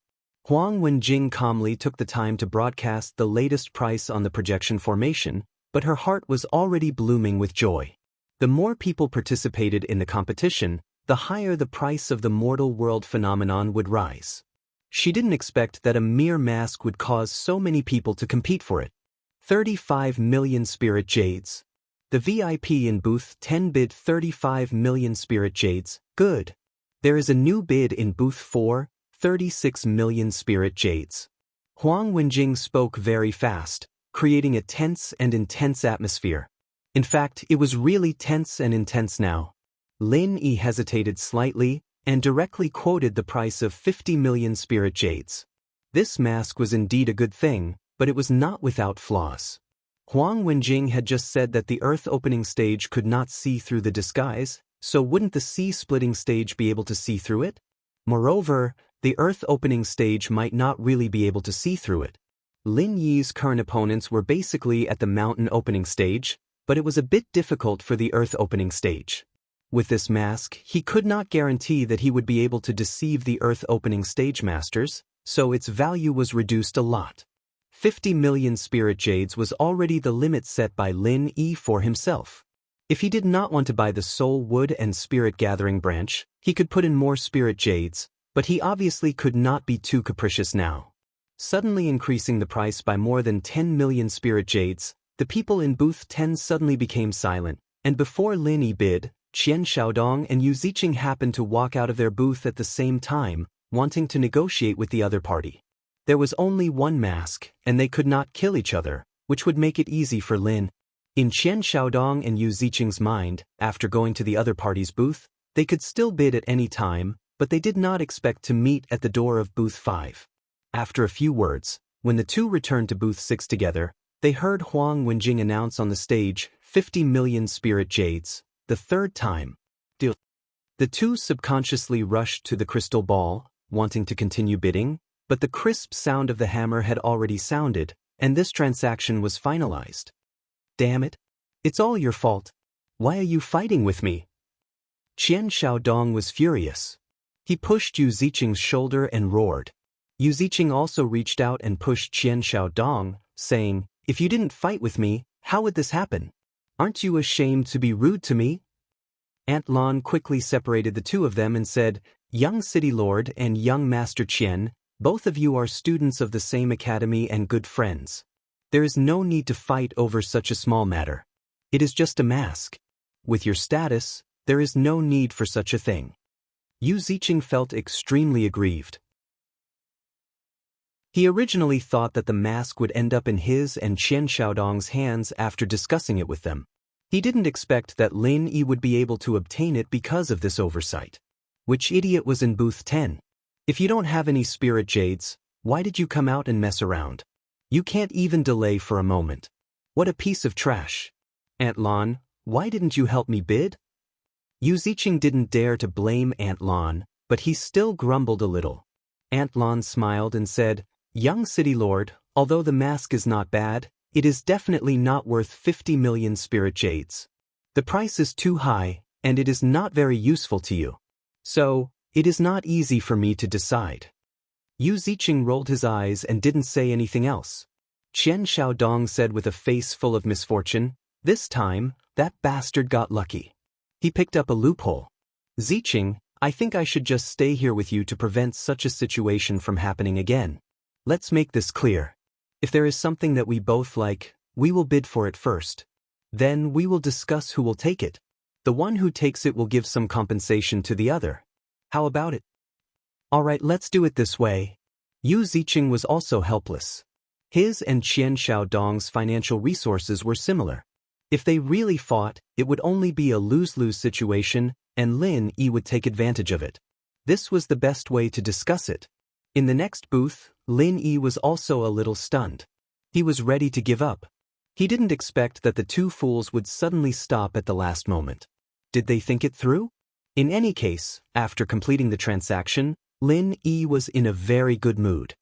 Huang Wenjing calmly took the time to broadcast the latest price on the projection formation, but her heart was already blooming with joy. The more people participated in the competition, the higher the price of the mortal world phenomenon would rise. She didn't expect that a mere mask would cause so many people to compete for it. 35 million spirit jades. The VIP in booth 10 bid 35 million spirit jades. Good. There is a new bid in booth 4, 36 million spirit jades. Huang Wenjing spoke very fast, creating a tense and intense atmosphere. In fact, it was really tense and intense now. Lin Yi hesitated slightly and directly quoted the price of 50 million spirit jades. This mask was indeed a good thing, but it was not without flaws. Huang Wenjing had just said that the earth opening stage could not see through the disguise, so wouldn't the sea splitting stage be able to see through it? Moreover, the earth opening stage might not really be able to see through it. Lin Yi's current opponents were basically at the mountain opening stage, but it was a bit difficult for the earth opening stage. With this mask, he could not guarantee that he would be able to deceive the earth opening stage masters, so its value was reduced a lot. 50 million spirit jades was already the limit set by Lin Yi for himself. If he did not want to buy the soul wood and spirit gathering branch, he could put in more spirit jades, but he obviously could not be too capricious now. Suddenly increasing the price by more than 10 million spirit jades, the people in booth 10 suddenly became silent, and before Lin Yi bid, Qian Xiaodong and Yu Ziqing happened to walk out of their booth at the same time, wanting to negotiate with the other party. There was only one mask, and they could not kill each other, which would make it easy for Lin. In Qian Xiaodong and Yu Ziqing's mind, after going to the other party's booth, they could still bid at any time, but they did not expect to meet at the door of booth 5. After a few words, when the two returned to booth 6 together, they heard Huang Wenjing announce on the stage, 50 million spirit jades, the third time. Deal. The two subconsciously rushed to the crystal ball, wanting to continue bidding, but the crisp sound of the hammer had already sounded, and this transaction was finalized. Damn it. It's all your fault. Why are you fighting with me? Qian Xiaodong was furious. He pushed Yu Ziqing's shoulder and roared. Yu Ziqing also reached out and pushed Qian Xiaodong, saying, "If you didn't fight with me, how would this happen? Aren't you ashamed to be rude to me?" Aunt Lan quickly separated the two of them and said, "Young City Lord and young Master Qian, both of you are students of the same academy and good friends. There is no need to fight over such a small matter. It is just a mask. With your status, there is no need for such a thing." Yu Ziqing felt extremely aggrieved. He originally thought that the mask would end up in his and Qian Xiaodong's hands after discussing it with them. He didn't expect that Lin Yi would be able to obtain it because of this oversight. Which idiot was in booth 10? If you don't have any spirit jades, why did you come out and mess around? You can't even delay for a moment. What a piece of trash. Aunt Lan, why didn't you help me bid? Yu Ziqing didn't dare to blame Aunt Lan, but he still grumbled a little. Aunt Lan smiled and said, "Young City Lord, although the mask is not bad, it is definitely not worth 50 million spirit jades. The price is too high, and it is not very useful to you. So, it is not easy for me to decide." Yu Ziqing rolled his eyes and didn't say anything else. Qian Xiaodong said with a face full of misfortune, "This time, that bastard got lucky. He picked up a loophole. Ziqing, I think I should just stay here with you to prevent such a situation from happening again. Let's make this clear. If there is something that we both like, we will bid for it first. Then we will discuss who will take it. The one who takes it will give some compensation to the other. How about it? Alright, let's do it this way." Yu Ziqing was also helpless. His and Qian Xiaodong's financial resources were similar. If they really fought, it would only be a lose-lose situation, and Lin Yi would take advantage of it. This was the best way to discuss it. In the next booth, Lin Yi was also a little stunned. He was ready to give up. He didn't expect that the two fools would suddenly stop at the last moment. Did they think it through? In any case, after completing the transaction, Lin Yi was in a very good mood.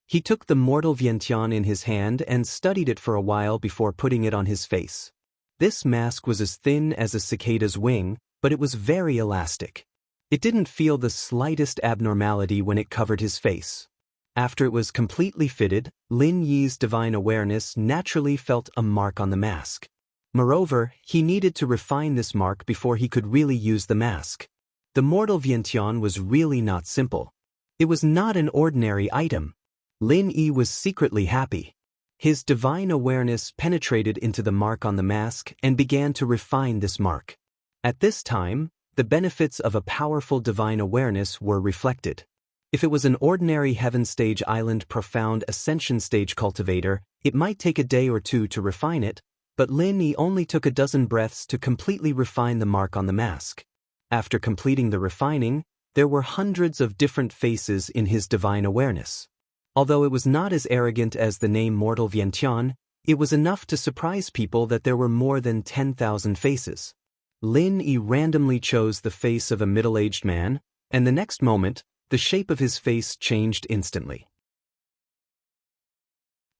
He took the mortal Vientiane in his hand and studied it for a while before putting it on his face. This mask was as thin as a cicada's wing, but it was very elastic. It didn't feel the slightest abnormality when it covered his face. After it was completely fitted, Lin Yi's divine awareness naturally felt a mark on the mask. Moreover, he needed to refine this mark before he could really use the mask. The mortal Vientiane was really not simple. It was not an ordinary item. Lin Yi was secretly happy. His divine awareness penetrated into the mark on the mask and began to refine this mark. At this time, the benefits of a powerful divine awareness were reflected. If it was an ordinary Heaven Stage Island Profound Ascension Stage cultivator, it might take a day or two to refine it, but Lin Yi only took a dozen breaths to completely refine the mark on the mask. After completing the refining, there were hundreds of different faces in his divine awareness. Although it was not as arrogant as the name Mortal Vientiane, it was enough to surprise people that there were more than 10,000 faces. Lin Yi randomly chose the face of a middle-aged man, and the next moment, the shape of his face changed instantly.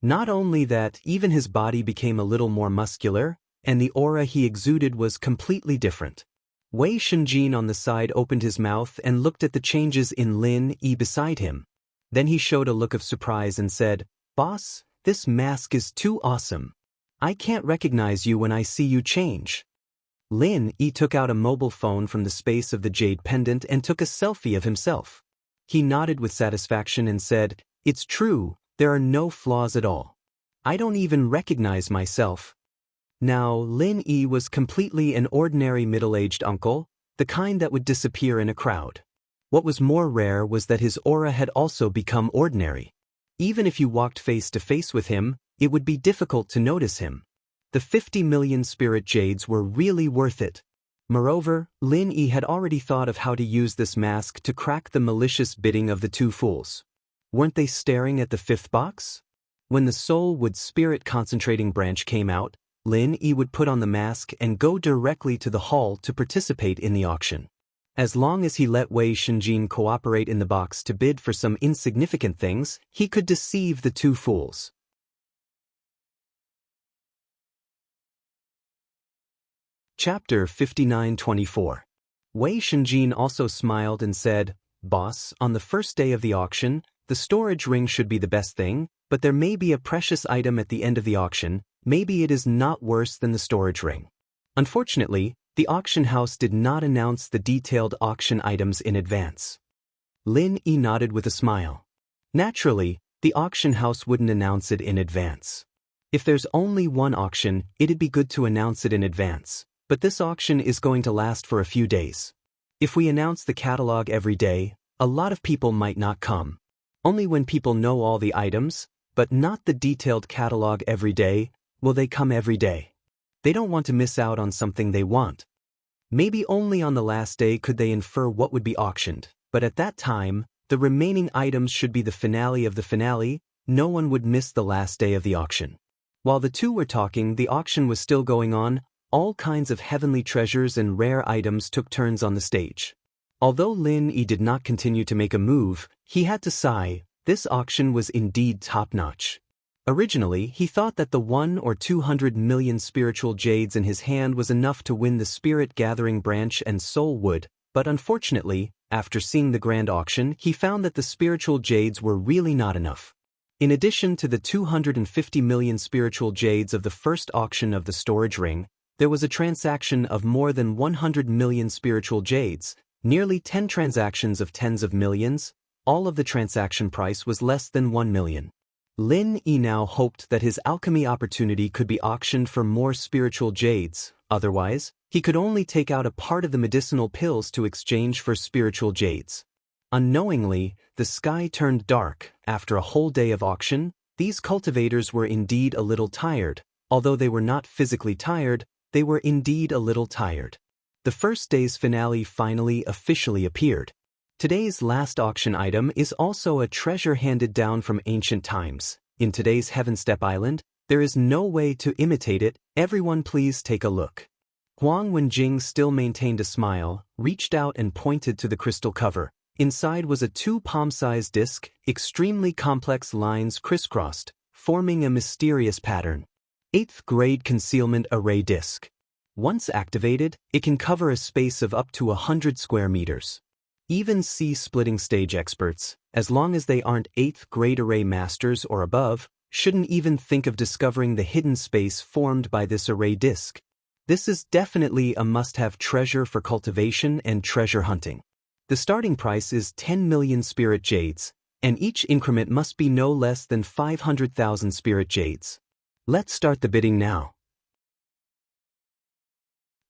Not only that, even his body became a little more muscular, and the aura he exuded was completely different. Wei Shunjin on the side opened his mouth and looked at the changes in Lin Yi beside him. Then he showed a look of surprise and said, "Boss, this mask is too awesome. I can't recognize you when I see you change." Lin Yi took out a mobile phone from the space of the jade pendant and took a selfie of himself. He nodded with satisfaction and said, "It's true, there are no flaws at all. I don't even recognize myself." Now, Lin Yi was completely an ordinary middle-aged uncle, the kind that would disappear in a crowd. What was more rare was that his aura had also become ordinary. Even if you walked face to face with him, it would be difficult to notice him. The 50 million spirit jades were really worth it. Moreover, Lin Yi had already thought of how to use this mask to crack the malicious bidding of the two fools. Weren't they staring at the fifth box? When the Soul Wood Spirit Concentrating Branch came out, Lin Yi would put on the mask and go directly to the hall to participate in the auction. As long as he let Wei Shunjin cooperate in the box to bid for some insignificant things, he could deceive the two fools. Chapter 59-24. Wei Shunjin also smiled and said, "Boss, on the first day of the auction, the storage ring should be the best thing, but there may be a precious item at the end of the auction. Maybe it is not worse than the storage ring." Unfortunately, the auction house did not announce the detailed auction items in advance. Lin Yi nodded with a smile. Naturally, the auction house wouldn't announce it in advance. If there's only one auction, it'd be good to announce it in advance, but this auction is going to last for a few days. If we announce the catalog every day, a lot of people might not come. Only when people know all the items, but not the detailed catalog every day, will they come every day. They don't want to miss out on something they want. Maybe only on the last day could they infer what would be auctioned, but at that time, the remaining items should be the finale of the finale. No one would miss the last day of the auction. While the two were talking, the auction was still going on. All kinds of heavenly treasures and rare items took turns on the stage. Although Lin Yi did not continue to make a move, he had to sigh. This auction was indeed top-notch. Originally, he thought that the 1 or 200 million spiritual jades in his hand was enough to win the Spirit Gathering Branch and Soul Wood, but unfortunately, after seeing the grand auction, he found that the spiritual jades were really not enough. In addition to the 250 million spiritual jades of the first auction of the storage ring, there was a transaction of more than 100 million spiritual jades, nearly 10 transactions of tens of millions. All of the transaction price was less than 1 million. Lin Yi now hoped that his alchemy opportunity could be auctioned for more spiritual jades. Otherwise, he could only take out a part of the medicinal pills to exchange for spiritual jades. Unknowingly, the sky turned dark. After a whole day of auction, these cultivators were indeed a little tired. Although they were not physically tired, they were indeed a little tired. The first day's finale finally officially appeared. Today's last auction item is also a treasure handed down from ancient times. In today's Heaven Step Island, there is no way to imitate it. Everyone please take a look. Huang Wenjing still maintained a smile, reached out and pointed to the crystal cover. Inside was a 2-palm-sized disc, extremely complex lines crisscrossed, forming a mysterious pattern. 8th grade concealment array disc. Once activated, it can cover a space of up to 100 square meters. Even C-splitting stage experts, as long as they aren't 8th grade array masters or above, shouldn't even think of discovering the hidden space formed by this array disc. This is definitely a must-have treasure for cultivation and treasure hunting. The starting price is 10 million spirit jades, and each increment must be no less than 500,000 spirit jades. Let's start the bidding now.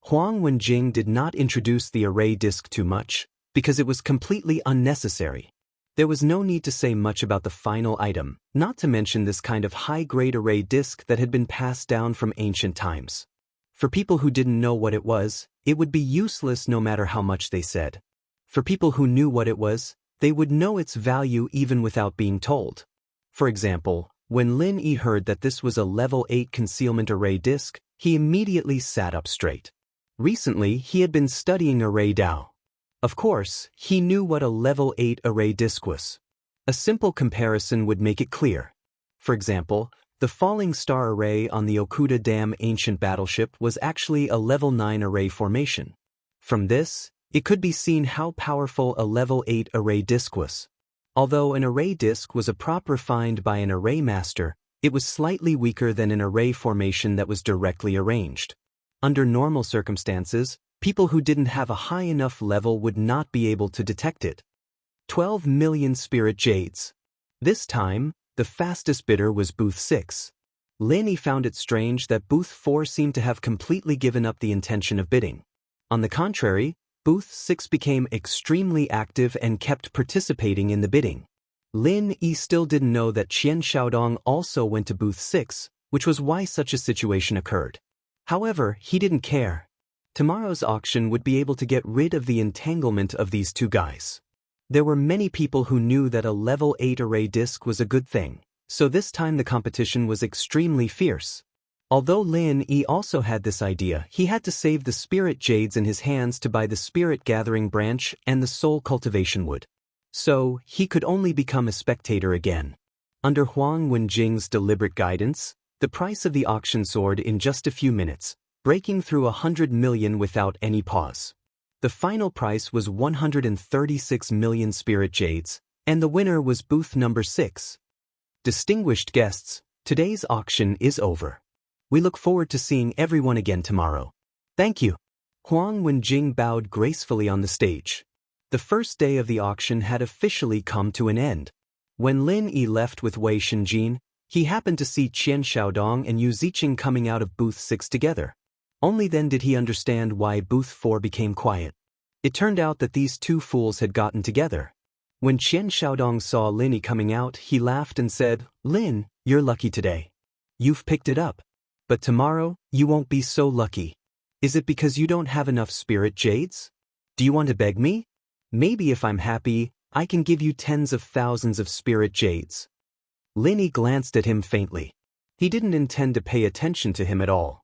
Huang Wenjing did not introduce the array disk too much, because it was completely unnecessary. There was no need to say much about the final item, not to mention this kind of high-grade array disk that had been passed down from ancient times. For people who didn't know what it was, it would be useless no matter how much they said. For people who knew what it was, they would know its value even without being told. For example, when Lin Yi heard that this was a level 8 concealment array disk, he immediately sat up straight. Recently, he had been studying array Dao. Of course, he knew what a level 8 array disk was. A simple comparison would make it clear. For example, the falling star array on the Okuda Dam ancient battleship was actually a level 9 array formation. From this, it could be seen how powerful a level 8 array disk was. Although an array disk was a prop refined by an array master, it was slightly weaker than an array formation that was directly arranged. Under normal circumstances, people who didn't have a high enough level would not be able to detect it. 12 million spirit jades. This time, the fastest bidder was Booth 6. Lin Yi found it strange that Booth 4 seemed to have completely given up the intention of bidding. On the contrary, Booth 6 became extremely active and kept participating in the bidding. Lin Yi still didn't know that Qian Xiaodong also went to Booth 6, which was why such a situation occurred. However, he didn't care. Tomorrow's auction would be able to get rid of the entanglement of these two guys. There were many people who knew that a level 8 array disk was a good thing, so this time the competition was extremely fierce. Although Lin Yi also had this idea, he had to save the spirit jades in his hands to buy the spirit gathering branch and the soul cultivation wood. So, he could only become a spectator again. Under Huang Wenjing's deliberate guidance, the price of the auction soared in just a few minutes, breaking through 100 million without any pause. The final price was 136 million spirit jades, and the winner was booth number 6. Distinguished guests, today's auction is over. We look forward to seeing everyone again tomorrow. Thank you. Huang Wenjing bowed gracefully on the stage. The first day of the auction had officially come to an end. When Lin Yi left with Wei Shenjin, he happened to see Qian Xiaodong and Yu Ziqing coming out of booth 6 together. Only then did he understand why booth 4 became quiet. It turned out that these two fools had gotten together. When Qian Xiaodong saw Lin Yi coming out, he laughed and said, "Lin, you're lucky today. You've picked it up. But tomorrow, you won't be so lucky. Is it because you don't have enough spirit jades? Do you want to beg me? Maybe if I'm happy, I can give you tens of thousands of spirit jades." Lin Yi glanced at him faintly. He didn't intend to pay attention to him at all.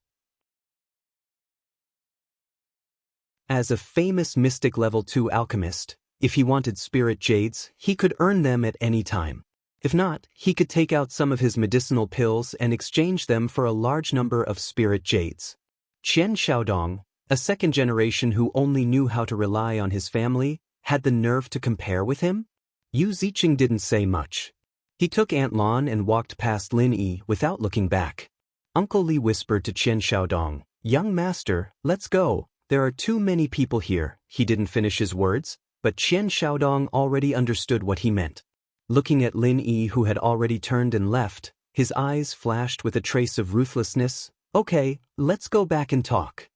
As a famous mystic level 2 alchemist, if he wanted spirit jades, he could earn them at any time. If not, he could take out some of his medicinal pills and exchange them for a large number of spirit jades. Qian Xiaodong, a second generation who only knew how to rely on his family, had the nerve to compare with him? Yu Ziqing didn't say much. He took Aunt Lan and walked past Lin Yi without looking back. Uncle Li whispered to Qian Xiaodong, "Young master, let's go. There are too many people here." He didn't finish his words, but Qian Xiaodong already understood what he meant. Looking at Lin Yi, who had already turned and left, his eyes flashed with a trace of ruthlessness. "Okay, let's go back and talk."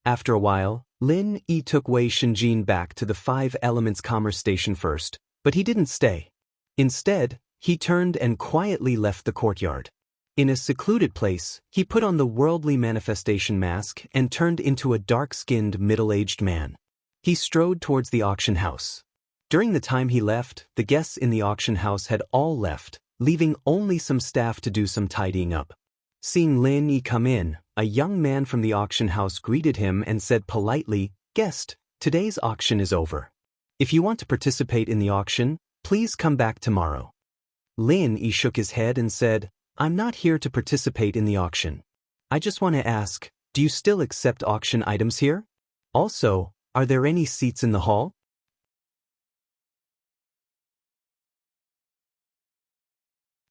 After a while, Lin Yi took Wei Shenjin back to the 5 Elements Commerce Station first, but he didn't stay. Instead, he turned and quietly left the courtyard. In a secluded place, he put on the worldly manifestation mask and turned into a dark-skinned middle-aged man. He strode towards the auction house. During the time he left, the guests in the auction house had all left, leaving only some staff to do some tidying up. Seeing Lin Yi come in, a young man from the auction house greeted him and said politely, "Guest, today's auction is over. If you want to participate in the auction, please come back tomorrow." Lin Yi shook his head and said, "I'm not here to participate in the auction. I just want to ask, do you still accept auction items here? Also, are there any seats in the hall?"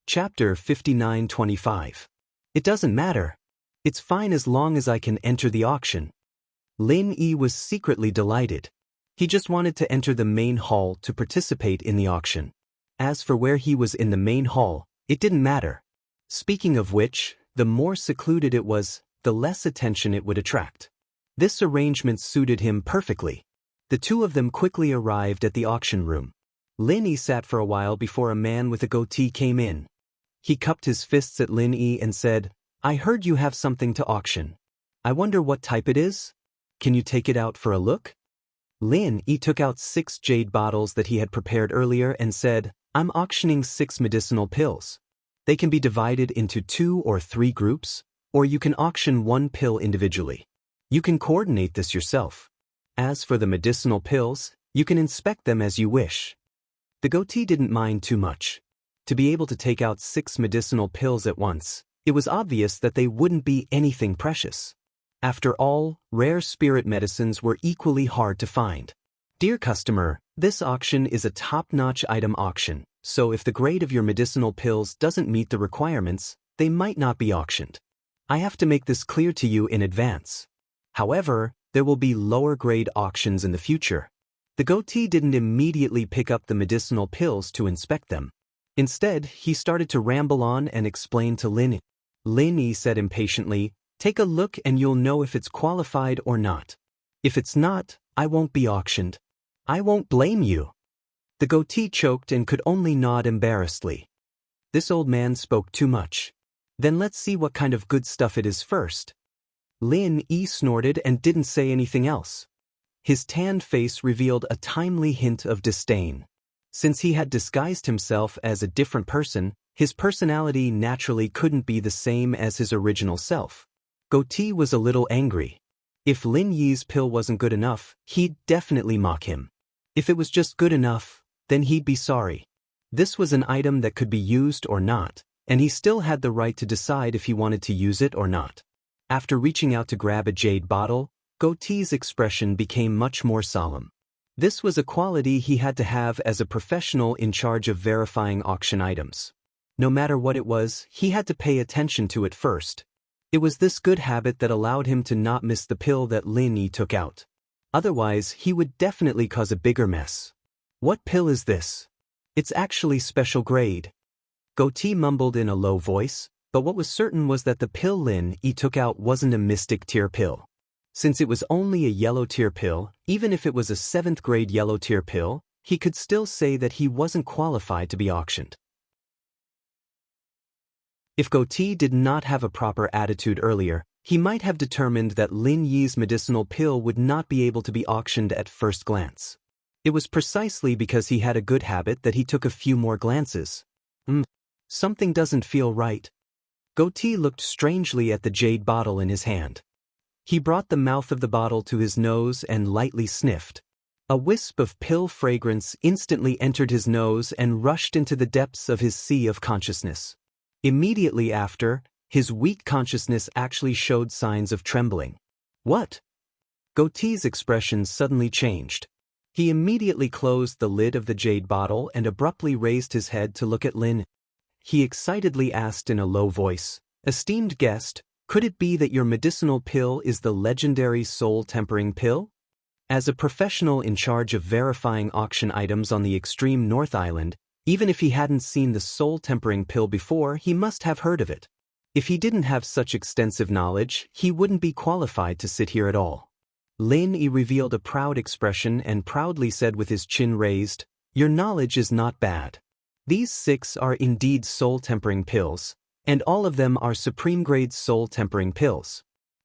Chapter 59-25. It doesn't matter. It's fine as long as I can enter the auction. Lin Yi was secretly delighted. He just wanted to enter the main hall to participate in the auction. As for where he was in the main hall, it didn't matter. Speaking of which, the more secluded it was, the less attention it would attract. This arrangement suited him perfectly. The two of them quickly arrived at the auction room. Lin Yi sat for a while before a man with a goatee came in. He cupped his fists at Lin Yi and said, "I heard you have something to auction. I wonder what type it is? Can you take it out for a look?" Lin Yi took out 6 jade bottles that he had prepared earlier and said, "I'm auctioning 6 medicinal pills. They can be divided into 2 or 3 groups, or you can auction 1 pill individually. You can coordinate this yourself. As for the medicinal pills, you can inspect them as you wish." The goatee didn't mind too much. To be able to take out 6 medicinal pills at once, it was obvious that they wouldn't be anything precious. After all, rare spirit medicines were equally hard to find. "Dear customer, this auction is a top-notch item auction, so if the grade of your medicinal pills doesn't meet the requirements, they might not be auctioned. I have to make this clear to you in advance. However, there will be lower-grade auctions in the future." The goatee didn't immediately pick up the medicinal pills to inspect them. Instead, he started to ramble on and explain to Lin Yi. Lin Yi said impatiently, "Take a look and you'll know if it's qualified or not. If it's not, I won't be auctioned. I won't blame you." The goatee choked and could only nod embarrassedly. This old man spoke too much. "Then let's see what kind of good stuff it is first." Lin Yi snorted and didn't say anything else. His tanned face revealed a timely hint of disdain. Since he had disguised himself as a different person, his personality naturally couldn't be the same as his original self. Goatee was a little angry. If Lin Yi's pill wasn't good enough, he'd definitely mock him. If it was just good enough, then he'd be sorry. This was an item that could be used or not, and he still had the right to decide if he wanted to use it or not. After reaching out to grab a jade bottle, Goatee's expression became much more solemn. This was a quality he had to have as a professional in charge of verifying auction items. No matter what it was, he had to pay attention to it first. It was this good habit that allowed him to not miss the pill that Lin Yi took out. Otherwise, he would definitely cause a bigger mess. "What pill is this? It's actually special grade." Goatee mumbled in a low voice, but what was certain was that the pill Lin Yi took out wasn't a mystic tier pill. Since it was only a yellow tier pill, even if it was a 7th grade yellow tier pill, he could still say that he wasn't qualified to be auctioned. If Goatee did not have a proper attitude earlier, he might have determined that Lin Yi's medicinal pill would not be able to be auctioned at first glance. It was precisely because he had a good habit that he took a few more glances. Something doesn't feel right. Goatee looked strangely at the jade bottle in his hand. He brought the mouth of the bottle to his nose and lightly sniffed. A wisp of pill fragrance instantly entered his nose and rushed into the depths of his sea of consciousness. Immediately after, his weak consciousness actually showed signs of trembling. "What?" Goatee's expression suddenly changed. He immediately closed the lid of the jade bottle and abruptly raised his head to look at Lin. He excitedly asked in a low voice, "Esteemed guest, could it be that your medicinal pill is the legendary soul-tempering pill?" As a professional in charge of verifying auction items on the extreme North Island, even if he hadn't seen the soul-tempering pill before, he must have heard of it. If he didn't have such extensive knowledge, he wouldn't be qualified to sit here at all. Lin Yi revealed a proud expression and proudly said with his chin raised, "Your knowledge is not bad. These 6 are indeed soul-tempering pills, and all of them are supreme-grade soul-tempering pills.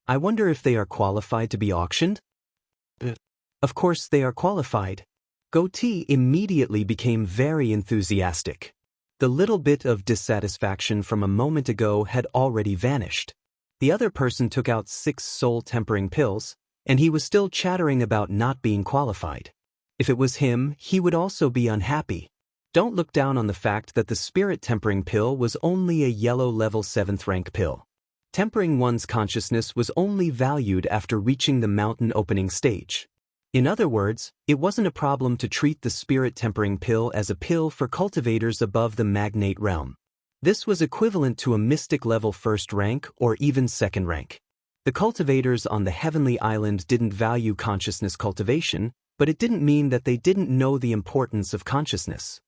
I wonder if they are qualified to be auctioned?" Of course they are qualified. Goatee immediately became very enthusiastic. The little bit of dissatisfaction from a moment ago had already vanished. The other person took out 6 soul-tempering pills, and he was still chattering about not being qualified. If it was him, he would also be unhappy. Don't look down on the fact that the spirit-tempering pill was only a yellow level 7th rank pill. Tempering one's consciousness was only valued after reaching the mountain opening stage. In other words, it wasn't a problem to treat the spirit-tempering pill as a pill for cultivators above the magnate realm. This was equivalent to a mystic level 1st rank or even 2nd rank. The cultivators on the heavenly island didn't value consciousness cultivation, but it didn't mean that they didn't know the importance of consciousness.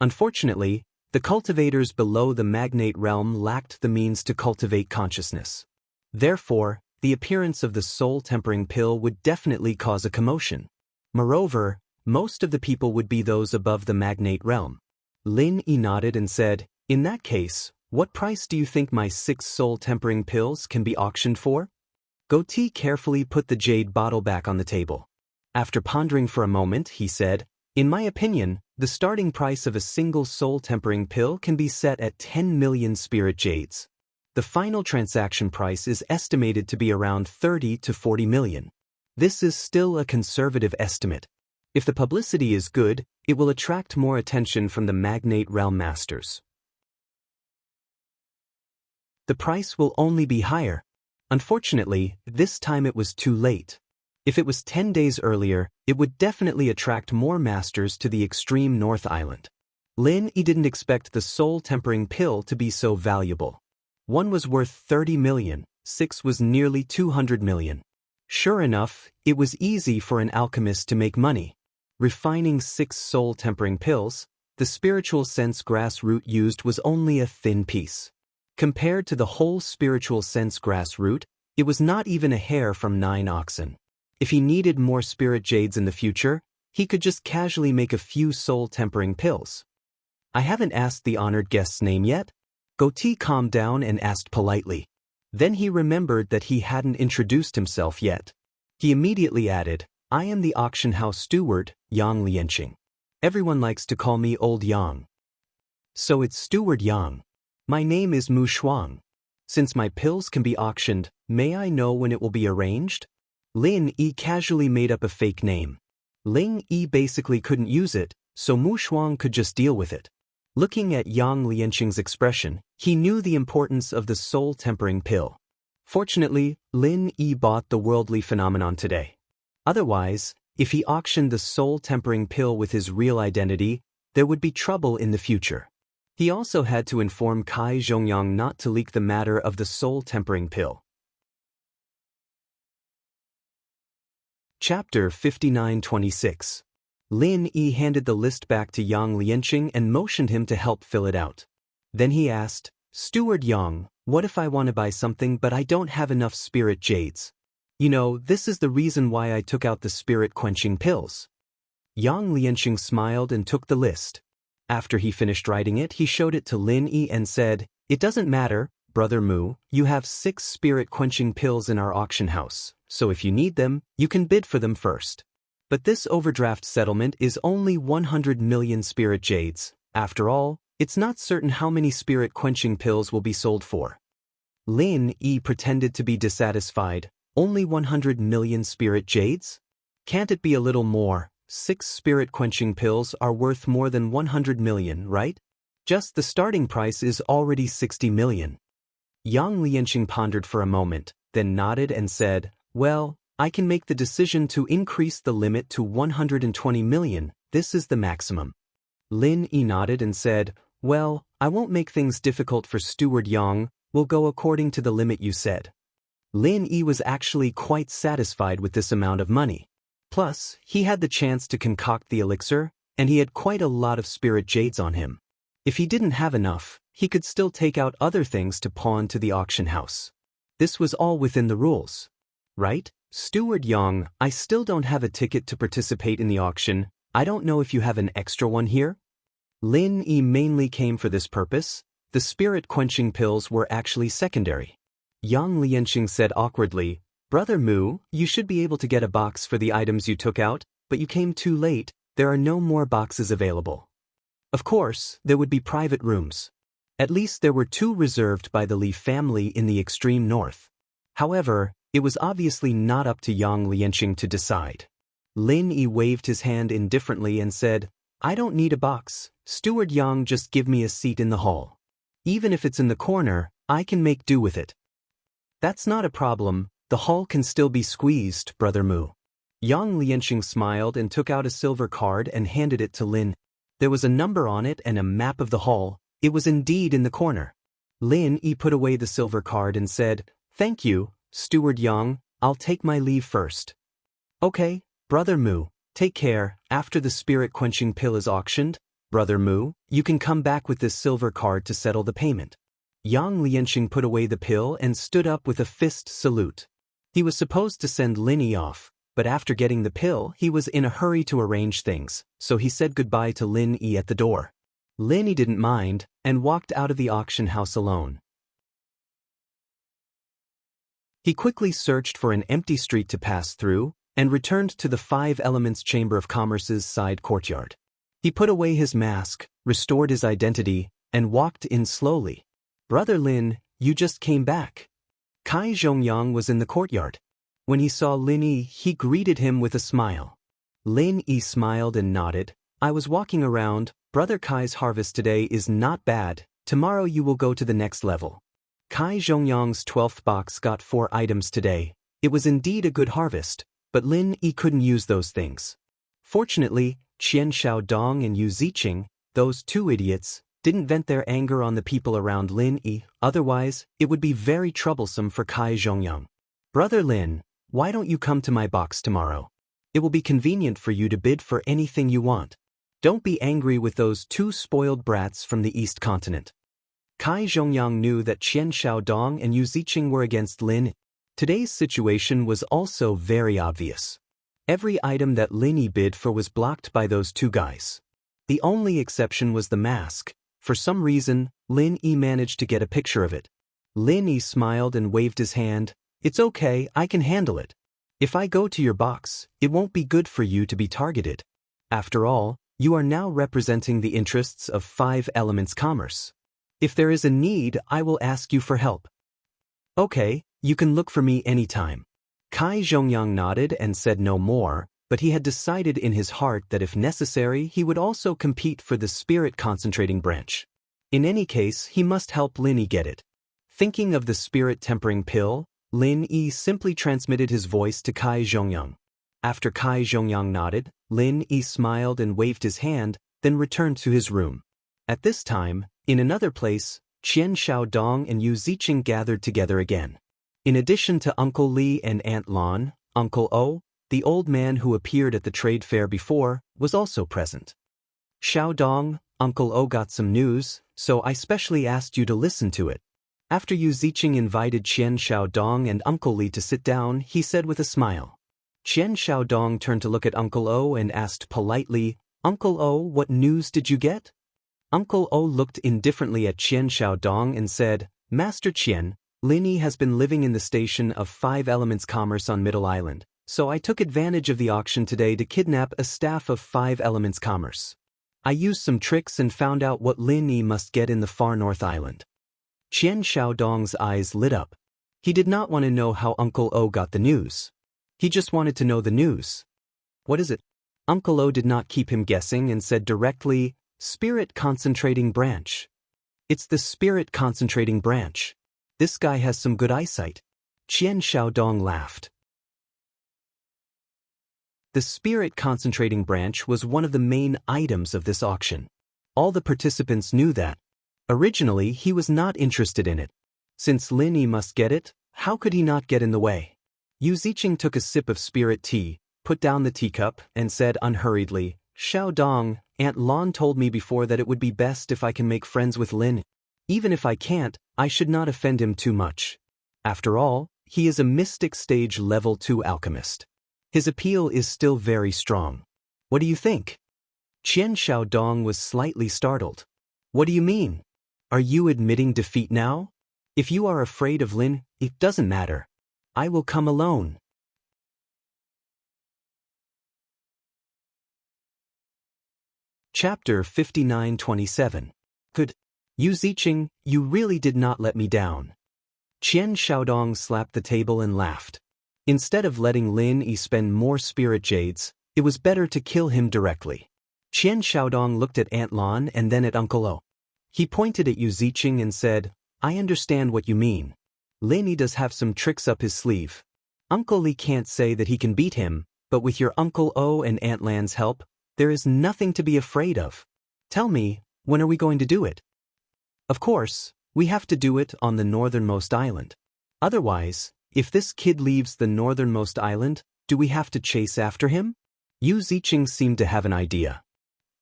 Unfortunately, the cultivators below the magnate realm lacked the means to cultivate consciousness. Therefore, the appearance of the soul-tempering pill would definitely cause a commotion. Moreover, most of the people would be those above the magnate realm. Lin Yi nodded and said, "In that case, what price do you think my 6 soul-tempering pills can be auctioned for?" Goatee carefully put the jade bottle back on the table. After pondering for a moment, he said, "In my opinion, the starting price of a single soul-tempering pill can be set at 10 million spirit jades. The final transaction price is estimated to be around 30 to 40 million. This is still a conservative estimate. If the publicity is good, it will attract more attention from the magnate realm masters. The price will only be higher. Unfortunately, this time it was too late. If it was 10 days earlier, it would definitely attract more masters to the extreme North Island. Lin Yi didn't expect the soul-tempering pill to be so valuable. 1 was worth 30 million, 6 was nearly 200 million. Sure enough, it was easy for an alchemist to make money. Refining 6 soul-tempering pills, the spiritual sense grass root used was only a thin piece. Compared to the whole spiritual sense grass root, it was not even a hair from 9 oxen. If he needed more spirit jades in the future, he could just casually make a few soul-tempering pills. "I haven't asked the honored guest's name yet?" Goatee calmed down and asked politely. Then he remembered that he hadn't introduced himself yet. He immediately added, "I am the auction house steward, Yang Lianqing. Everyone likes to call me Old Yang." "So it's Steward Yang. My name is Mu Shuang. Since my pills can be auctioned, may I know when it will be arranged?" Lin Yi casually made up a fake name. Ling Yi basically couldn't use it, so Mu Shuang could just deal with it. Looking at Yang Lianqing's expression, he knew the importance of the soul-tempering pill. Fortunately, Lin Yi bought the worldly phenomenon today. Otherwise, if he auctioned the soul-tempering pill with his real identity, there would be trouble in the future. He also had to inform Kai Zhongyang not to leak the matter of the soul-tempering pill. Chapter 59-26. Lin Yi handed the list back to Yang Lianqing and motioned him to help fill it out. Then he asked, "Steward Yang, what if I want to buy something but I don't have enough spirit jades? You know, this is the reason why I took out the spirit-quenching pills." Yang Lianqing smiled and took the list. After he finished writing it, he showed it to Lin Yi and said, "It doesn't matter, Brother Mu, you have 6 spirit-quenching pills in our auction house, so if you need them, you can bid for them first. But this overdraft settlement is only 100 million spirit jades. After all, it's not certain how many spirit-quenching pills will be sold for." Lin Yi pretended to be dissatisfied. "Only 100 million spirit jades? Can't it be a little more? 6 spirit-quenching pills are worth more than 100 million, right? Just the starting price is already 60 million. Yang Lianqing pondered for a moment, then nodded and said, "Well, I can make the decision to increase the limit to 120 million, this is the maximum." Lin Yi nodded and said, "Well, I won't make things difficult for Steward Yang, we'll go according to the limit you said." Lin Yi was actually quite satisfied with this amount of money. Plus, he had the chance to concoct the elixir, and he had quite a lot of spirit jades on him. If he didn't have enough, he could still take out other things to pawn to the auction house. This was all within the rules. "Right? Steward Yang, I still don't have a ticket to participate in the auction. I don't know if you have an extra one here?" Lin Yi mainly came for this purpose. The spirit-quenching pills were actually secondary. Yang Lianqing said awkwardly, "Brother Mu, you should be able to get a box for the items you took out, but you came too late, there are no more boxes available." Of course, there would be private rooms. At least there were 2 reserved by the Li family in the extreme north. However, it was obviously not up to Yang Lianqing to decide. Lin Yi waved his hand indifferently and said, "I don't need a box, Steward Yang, just give me a seat in the hall. Even if it's in the corner, I can make do with it." "That's not a problem, the hall can still be squeezed, Brother Mu." Yang Lianqing smiled and took out a silver card and handed it to Lin. There was a number on it and a map of the hall. It was indeed in the corner. Lin Yi put away the silver card and said, "Thank you, Steward Yang, I'll take my leave first." "Okay, Brother Mu, take care." After the spirit-quenching pill is auctioned, Brother Mu, you can come back with this silver card to settle the payment. Yang Lianxing put away the pill and stood up with a fist salute. He was supposed to send Lin Yi off, but after getting the pill, he was in a hurry to arrange things, so he said goodbye to Lin Yi at the door. Lin Yi didn't mind, and walked out of the auction house alone. He quickly searched for an empty street to pass through, and returned to the Five Elements Chamber of Commerce's side courtyard. He put away his mask, restored his identity, and walked in slowly. Brother Lin, you just came back. Kai Zhongyang was in the courtyard. When he saw Lin Yi, he greeted him with a smile. Lin Yi smiled and nodded. I was walking around. Brother Kai's harvest today is not bad. Tomorrow you will go to the next level. Kai Zhongyang's 12th box got 4 items today. It was indeed a good harvest, but Lin Yi couldn't use those things. Fortunately, Qian Xiaodong and Yu Ziqing, those 2 idiots, didn't vent their anger on the people around Lin Yi, otherwise, it would be very troublesome for Kai Zhongyang. Brother Lin, why don't you come to my box tomorrow? It will be convenient for you to bid for anything you want. Don't be angry with those 2 spoiled brats from the East Continent. Kai Zhongyang knew that Qian Xiaodong and Yu Ziqing were against Lin Yi. Today's situation was also very obvious. Every item that Lin Yi bid for was blocked by those 2 guys. The only exception was the mask. For some reason, Lin Yi managed to get a picture of it. Lin Yi smiled and waved his hand. It's okay, I can handle it. If I go to your box, it won't be good for you to be targeted. After all, you are now representing the interests of Five Elements Commerce. If there is a need, I will ask you for help. Okay, you can look for me anytime. Kai Zhongyang nodded and said no more, but he had decided in his heart that if necessary, he would also compete for the spirit concentrating branch. In any case, he must help Lin Yi get it. Thinking of the spirit tempering pill, Lin Yi simply transmitted his voice to Kai Zhongyang. After Kai Zhongyang nodded, Lin Yi smiled and waved his hand, then returned to his room. At this time, in another place, Qian Xiaodong and Yu Ziqing gathered together again. In addition to Uncle Li and Aunt Lan, Uncle O, the old man who appeared at the trade fair before, was also present. Xiaodong, Uncle O got some news, so I specially asked you to listen to it. After Yu Ziqing invited Qian Xiaodong and Uncle Li to sit down, he said with a smile. Qian Xiaodong turned to look at Uncle O and asked politely, Uncle O, what news did you get? Uncle O looked indifferently at Qian Xiaodong and said, Master Qian, Lin Yi has been living in the station of Five Elements Commerce on Middle Island, so I took advantage of the auction today to kidnap a staff of Five Elements Commerce. I used some tricks and found out what Lin Yi must get in the far north island. Qian Xiaodong's eyes lit up. He did not want to know how Uncle O got the news. He just wanted to know the news. What is it? Uncle O did not keep him guessing and said directly, Spirit Concentrating Branch. It's the Spirit Concentrating Branch. This guy has some good eyesight. Qian Xiaodong laughed. The Spirit Concentrating Branch was one of the main items of this auction. All the participants knew that. Originally, he was not interested in it. Since Lin Yi must get it, how could he not get in the way? Yu Ziqing took a sip of spirit tea, put down the teacup, and said unhurriedly, Xiaodong, Aunt Lan told me before that it would be best if I can make friends with Lin Yi. Even if I can't, I should not offend him too much. After all, he is a mystic stage level 2 alchemist. His appeal is still very strong. What do you think? Qian Xiaodong was slightly startled. What do you mean? Are you admitting defeat now? If you are afraid of Lin, it doesn't matter. I will come alone. Chapter 59-27. Good. Yu Ziqing, you really did not let me down. Qian Xiaodong slapped the table and laughed. Instead of letting Lin Yi spend more spirit jades, it was better to kill him directly. Qian Xiaodong looked at Aunt Lan and then at Uncle O. He pointed at Yu Ziqing and said, I understand what you mean. Lin Yi does have some tricks up his sleeve. Uncle Li can't say that he can beat him, but with your Uncle O and Aunt Lan's help, there is nothing to be afraid of. Tell me, when are we going to do it? Of course, we have to do it on the northernmost island. Otherwise, if this kid leaves the northernmost island, do we have to chase after him? Yu Ziqing seemed to have an idea.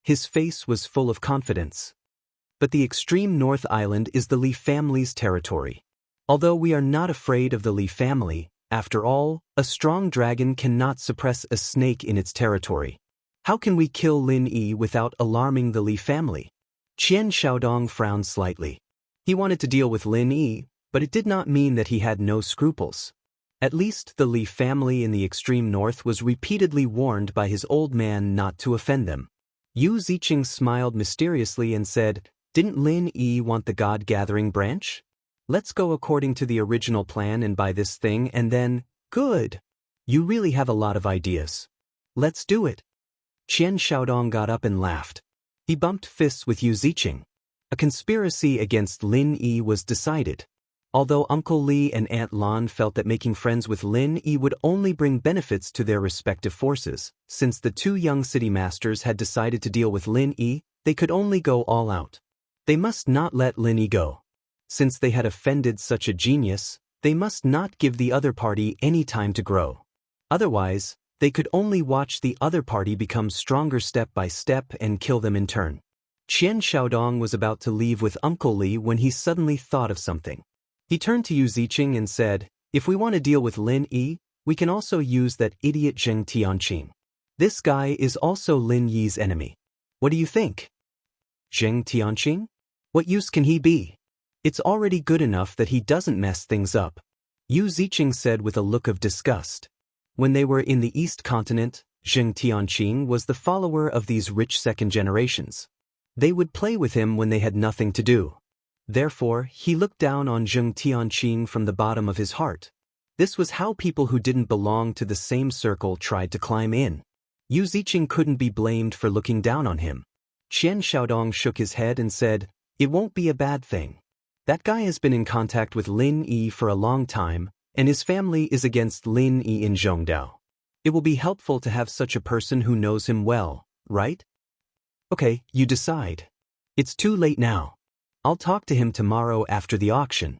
His face was full of confidence. But the extreme north island is the Li family's territory. Although we are not afraid of the Li family, after all, a strong dragon cannot suppress a snake in its territory. How can we kill Lin Yi without alarming the Li family? Qian Xiaodong frowned slightly. He wanted to deal with Lin Yi, but it did not mean that he had no scruples. At least the Li family in the extreme north was repeatedly warned by his old man not to offend them. Yu Ziqing smiled mysteriously and said, "Didn't Lin Yi want the God-gathering branch? Let's go according to the original plan and buy this thing and then, good. You really have a lot of ideas. Let's do it." Qian Xiaodong got up and laughed. He bumped fists with Yu Ziqing. A conspiracy against Lin Yi was decided. Although Uncle Li and Aunt Lan felt that making friends with Lin Yi would only bring benefits to their respective forces, since the two young city masters had decided to deal with Lin Yi, they could only go all out. They must not let Lin Yi go. Since they had offended such a genius, they must not give the other party any time to grow. Otherwise, they could only watch the other party become stronger step by step and kill them in turn. Qian Xiaodong was about to leave with Uncle Li when he suddenly thought of something. He turned to Yu Ziqing and said, "If we want to deal with Lin Yi, we can also use that idiot Zheng Tianqing. This guy is also Lin Yi's enemy. What do you think?" "Zheng Tianqing? What use can he be? It's already good enough that he doesn't mess things up," Yu Ziqing said with a look of disgust. When they were in the East Continent, Zheng Tianqing was the follower of these rich second generations. They would play with him when they had nothing to do. Therefore, he looked down on Zheng Tianqing from the bottom of his heart. This was how people who didn't belong to the same circle tried to climb in. Yu Ziqing couldn't be blamed for looking down on him. Qian Xiaodong shook his head and said, "It won't be a bad thing. That guy has been in contact with Lin Yi for a long time, and his family is against Lin Yi in Zhongdao. It will be helpful to have such a person who knows him well, right? Okay, you decide. It's too late now. I'll talk to him tomorrow after the auction."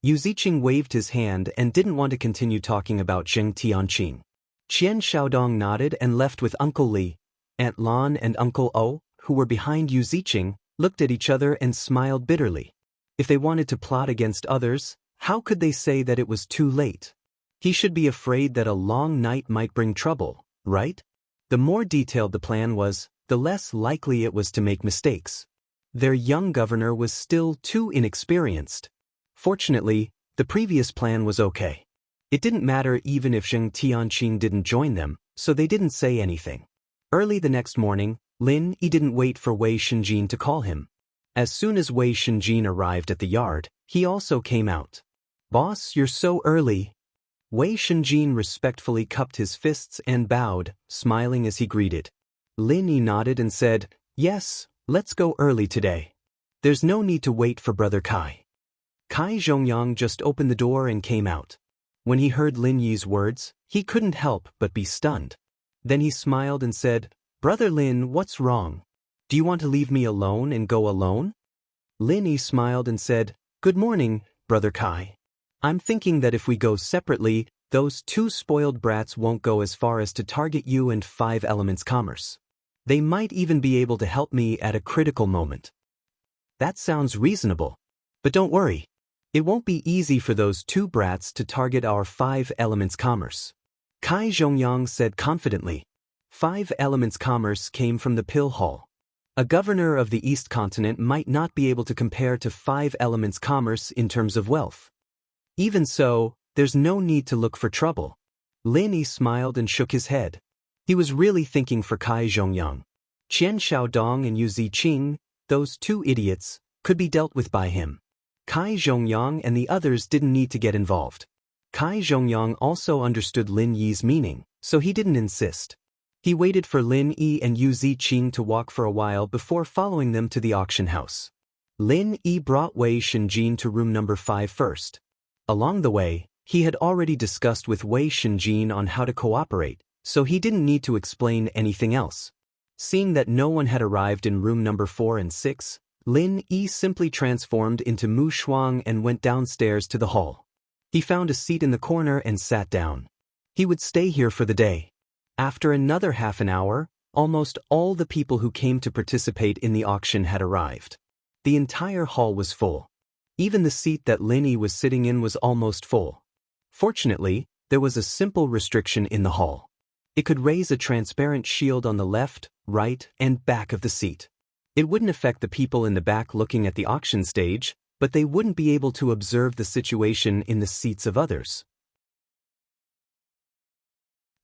Yu Ziqing waved his hand and didn't want to continue talking about Zheng Tianqing. Qian Xiaodong nodded and left with Uncle Li. Aunt Lan and Uncle O, who were behind Yu Ziqing, looked at each other and smiled bitterly. If they wanted to plot against others, how could they say that it was too late? He should be afraid that a long night might bring trouble, right? The more detailed the plan was, the less likely it was to make mistakes. Their young governor was still too inexperienced. Fortunately, the previous plan was okay. It didn't matter even if Zheng Tianqing didn't join them, so they didn't say anything. Early the next morning, Lin Yi didn't wait for Wei Shenjin to call him. As soon as Wei Shenjin arrived at the yard, he also came out. "Boss, you're so early." Wei Shenjin respectfully cupped his fists and bowed, smiling as he greeted. Lin Yi nodded and said, "Yes, let's go early today. There's no need to wait for Brother Kai." Kai Zhongyang just opened the door and came out. When he heard Lin Yi's words, he couldn't help but be stunned. Then he smiled and said, "Brother Lin, what's wrong? Do you want to leave me alone and go alone?" Lin Yi smiled and said, "Good morning, Brother Kai. I'm thinking that if we go separately, those two spoiled brats won't go as far as to target you and 5 Elements Commerce. They might even be able to help me at a critical moment." "That sounds reasonable. But don't worry. It won't be easy for those 2 brats to target our 5 Elements Commerce," Kai Zhongyang said confidently. 5 Elements Commerce came from the Pill Hall. A governor of the East Continent might not be able to compare to 5 Elements Commerce in terms of wealth. Even so, there's no need to look for trouble. Lin Yi smiled and shook his head. He was really thinking for Kai Zhongyang. Qian Xiaodong and Yu Ziqing, those 2 idiots, could be dealt with by him. Kai Zhongyang and the others didn't need to get involved. Kai Zhongyang also understood Lin Yi's meaning, so he didn't insist. He waited for Lin Yi and Yu Ziqing to walk for a while before following them to the auction house. Lin Yi brought Wei Shenjin to room number 5 first. Along the way, he had already discussed with Wei Shenjin on how to cooperate, so he didn't need to explain anything else. Seeing that no one had arrived in room number 4 and 6, Lin Yi simply transformed into Mu Shuang and went downstairs to the hall. He found a seat in the corner and sat down. He would stay here for the day. After another half an hour, almost all the people who came to participate in the auction had arrived. The entire hall was full. Even the seat that Linny was sitting in was almost full. Fortunately, there was a simple restriction in the hall. It could raise a transparent shield on the left, right, and back of the seat. It wouldn't affect the people in the back looking at the auction stage, but they wouldn't be able to observe the situation in the seats of others.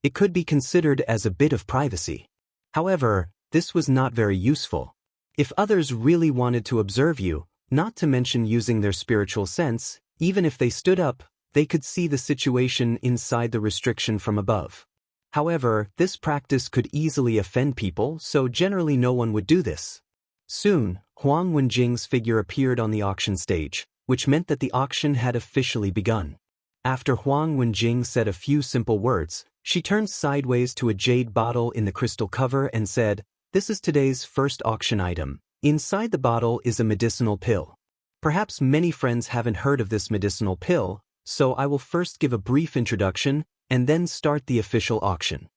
It could be considered as a bit of privacy. However, this was not very useful. If others really wanted to observe you, not to mention using their spiritual sense, even if they stood up, they could see the situation inside the restriction from above. However, this practice could easily offend people, so generally no one would do this. Soon, Huang Wenjing's figure appeared on the auction stage, which meant that the auction had officially begun. After Huang Wenjing said a few simple words, she turned sideways to a jade bottle in the crystal cover and said, "This is today's first auction item. Inside the bottle is a medicinal pill. Perhaps many friends haven't heard of this medicinal pill, so I will first give a brief introduction and then start the official auction."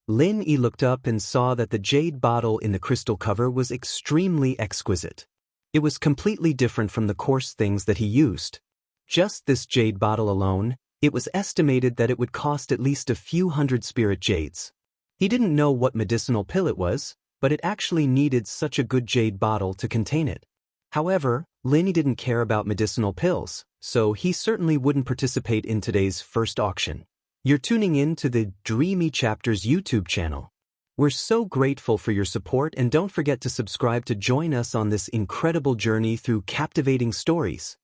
Lin Yi looked up and saw that the jade bottle in the crystal cover was extremely exquisite. It was completely different from the coarse things that he used. Just this jade bottle alone, it was estimated that it would cost at least a few hundred spirit jades. He didn't know what medicinal pill it was, but it actually needed such a good jade bottle to contain it. However, Lin Yi didn't care about medicinal pills, so he certainly wouldn't participate in today's first auction. You're tuning in to the Dreamy Chapters YouTube channel. We're so grateful for your support, and don't forget to subscribe to join us on this incredible journey through captivating stories.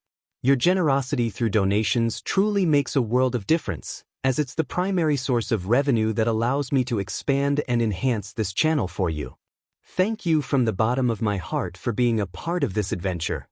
Your generosity through donations truly makes a world of difference, as it's the primary source of revenue that allows me to expand and enhance this channel for you. Thank you from the bottom of my heart for being a part of this adventure.